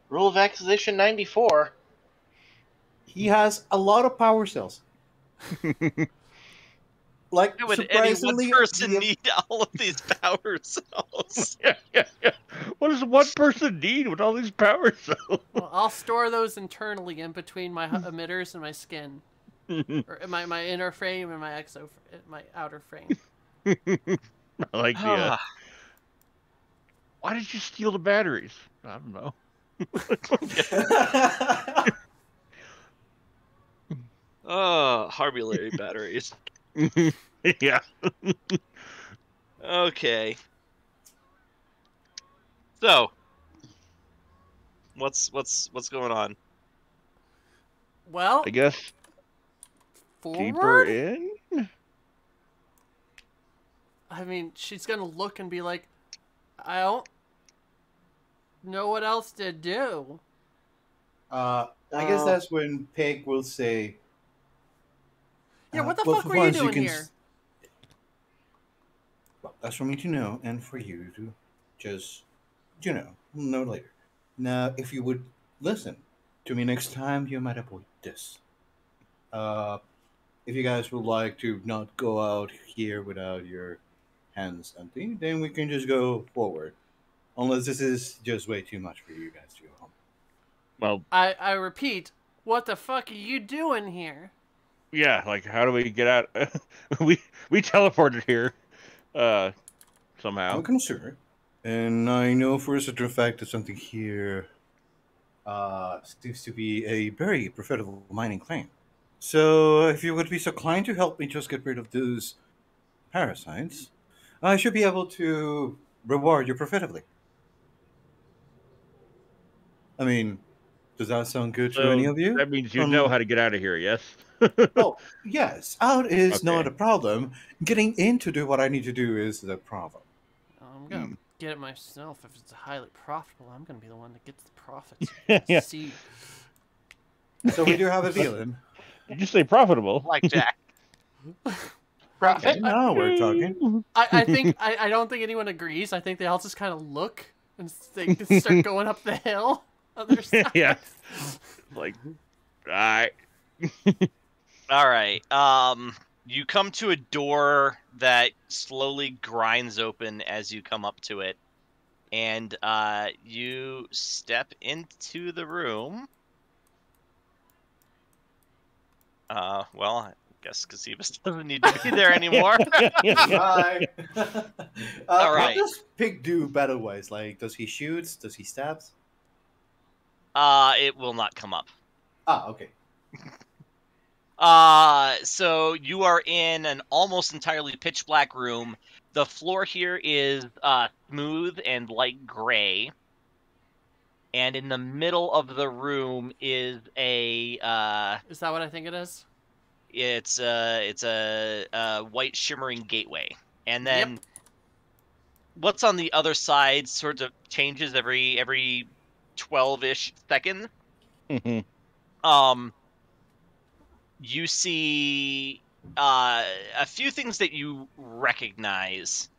Rule of Acquisition 94.
He has a lot of power cells. Like,
Why would any
surprisingly,
one person
the-
need all of these power cells?
yeah. What does one person need with all these power cells?
Well, I'll store those internally in between my emitters and my skin, or my inner frame and my outer frame.
I like the. Why did you steal the batteries? I don't know.
Oh, Harbulary batteries.
Yeah.
Okay. So, what's going on?
Well,
I guess deeper
forward.
in.
I mean, she's gonna look and be like, "I don't know what else to do."
I guess that's when Peg will say,
Yeah, what the
well,
fuck
for
were you
once,
doing
can
here?
Well, that's for me to know, and for you to just, know later. Now, if you would listen to me next time, you might avoid this. If you guys would like to not go out here without your hands empty, then we can just go forward. Unless this is just way too much for you guys to go home.
Well,
I repeat, what the fuck are you doing here?
yeah. Like, how do we get out? we teleported here. Somehow.
I'm concerned, and I know for a certain fact that something here seems to be a very profitable mining claim. So, if you would be so kind to help me just get rid of those parasites, I should be able to reward you profitably. I mean, does that sound good to
So
any of you?
that means you know how to get out of here. Yes.
Oh, yes. Out is not
Okay.
a problem. Getting in to do what I need to do is the problem.
I'm gonna get it myself. If it's highly profitable, I'm gonna be the one that gets the profits.
Yeah.
See,
So we do have a deal.
Did you say profitable?
Blackjack.
Profit?
Now we're talking.
I think I don't think anyone agrees. I think they all just kind of look and they start going up the hill. other side.
Yeah. Like, alright.
All right. You come to a door that slowly grinds open as you come up to it, and you step into the room. Well, I guess Casivas doesn't need to be there anymore.
Hi.
All
How
right.
does Pig do battle-wise? Like, does he shoot? Does he stabs?
It will not come up.
Ah, okay.
So you are in an almost entirely pitch black room. The floor here is smooth and light gray. And in the middle of the room is a
Is that what I think it is?
it's a white shimmering gateway. And then
Yep.
what's on the other side sort of changes every 12-ish seconds.
Mhm.
You see a few things that you recognize.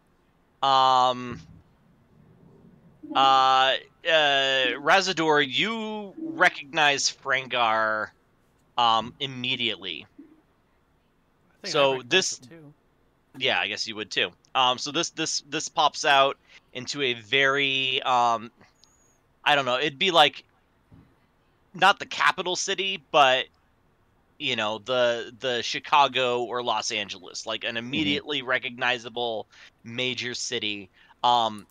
Razador, you recognize Frangar immediately.
I think I
So
recognize
this,
it too.
yeah, I guess you would too. So this pops out into a very I don't know, it'd be like not the capital city, but you know, the Chicago or Los Angeles, like an immediately recognizable major city.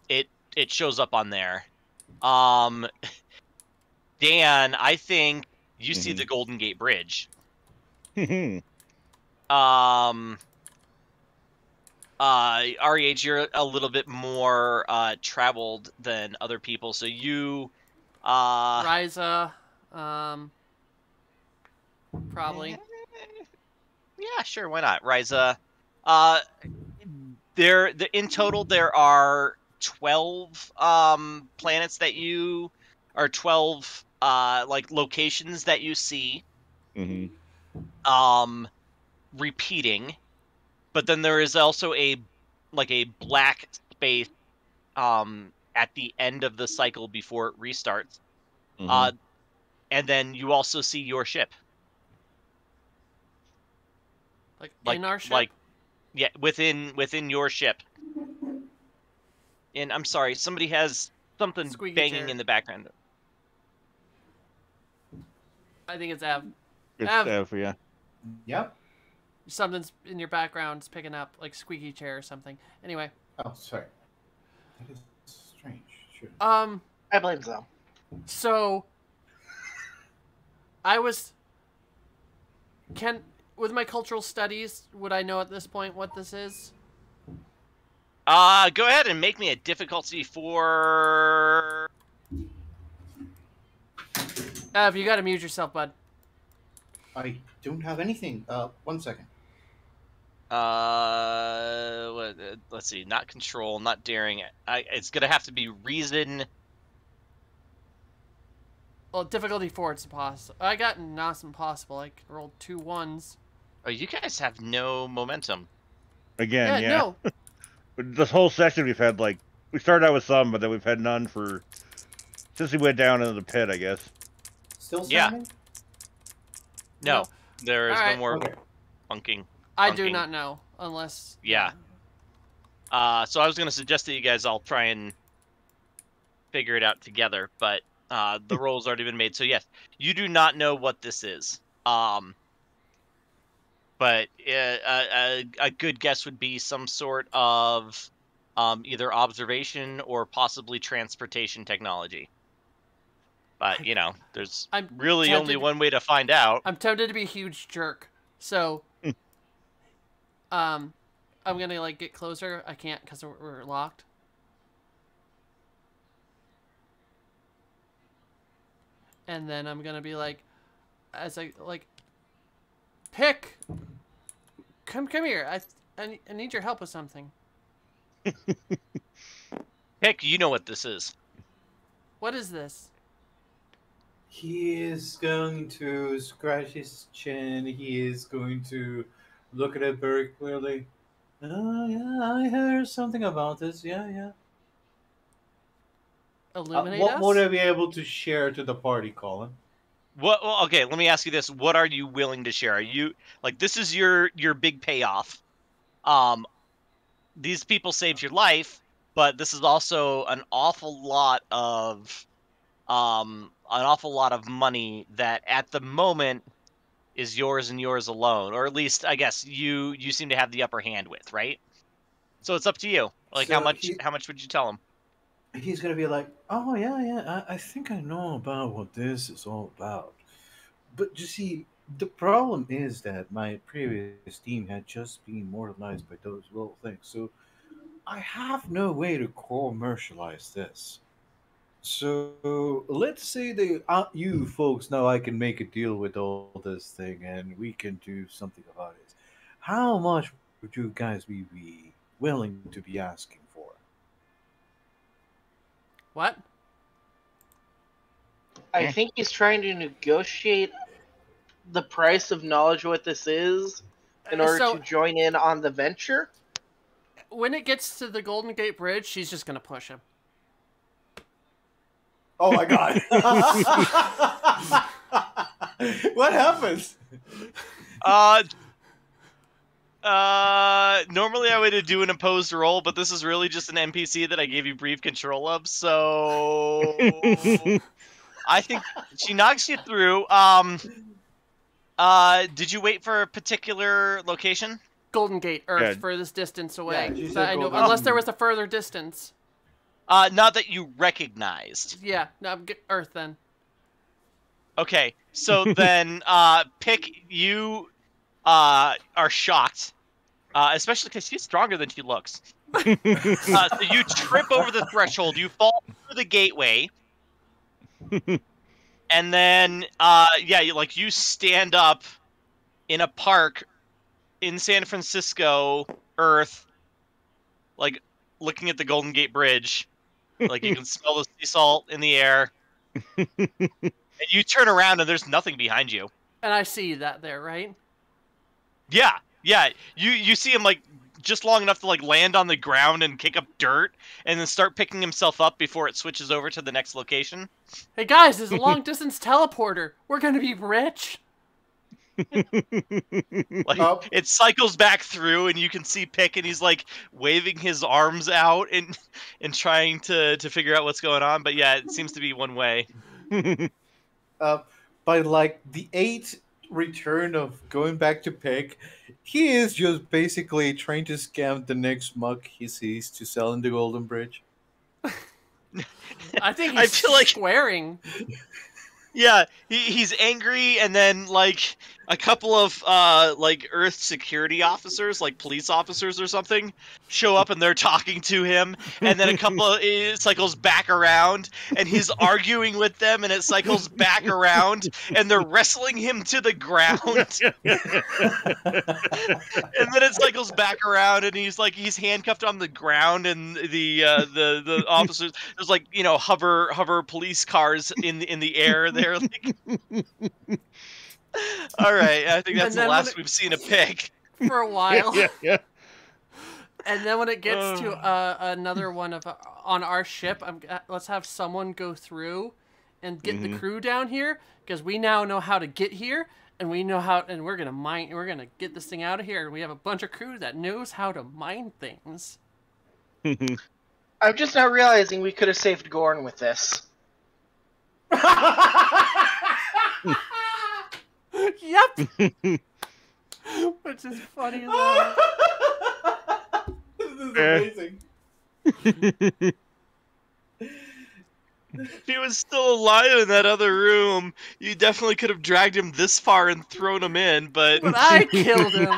It shows up on there. Um, Dan, I think you see the Golden Gate Bridge. Um, REH, you're a little bit more traveled than other people, so you
Ryza, probably.
yeah, sure, why not? Ryza. Uh in total there are 12 planets that you or 12 like locations that you see um repeating, but then there is also a black space at the end of the cycle before it restarts. And then you also see your ship.
Like
Like
in our ship?
like yeah, within your ship. And I'm sorry, somebody has something
Squeaky
banging
chair.
in the background.
I think it's Av.
Good
Av,
stuff, yeah.
Yep.
something's in your background's picking up, like squeaky chair or something. Anyway.
Oh, sorry. That is strange. Sure.
I blame Zell.
So I was with my cultural studies, would I know at this point what this is?
Go ahead and make me a difficulty for.
Av, you gotta mute yourself, bud.
I don't have anything. 1 second.
Let's see. Not control, not daring. It's gonna have to be reason.
Well, difficulty 4, it's impossible. I got not impossible. I rolled 2 1s.
Oh, you guys have no momentum.
Again, yeah.
No.
This whole session we've had, like, we started out with some, but then we've had none since we went down into the pit, I guess.
Still
Yeah.
sounding?
No, there is
All
no
right.
more
Okay.
bunking.
I do
Bunking.
not know, unless...
Yeah. So I was gonna suggest that you guys all try and figure it out together, but the roll's already been made. So yes, you do not know what this is. But a good guess would be some sort of either observation or possibly transportation technology. But you know, there's
I'm
really only
tempted-
one way to find out.
I'm tempted to be a huge jerk, so... I'm gonna, like, get closer. I can't because we're locked. And then I'm gonna be like, as I, like... Pick! Come here. I need your help with something.
Heck, you know what this is.
What is this?
He is going to scratch his chin. He is going to look at it very clearly. Oh, yeah, I heard something about this. Yeah, yeah.
illuminate
what
us?
would I be able to share to the party, Colin?
What? Well, okay, let me ask you this: what are you willing to share? Are you like this is your big payoff? Um, these people saved your life, but this is also an awful lot of money that at the moment is yours and yours alone, or at least I guess you seem to have the upper hand with, right? So it's up to you. Like
So
how much would you tell him?
he's gonna be like, "Oh yeah, yeah, I think I know about what this is all about." But you see, the problem is that my previous team had just been immortalized by those little things, so I have no way to commercialize this. So let's say that you folks know I can make a deal with all this thing, and we can do something about it. How much would you guys be willing to be asking for?
What?
I think he's trying to negotiate the price of knowledge what this is in order
So
to join in on the venture.
when it gets to the Golden Gate Bridge, she's just gonna push him.
Oh my god! What happens?
Uh, normally I would do an opposed roll, but this is really just an NPC that I gave you brief control of, so I think she knocks you through. Did you wait for a particular location?
Golden Gate, Earth,
Yeah.
furthest distance away.
Yeah, she
So
said
I know,
Golden
unless
Gate.
there was a further distance.
Not that you recognized.
Yeah, no, Earth then.
Okay, so then, Pick, you, are shocked. Especially because she's stronger than she looks. So you trip over the threshold, you fall through the gateway, and then, yeah, you stand up in a park in San Francisco, Earth, like, looking at the Golden Gate Bridge. Like, you can smell the sea salt in the air. And you turn around and there's nothing behind you.
And I see that there, right?
Yeah, yeah. You see him like just long enough to like land on the ground and kick up dirt, and then start picking himself up before it switches over to the next location.
Hey guys, there's a long distance teleporter. We're gonna be rich.
Like
Oh.
it cycles back through, and you can see Pick, and he's like waving his arms out and trying to figure out what's going on. But yeah, it seems to be one way.
By like the eighth return of going back to Pick, he is just basically trying to scam the next mug he sees to sell in the Golden Bridge.
I think
I
he's
feel like-
squaring.
Yeah, he's angry, and then like a couple of like Earth security officers, like police officers or something, show up and they're talking to him, and then a couple it cycles back around, and he's arguing with them, and it cycles back around, and they're wrestling him to the ground, and then it cycles back around, and he's handcuffed on the ground, and the officers there's like hover police cars in the air there. Like, all right, I think that's the last we've seen of Pick.
For a while.
yeah.
And then when it gets to another one of on our ship, let's have someone go through and get the crew down here, because we now know how to get here, and we know how, and we're gonna get this thing out of here, and we have a bunch of crew that knows how to mine things.
I'm just now realizing we could have saved Gorn with this.
Yep. Which is funny as hell.
This is amazing.
If he was still alive in that other room, you definitely could have dragged him this far and thrown him in, but
But I killed him.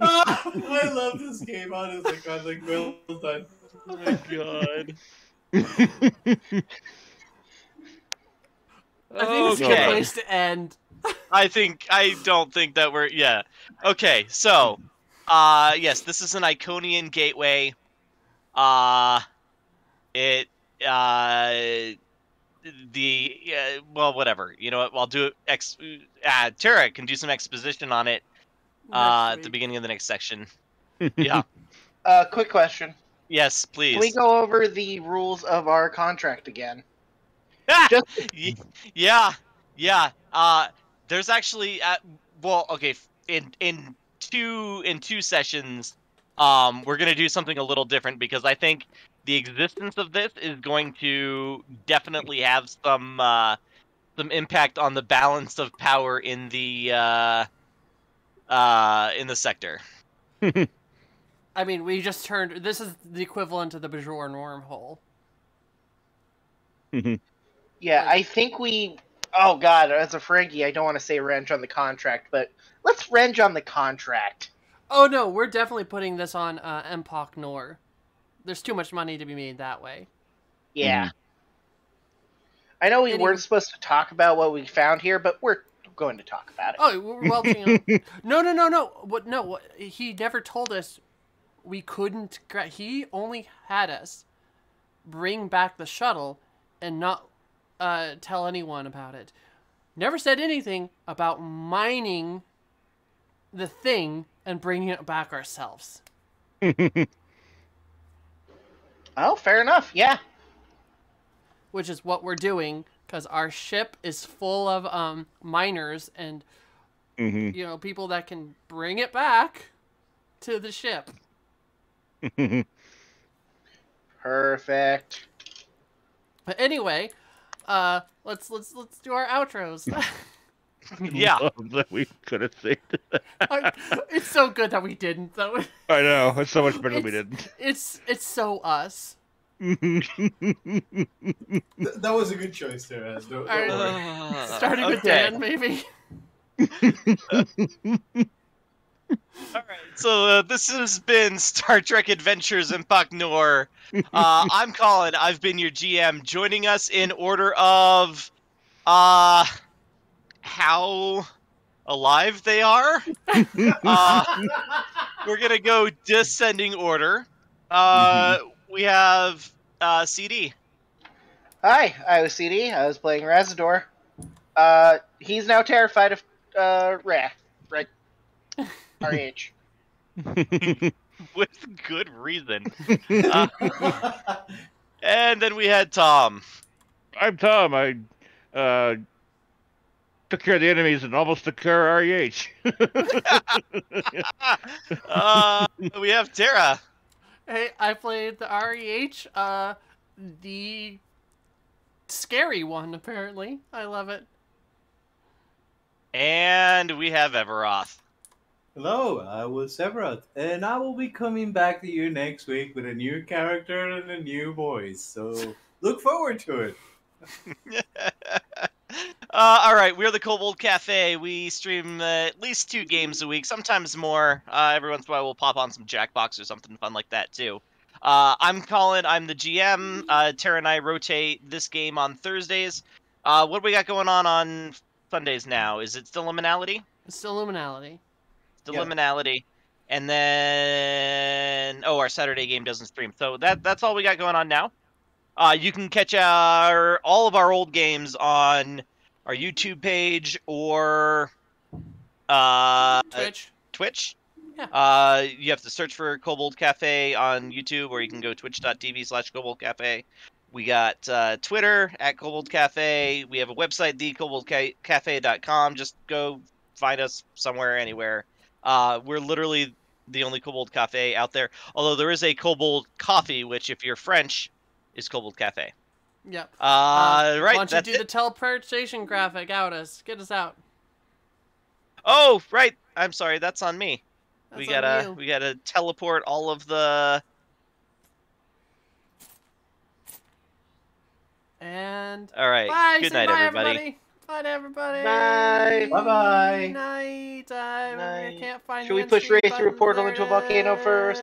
I love this game, honestly. God, like, well done.
oh my god.
I think it's a good
Okay.
place to end.
I don't think that we're Okay, so yes, this is an Iconian gateway. It well, whatever. You know what? I'll do Tara can do some exposition on it at the beginning of the next section. Yeah.
Quick question.
Yes,
Can we
please.
go over the rules of our contract again?
Just...
Just
yeah, yeah. There's actually, well, okay. In two sessions, we're gonna do something a little different because I think the existence of this is going to definitely have some impact on the balance of power in the sector.
I mean, we just turned. This is the equivalent of the Bajoran wormhole.
yeah,
Like-
I think we. Oh God, as a Frankie, I don't want to say wrench on the contract, but let's wrench on the contract.
Oh no, we're definitely putting this on Empok Nor. There's too much money to be made that way.
Yeah.
Mhm.
I know we
Any-
weren't supposed to talk about what we found here, but we're going to talk about it.
Oh, we're welching on. No. What? No, what, he never told us we couldn't. He only had us bring back the shuttle and not tell anyone about it. Never said anything about mining the thing and bringing it back ourselves.
Oh, fair enough. Yeah.
Which is what we're doing because our ship is full of miners and people that can bring it back to the ship.
Perfect.
But anyway, let's do our outros.
Yeah.
Love that we could have saved it.
It's so good that we didn't though.
I know. It's so much better than we didn't.
It's so us.
That was a good choice there, Az. Don't
Alright.
worry.
Starting with
Okay.
Dan, maybe.
All right, so this has been Star Trek Adventures in Empok Nor. I'm Colin. I've been your GM. Joining us in order of how alive they are. We're gonna go descending order. We have CD.
Hi, I was CD. I was playing Razador. He's now terrified of Ra. Right. RH.
With good reason. And then we had Tom.
I'm Tom. I took care of the enemies and almost took care of REH.
We have Tara.
Hey, I played the REH, the scary one, apparently. I love it.
And we have Everoth.
Hello, I was Sephiroth, and I will be coming back to you next week with a new character and a new voice. So look forward to it.
All right, we're the Kobold Cafe. We stream at least 2 games a week, sometimes more. Every once in a while, we'll pop on some Jackbox or something fun like that too. I'm Colin. I'm the GM. Tara and I rotate this game on Thursdays. What do we got going on Sundays now? Is it still Liminality?
It's still Illuminality.
Still
Yeah.
Liminality. And then our Saturday game doesn't stream. So that's all we got going on now. You can catch all of our old games on our YouTube page or
Twitch.
Yeah. You have to search for Kobold Cafe on YouTube, or you can go twitch.tv/Kobold Cafe. We got Twitter at Kobold Cafe. We have a website, thekoboldcafe.com. Just go find us somewhere, anywhere. We're literally the only Kobold Cafe out there. Although there is a Kobold Coffee, which, if you're French, is Kobold Cafe.
Yep.
Right.
Why don't you
That's
do
it.
the teleportation graphic? Get us out.
Oh, right. I'm sorry. That's on me.
That's
we
on you.
gotta teleport all of the.
And
All right.
bye.
Good
Say
night,
bye,
everybody.
Bye, to everybody.
Bye.
Bye-bye.
Night. I
Night.
can't find.
Should
the
we push
end stream
Ray through a
button.
portal
There
into a
it
volcano
is.
first?